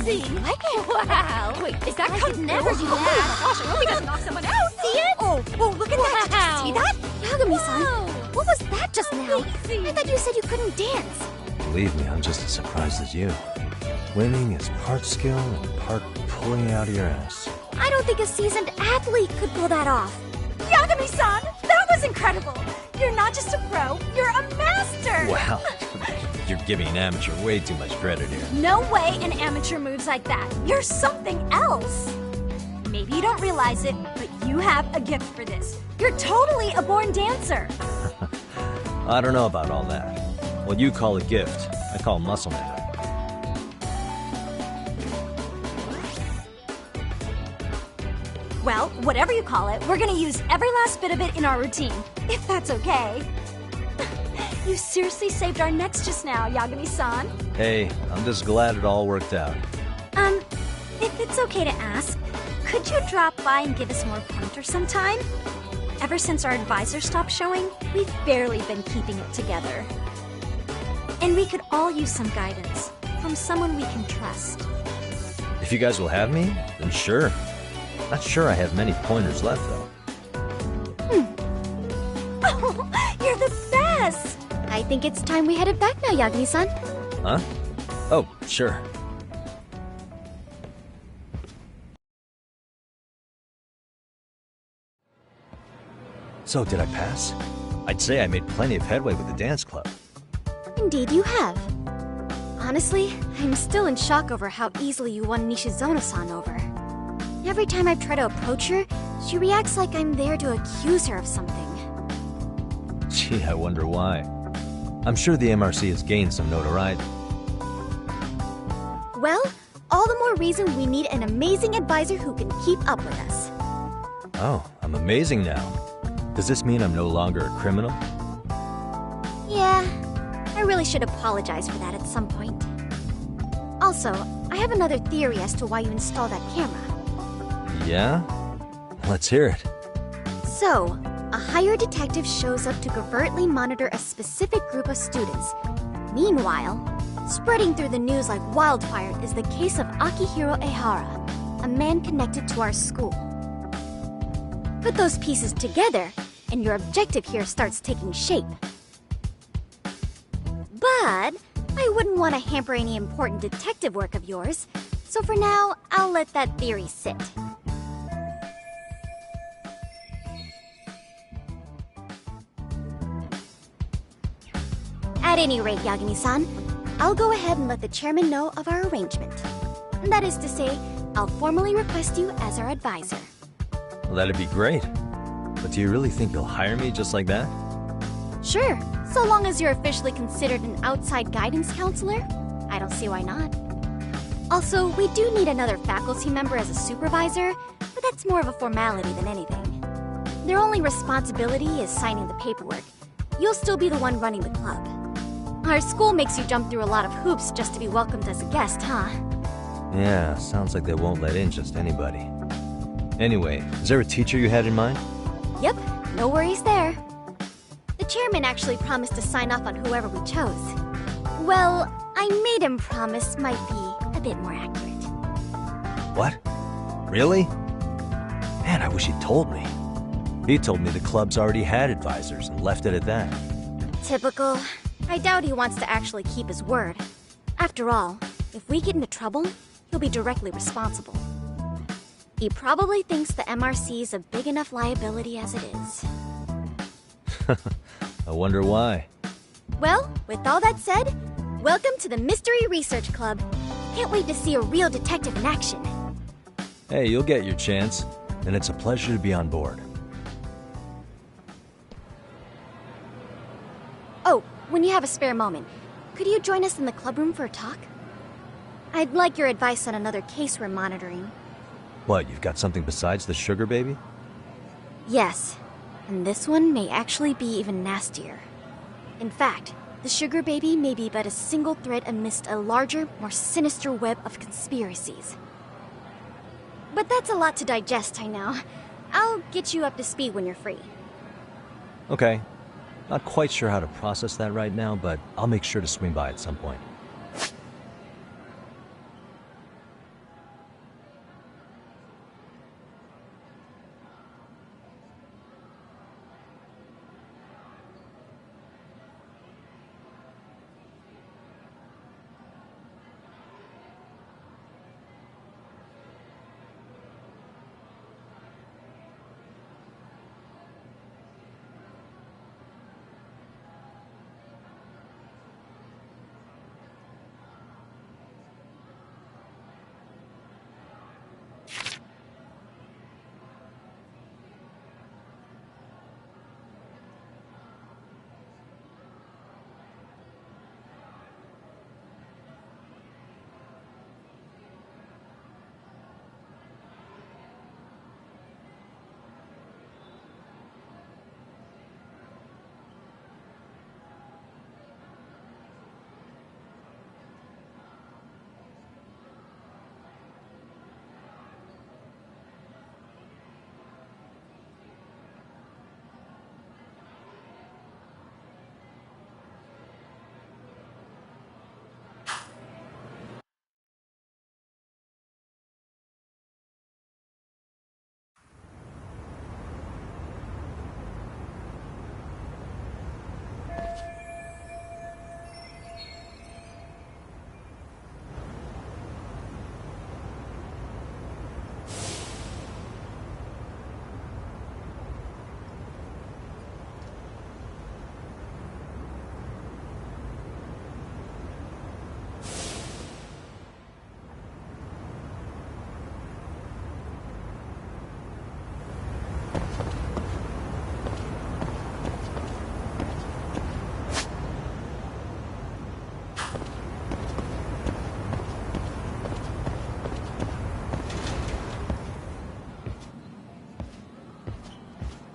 crazy! What? Wow! Wait, is that could never do that? Oh my gosh, I hope he doesn't knock someone out! See it? Oh, look at that! Did you see that? Yagami-san, what was that just now? I thought you said you couldn't dance. Believe me, I'm just as surprised as you. Swimming is part skill and part pulling out of your ass. I don't think a seasoned athlete could pull that off. Yagami-san, that was incredible! You're not just a pro, you're a master! Wow. You're giving an amateur way too much credit here. No way an amateur moves like that. You're something else. Maybe you don't realize it, but you have a gift for this. You're totally a born dancer. I don't know about all that. What you call a gift, I call muscle memory. Well, whatever you call it, we're gonna use every last bit of it in our routine, if that's okay. You seriously saved our necks just now, Yagami-san. Hey, I'm just glad it all worked out. If it's okay to ask, could you drop by and give us more pointers sometime? Ever since our advisor stopped showing, we've barely been keeping it together. And we could all use some guidance from someone we can trust. If you guys will have me, then sure. Not sure I have many pointers left, though. Oh, you're the best! I think it's time we headed back now, Yagami-san. Huh? Oh, sure. So, did I pass? I'd say I made plenty of headway with the dance club. Indeed you have. Honestly, I'm still in shock over how easily you won Nishizono-san over. Every time I try to approach her, she reacts like I'm there to accuse her of something. Gee, I wonder why. I'm sure the MRC has gained some notoriety. Well, all the more reason we need an amazing advisor who can keep up with us. Oh, I'm amazing now. Does this mean I'm no longer a criminal? Yeah, I really should apologize for that at some point. Also, I have another theory as to why you installed that camera. Yeah? Let's hear it. So, a hired detective shows up to covertly monitor a specific group of students. Meanwhile, spreading through the news like wildfire is the case of Akihiro Ehara, a man connected to our school. Put those pieces together, and your objective here starts taking shape. But I wouldn't want to hamper any important detective work of yours, so for now, I'll let that theory sit. At any rate, Yagami-san, I'll go ahead and let the chairman know of our arrangement. That is to say, I'll formally request you as our advisor. Well, that'd be great. But do you really think you'll hire me just like that? Sure, so long as you're officially considered an outside guidance counselor, I don't see why not. Also, we do need another faculty member as a supervisor, but that's more of a formality than anything. Their only responsibility is signing the paperwork. You'll still be the one running the club. Our school makes you jump through a lot of hoops just to be welcomed as a guest, huh? Yeah, sounds like they won't let in just anybody. Anyway, is there a teacher you had in mind? Yep, no worries there. The chairman actually promised to sign off on whoever we chose. Well, I made him promise might be a bit more accurate. What? Really? Man, I wish he'd told me. He told me the club's already had advisors and left it at that. Typical. I doubt he wants to actually keep his word. After all, if we get into trouble, he'll be directly responsible. He probably thinks the MRC is a big enough liability as it is. I wonder why. Well, with all that said, welcome to the Mystery Research Club. Can't wait to see a real detective in action. Hey, you'll get your chance, and it's a pleasure to be on board. Oh, when you have a spare moment, could you join us in the clubroom for a talk? I'd like your advice on another case we're monitoring. What, you've got something besides the sugar baby? Yes, and this one may actually be even nastier. In fact, the sugar baby may be but a single thread amidst a larger, more sinister web of conspiracies. But that's a lot to digest, I know. I'll get you up to speed when you're free. Okay. Not quite sure how to process that right now, but I'll make sure to swing by at some point.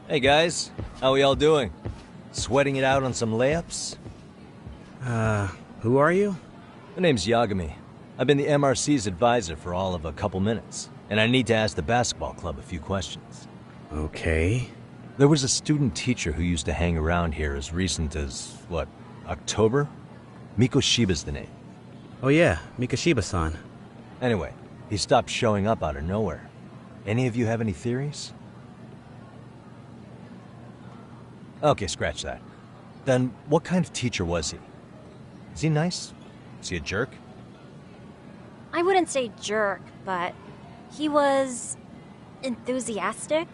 Hey guys, how we all doing? Sweating it out on some layups? Who are you? My name's Yagami. I've been the MRC's advisor for all of a couple minutes, and I need to ask the basketball club a few questions. Okay. There was a student teacher who used to hang around here as recent as, what, October? Mikoshiba's the name. Oh yeah, Mikoshiba-san. Anyway, he stopped showing up out of nowhere. Any of you have any theories? Okay, scratch that. Then, what kind of teacher was he? Is he nice? Is he a jerk? I wouldn't say jerk, but he was enthusiastic.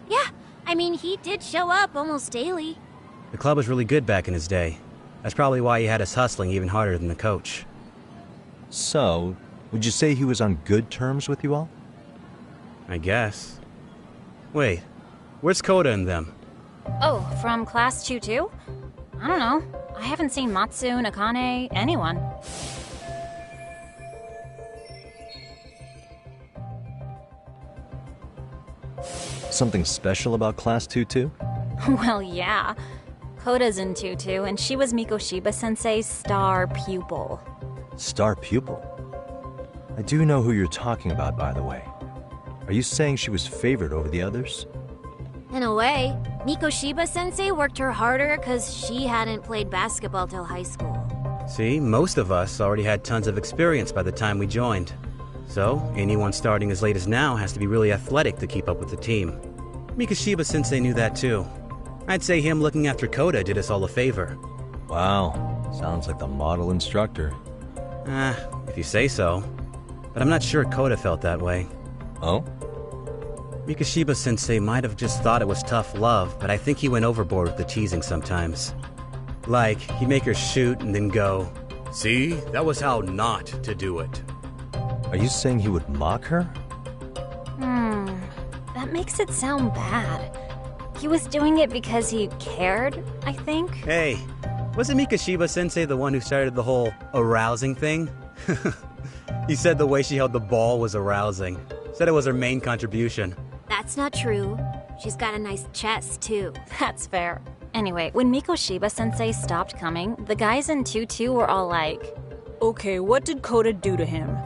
Yeah, I mean, he did show up almost daily. The club was really good back in his day. That's probably why he had us hustling even harder than the coach. So, would you say he was on good terms with you all? I guess. Wait, where's Koda and them? Oh, from class 2-2? I don't know. I haven't seen Matsu, Nakane, anyone. Something special about class 2-2? Well, yeah. Koda's in 2-2, and she was Mikoshiba-sensei's star pupil. Star pupil? I do know who you're talking about, by the way. Are you saying she was favored over the others? In a way, Mikoshiba-sensei worked her harder because she hadn't played basketball till high school. See, most of us already had tons of experience by the time we joined. So, anyone starting as late as now has to be really athletic to keep up with the team. Mikoshiba-sensei knew that too. I'd say him looking after Koda did us all a favor. Wow, sounds like the model instructor. If you say so. But I'm not sure Koda felt that way. Oh? Mikoshiba-sensei might have just thought it was tough love, but I think he went overboard with the teasing sometimes. Like, he'd make her shoot and then go, "See, that was how not to do it." Are you saying he would mock her? That makes it sound bad. He was doing it because he cared, I think. Hey, wasn't Mikoshiba-sensei the one who started the whole arousing thing? He said the way she held the ball was arousing. Said it was her main contribution. That's not true. She's got a nice chest, too. That's fair. Anyway, when Mikoshiba-sensei stopped coming, the guys in 2-2 were all like, "Okay, what did Koda do to him?"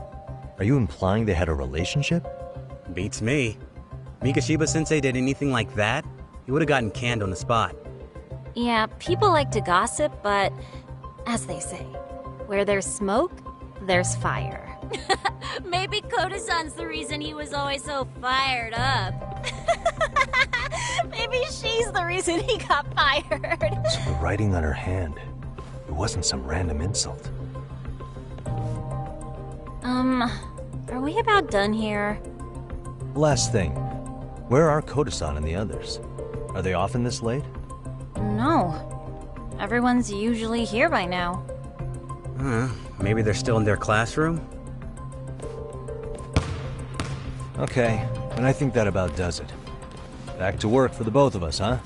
Are you implying they had a relationship? Beats me. Mikoshiba-sensei did anything like that, he would have gotten canned on the spot. yeah, people like to gossip, but as they say, where there's smoke, there's fire. Maybe Koda-san's the reason he was always so fired up. Maybe she's the reason he got fired. So the writing on her hand, it wasn't some random insult. Are we about done here? Last thing, where are Koda-san and the others? Are they often this late? No. Everyone's usually here by now. Maybe they're still in their classroom? Okay, and I think that about does it. Back to work for the both of us, huh?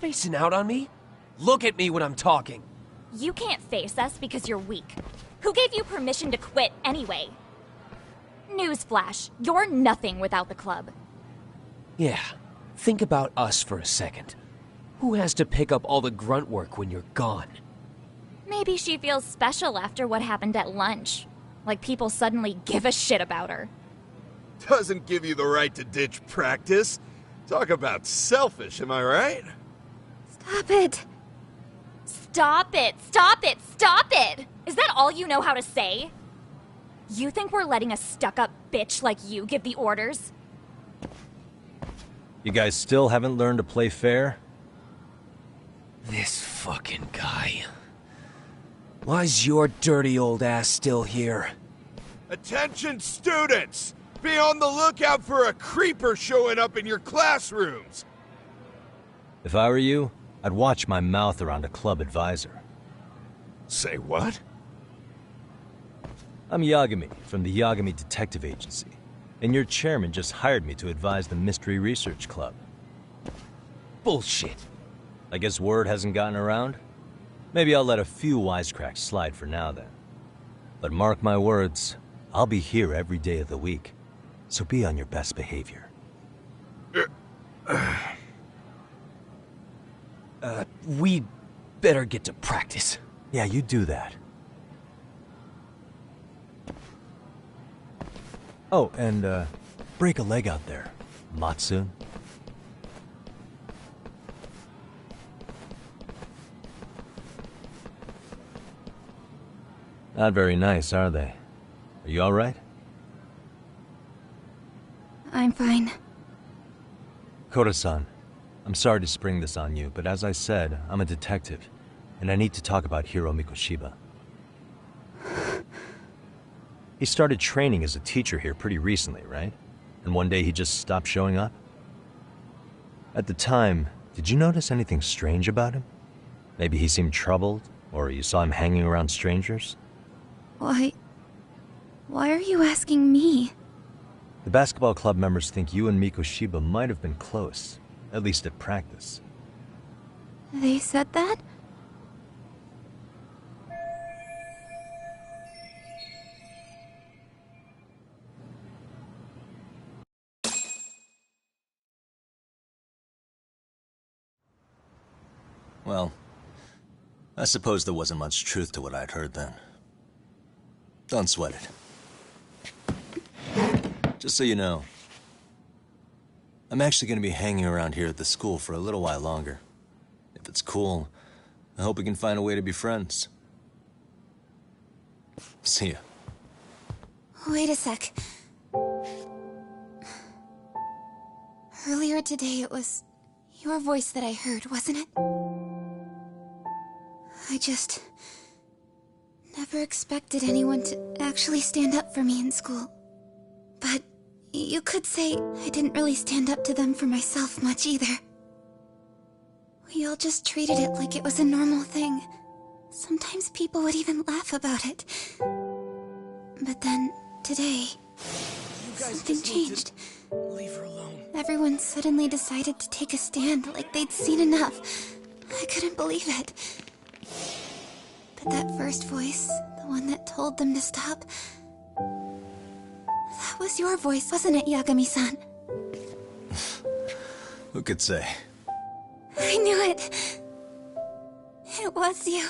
spacing out on me? Look at me when I'm talking. You can't face us because you're weak. Who gave you permission to quit anyway? Newsflash, you're nothing without the club. Yeah, think about us for a second. Who has to pick up all the grunt work when you're gone? Maybe she feels special after what happened at lunch. Like people suddenly give a shit about her. Doesn't give you the right to ditch practice. Talk about selfish, am I right? Stop it! Stop it! Stop it! Stop it! Is that all you know how to say? You think we're letting a stuck-up bitch like you give the orders? You guys still haven't learned to play fair? This fucking guy. Why's your dirty old ass still here? Attention students! Be on the lookout for a creeper showing up in your classrooms! If I were you, I'd watch my mouth around a club advisor. Say what? I'm Yagami, from the Yagami Detective Agency, and your chairman just hired me to advise the Mystery Research Club. Bullshit. I guess word hasn't gotten around? Maybe I'll let a few wisecracks slide for now then. But mark my words, I'll be here every day of the week, so be on your best behavior. We better get to practice. Yeah, you do that. Oh, and, break a leg out there, Matsun. Not very nice, are they? Are you alright? I'm fine. Koda-san, I'm sorry to spring this on you, but as I said, I'm a detective, and I need to talk about Hiro Mikoshiba. He started training as a teacher here pretty recently, right? And one day he just stopped showing up? At the time, did you notice anything strange about him? Maybe he seemed troubled, or you saw him hanging around strangers? Why are you asking me? The basketball club members think you and Mikoshiba might have been close, at least at practice. They said that? Well, I suppose there wasn't much truth to what I'd heard then. Don't sweat it. Just so you know, I'm actually going to be hanging around here at the school for a little while longer. If it's cool, I hope we can find a way to be friends. See ya. Wait a sec. Earlier today it was your voice that I heard, wasn't it? I just never expected anyone to actually stand up for me in school. But you could say I didn't really stand up to them for myself much either. We all just treated it like it was a normal thing. Sometimes people would even laugh about it. But then, today, something changed. Leave her alone. Everyone suddenly decided to take a stand like they'd seen enough. I couldn't believe it. But that first voice, the one that told them to stop, that was your voice, wasn't it, Yagami-san? Who could say? I knew it. It was you.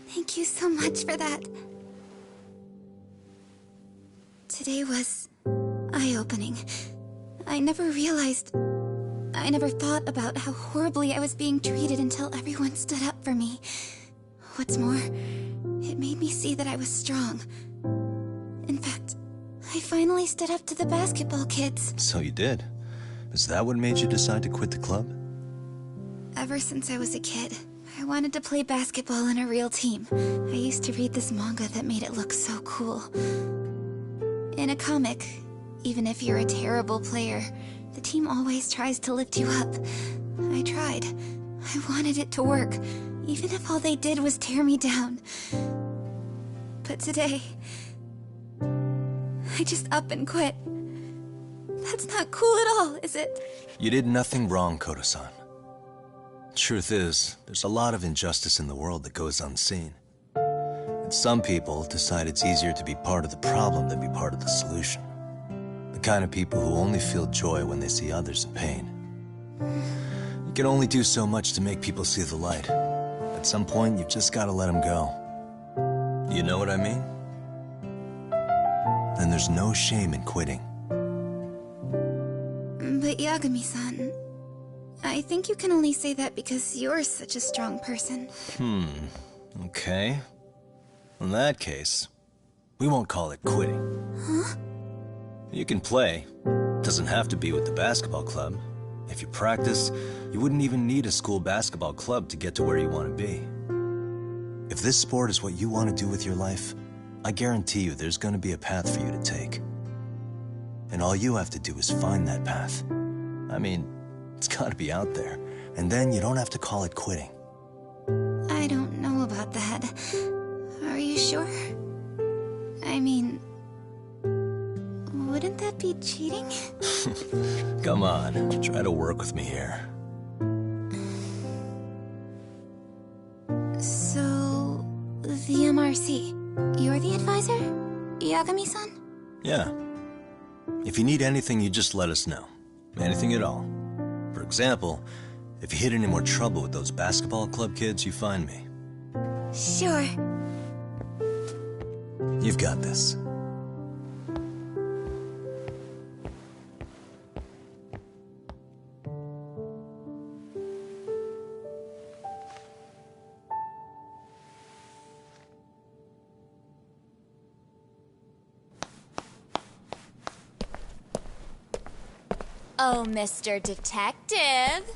Thank you so much for that. Today was eye-opening. I never thought about how horribly I was being treated until everyone stood up for me. What's more, it made me see that I was strong. In fact, I finally stood up to the basketball kids. So you did. Is that what made you decide to quit the club? Ever since I was a kid, I wanted to play basketball in a real team. I used to read this manga that made it look so cool. In a comic, even if you're a terrible player, the team always tries to lift you up. I tried. I wanted it to work, even if all they did was tear me down. But today, I just up and quit. That's not cool at all, is it? You did nothing wrong, Koda-san. Truth is, there's a lot of injustice in the world that goes unseen. And some people decide it's easier to be part of the problem than be part of the solution. The kind of people who only feel joy when they see others in pain. You can only do so much to make people see the light. At some point, you've just got to let them go. You know what I mean? Then there's no shame in quitting. But Yagami-san, I think you can only say that because you're such a strong person. Okay. In that case, we won't call it quitting. Huh? You can play. Doesn't have to be with the basketball club. If you practice, you wouldn't even need a school basketball club to get to where you want to be. If this sport is what you want to do with your life, I guarantee you there's going to be a path for you to take. And all you have to do is find that path. I mean, it's got to be out there. And then you don't have to call it quitting. I don't know about that. Are you sure? I mean, wouldn't that be cheating? Come on, try to work with me here. So, the MRC, you're the advisor? Yagami-san? Yeah. If you need anything, you just let us know. Anything at all. For example, if you hit any more trouble with those basketball club kids, you find me. Sure. You've got this. Oh, Mr. Detective.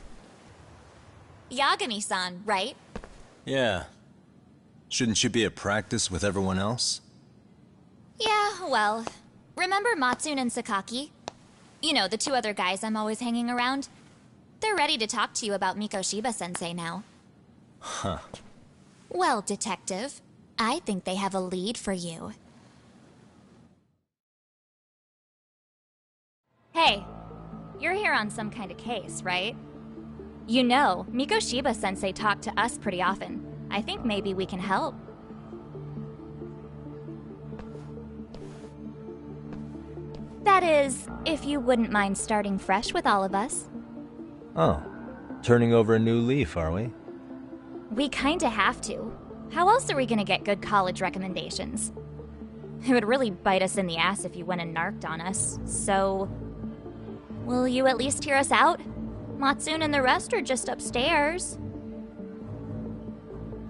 Yagami-san, right? Yeah. Shouldn't you be at practice with everyone else? Yeah, well, remember Matsune and Sakaki? You know, the two other guys I'm always hanging around? They're ready to talk to you about Mikoshiba-sensei now. Huh. Well, Detective, I think they have a lead for you. Hey, you're here on some kind of case, right? You know, Mikoshiba-sensei talked to us pretty often. I think maybe we can help. That is, if you wouldn't mind starting fresh with all of us. Oh, turning over a new leaf, are we? We kinda have to. How else are we gonna get good college recommendations? It would really bite us in the ass if you went and narked on us, so... Will you at least hear us out? Matsune and the rest are just upstairs.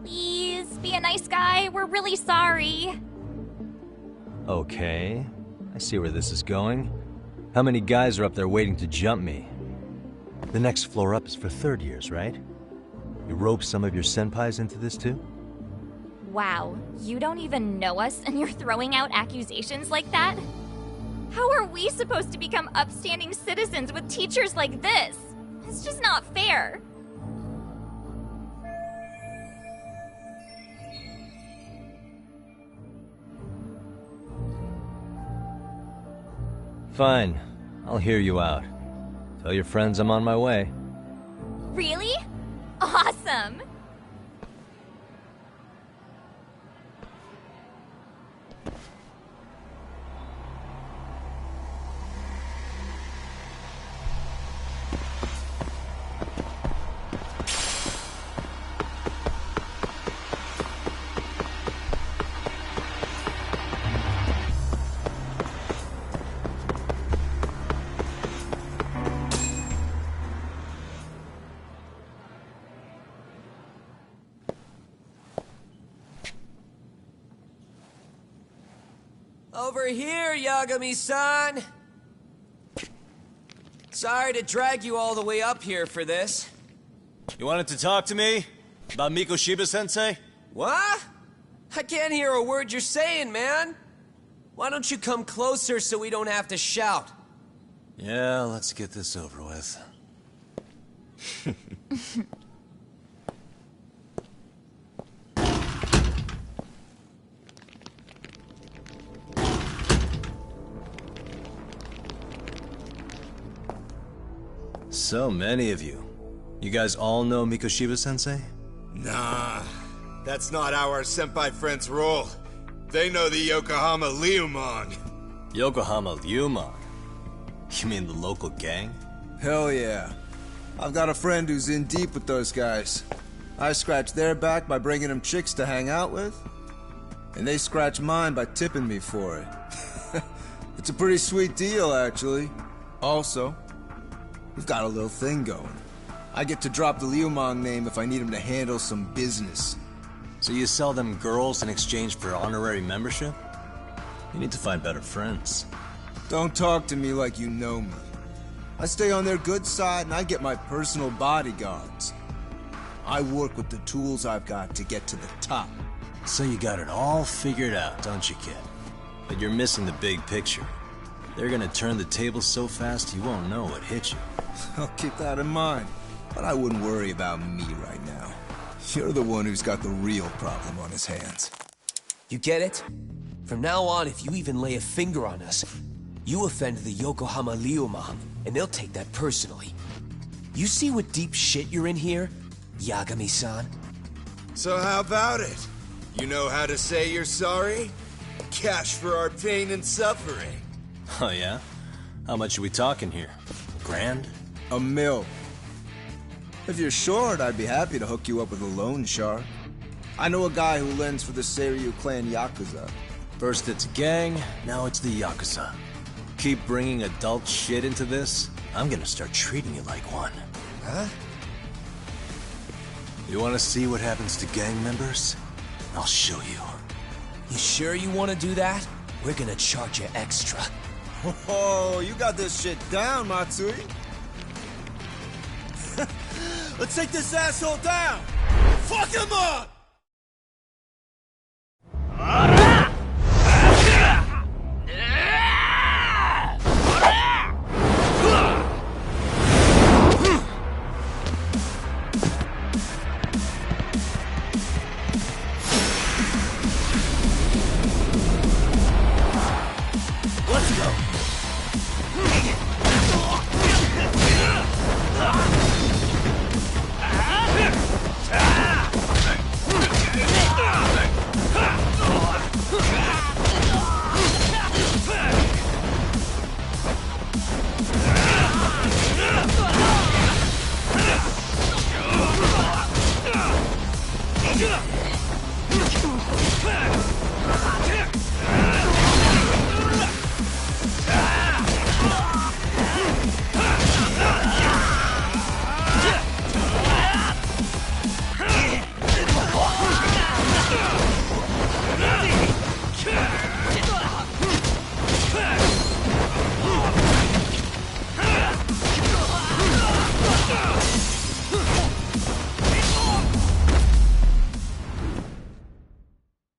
Please, be a nice guy. We're really sorry. Okay, I see where this is going. How many guys are up there waiting to jump me? The next floor up is for third years, right? You rope some of your senpais into this too? Wow, you don't even know us and you're throwing out accusations like that? How are we supposed to become upstanding citizens with teachers like this? It's just not fair. Fine, I'll hear you out. Tell your friends I'm on my way. Really? Awesome! Over here, Yagami-san! Sorry to drag you all the way up here for this. You wanted to talk to me? About Mikoshiba-sensei? What? I can't hear a word you're saying, man. Why don't you come closer so we don't have to shout? Yeah, let's get this over with. So many of you. You guys all know Mikoshiba-sensei? Nah, that's not how our senpai friends roll. They know the Yokohama Liumang. Yokohama Liumang? You mean the local gang? Hell yeah. I've got a friend who's in deep with those guys. I scratch their back by bringing them chicks to hang out with, and they scratch mine by tipping me for it. It's a pretty sweet deal, actually. Also, we've got a little thing going. I get to drop the Liumang name if I need him to handle some business. So you sell them girls in exchange for honorary membership? You need to find better friends. Don't talk to me like you know me. I stay on their good side and I get my personal bodyguards. I work with the tools I've got to get to the top. So you got it all figured out, don't you, kid? But you're missing the big picture. They're gonna turn the tables so fast you won't know what hit you. I'll keep that in mind. But I wouldn't worry about me right now. You're the one who's got the real problem on his hands. You get it? From now on, if you even lay a finger on us, you offend the Yokohama Liumang, and they'll take that personally. You see what deep shit you're in here, Yagami-san? So how about it? You know how to say you're sorry? Cash for our pain and suffering. Oh yeah? How much are we talking here? $1,000? $1 million. If you're short, I'd be happy to hook you up with a loan shark. I know a guy who lends for the Seiryu clan Yakuza. First it's a gang, now it's the Yakuza. Keep bringing adult shit into this, I'm gonna start treating you like one. Huh? You wanna see what happens to gang members? I'll show you. You sure you want to do that? We're gonna charge you extra. Oh, you got this shit down, Matsui. Let's take this asshole down! Fuck him up! Let's go!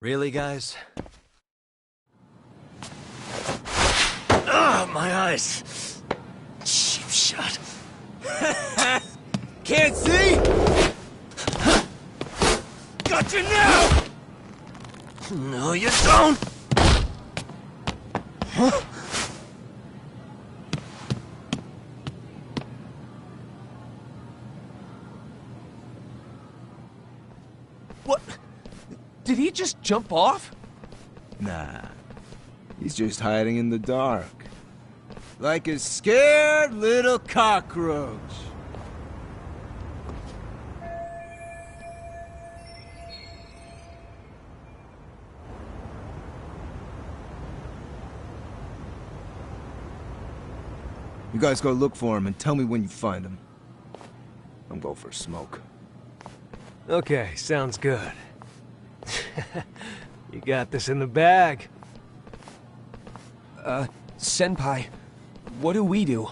Really, guys? Ah, my eyes! Cheap shot. Can't see? Got you now! No, you don't! Huh? What? Did he just jump off? Nah. He's just hiding in the dark. Like a scared little cockroach. You guys go look for him and tell me when you find him. I'm going for a smoke. Okay, sounds good. You got this in the bag. Senpai, what do we do?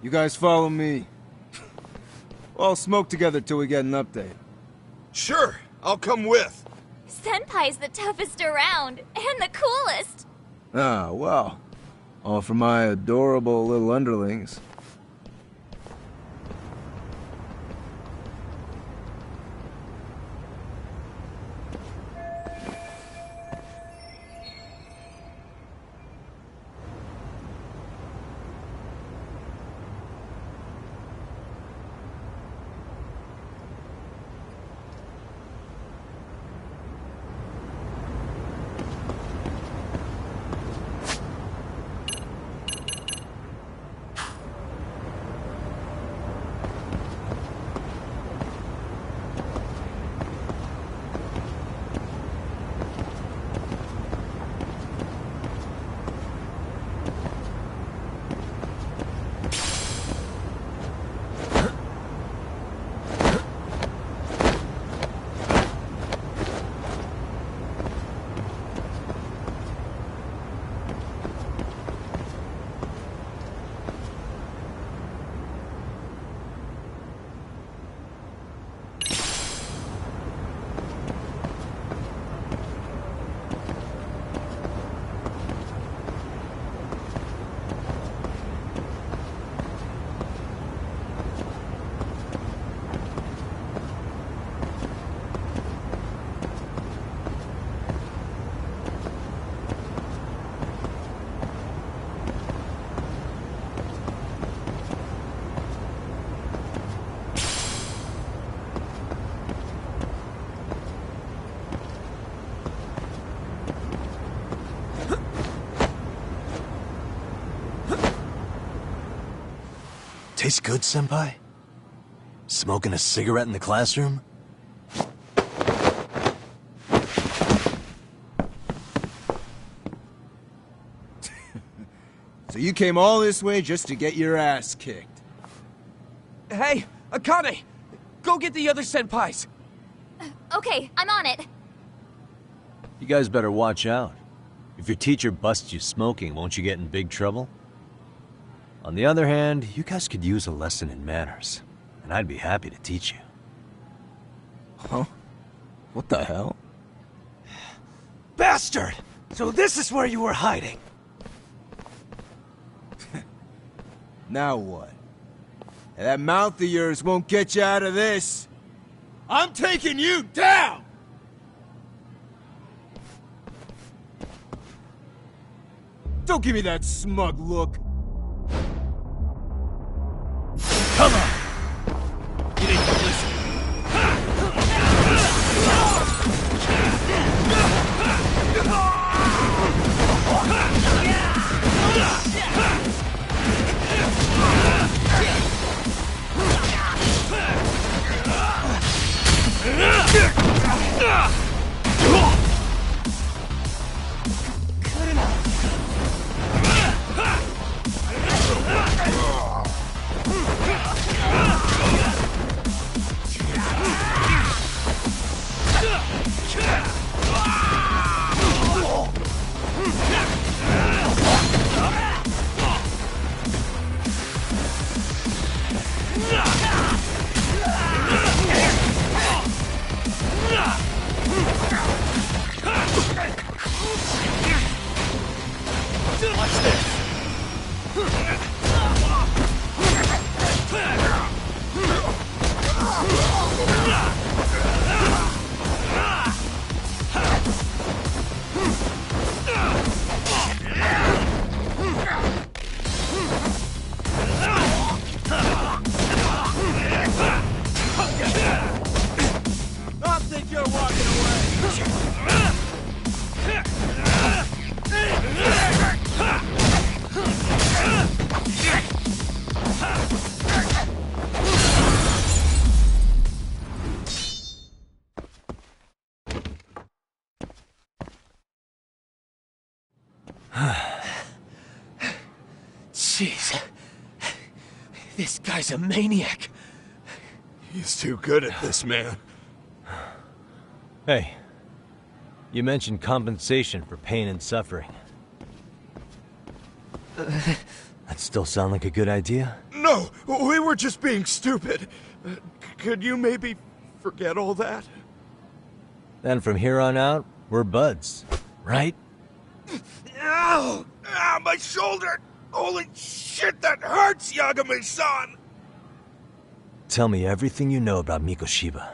You guys follow me. We'll all smoke together till we get an update. Sure, I'll come with. Senpai's the toughest around, and the coolest. Ah, well. All for my adorable little underlings. Tastes good, Senpai? Smoking a cigarette in the classroom? So you came all this way just to get your ass kicked? Hey, Akane! Go get the other senpais! Okay, I'm on it. You guys better watch out. If your teacher busts you smoking, won't you get in big trouble? On the other hand, you guys could use a lesson in manners, and I'd be happy to teach you. Huh? What the hell? Bastard! So this is where you were hiding. Now what? That mouth of yours won't get you out of this. I'm taking you down! Don't give me that smug look. Come on! You need to listen. Jeez. This guy's a maniac. He's too good at this, man. Hey, you mentioned compensation for pain and suffering. That still sound like a good idea? No, we were just being stupid. Could you maybe forget all that? Then from here on out, we're buds, right? Ow! Ah, my shoulder! Holy shit, that hurts, Yagami-san! Tell me everything you know about Mikoshiba.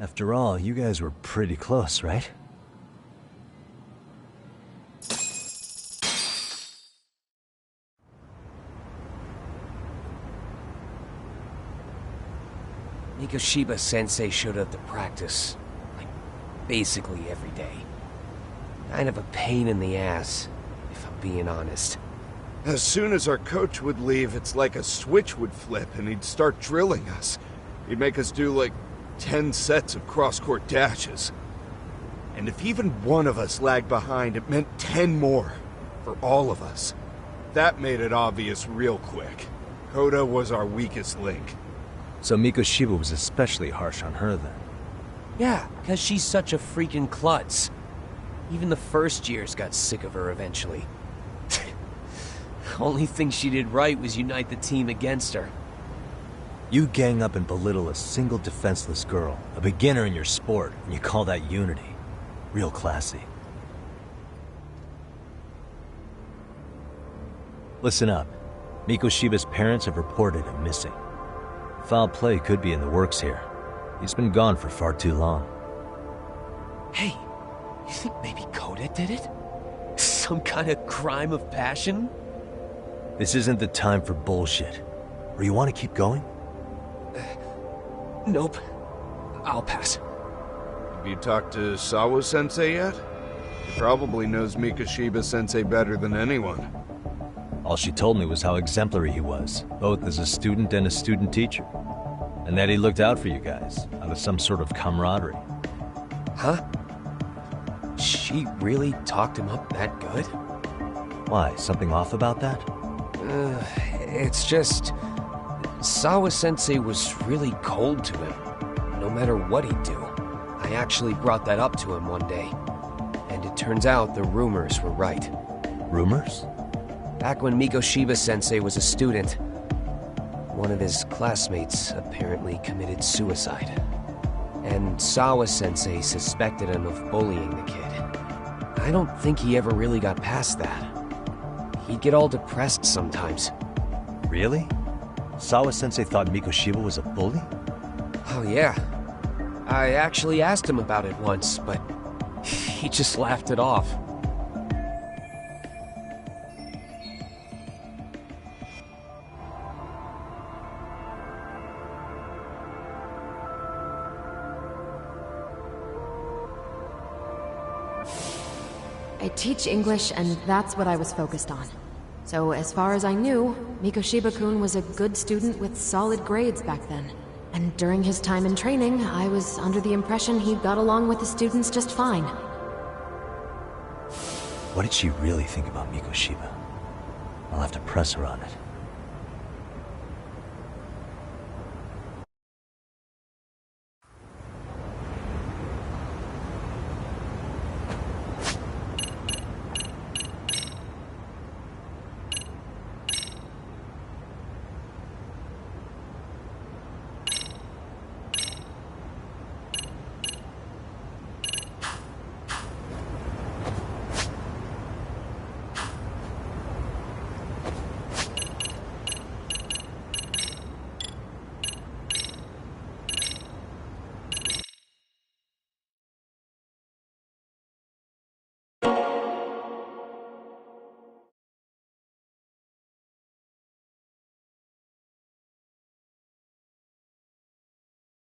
After all, you guys were pretty close, right? Mikoshiba Sensei showed up to practice, like, basically every day. Kind of a pain in the ass, if I'm being honest. As soon as our coach would leave, it's like a switch would flip and he'd start drilling us. He'd make us do like 10 sets of cross-court dashes. And if even one of us lagged behind, it meant 10 more. For all of us. That made it obvious real quick. Koda was our weakest link. So Mikoshiba was especially harsh on her then? Yeah, because she's such a freaking klutz. Even the first years got sick of her eventually. Only thing she did right was unite the team against her. You gang up and belittle a single defenseless girl, a beginner in your sport, and you call that unity. Real classy. Listen up. Mikoshiba's parents have reported him missing. Foul play could be in the works here. He's been gone for far too long. Hey, you think maybe Koda did it? Some kind of crime of passion? This isn't the time for bullshit. Or you want to keep going? Nope. I'll pass. Have you talked to Sawa-sensei yet? He probably knows Mikoshiba-sensei better than anyone. All she told me was how exemplary he was, both as a student and a student teacher. And that he looked out for you guys, out of some sort of camaraderie. Huh? She really talked him up that good? Why, something off about that? It's just... Sawa-sensei was really cold to him, no matter what he'd do. I actually brought that up to him one day. And it turns out the rumors were right. Rumors? Back when Mikoshiba-sensei was a student, one of his classmates apparently committed suicide. And Sawa-sensei suspected him of bullying the kid. I don't think he ever really got past that. He'd get all depressed sometimes. Really? Sawa-sensei thought Mikoshiba was a bully? Oh yeah. I actually asked him about it once, but he just laughed it off. I teach English, and that's what I was focused on. So as far as I knew, Mikoshiba-kun was a good student with solid grades back then. And during his time in training, I was under the impression he got along with the students just fine. What did she really think about Mikoshiba? I'll have to press her on it.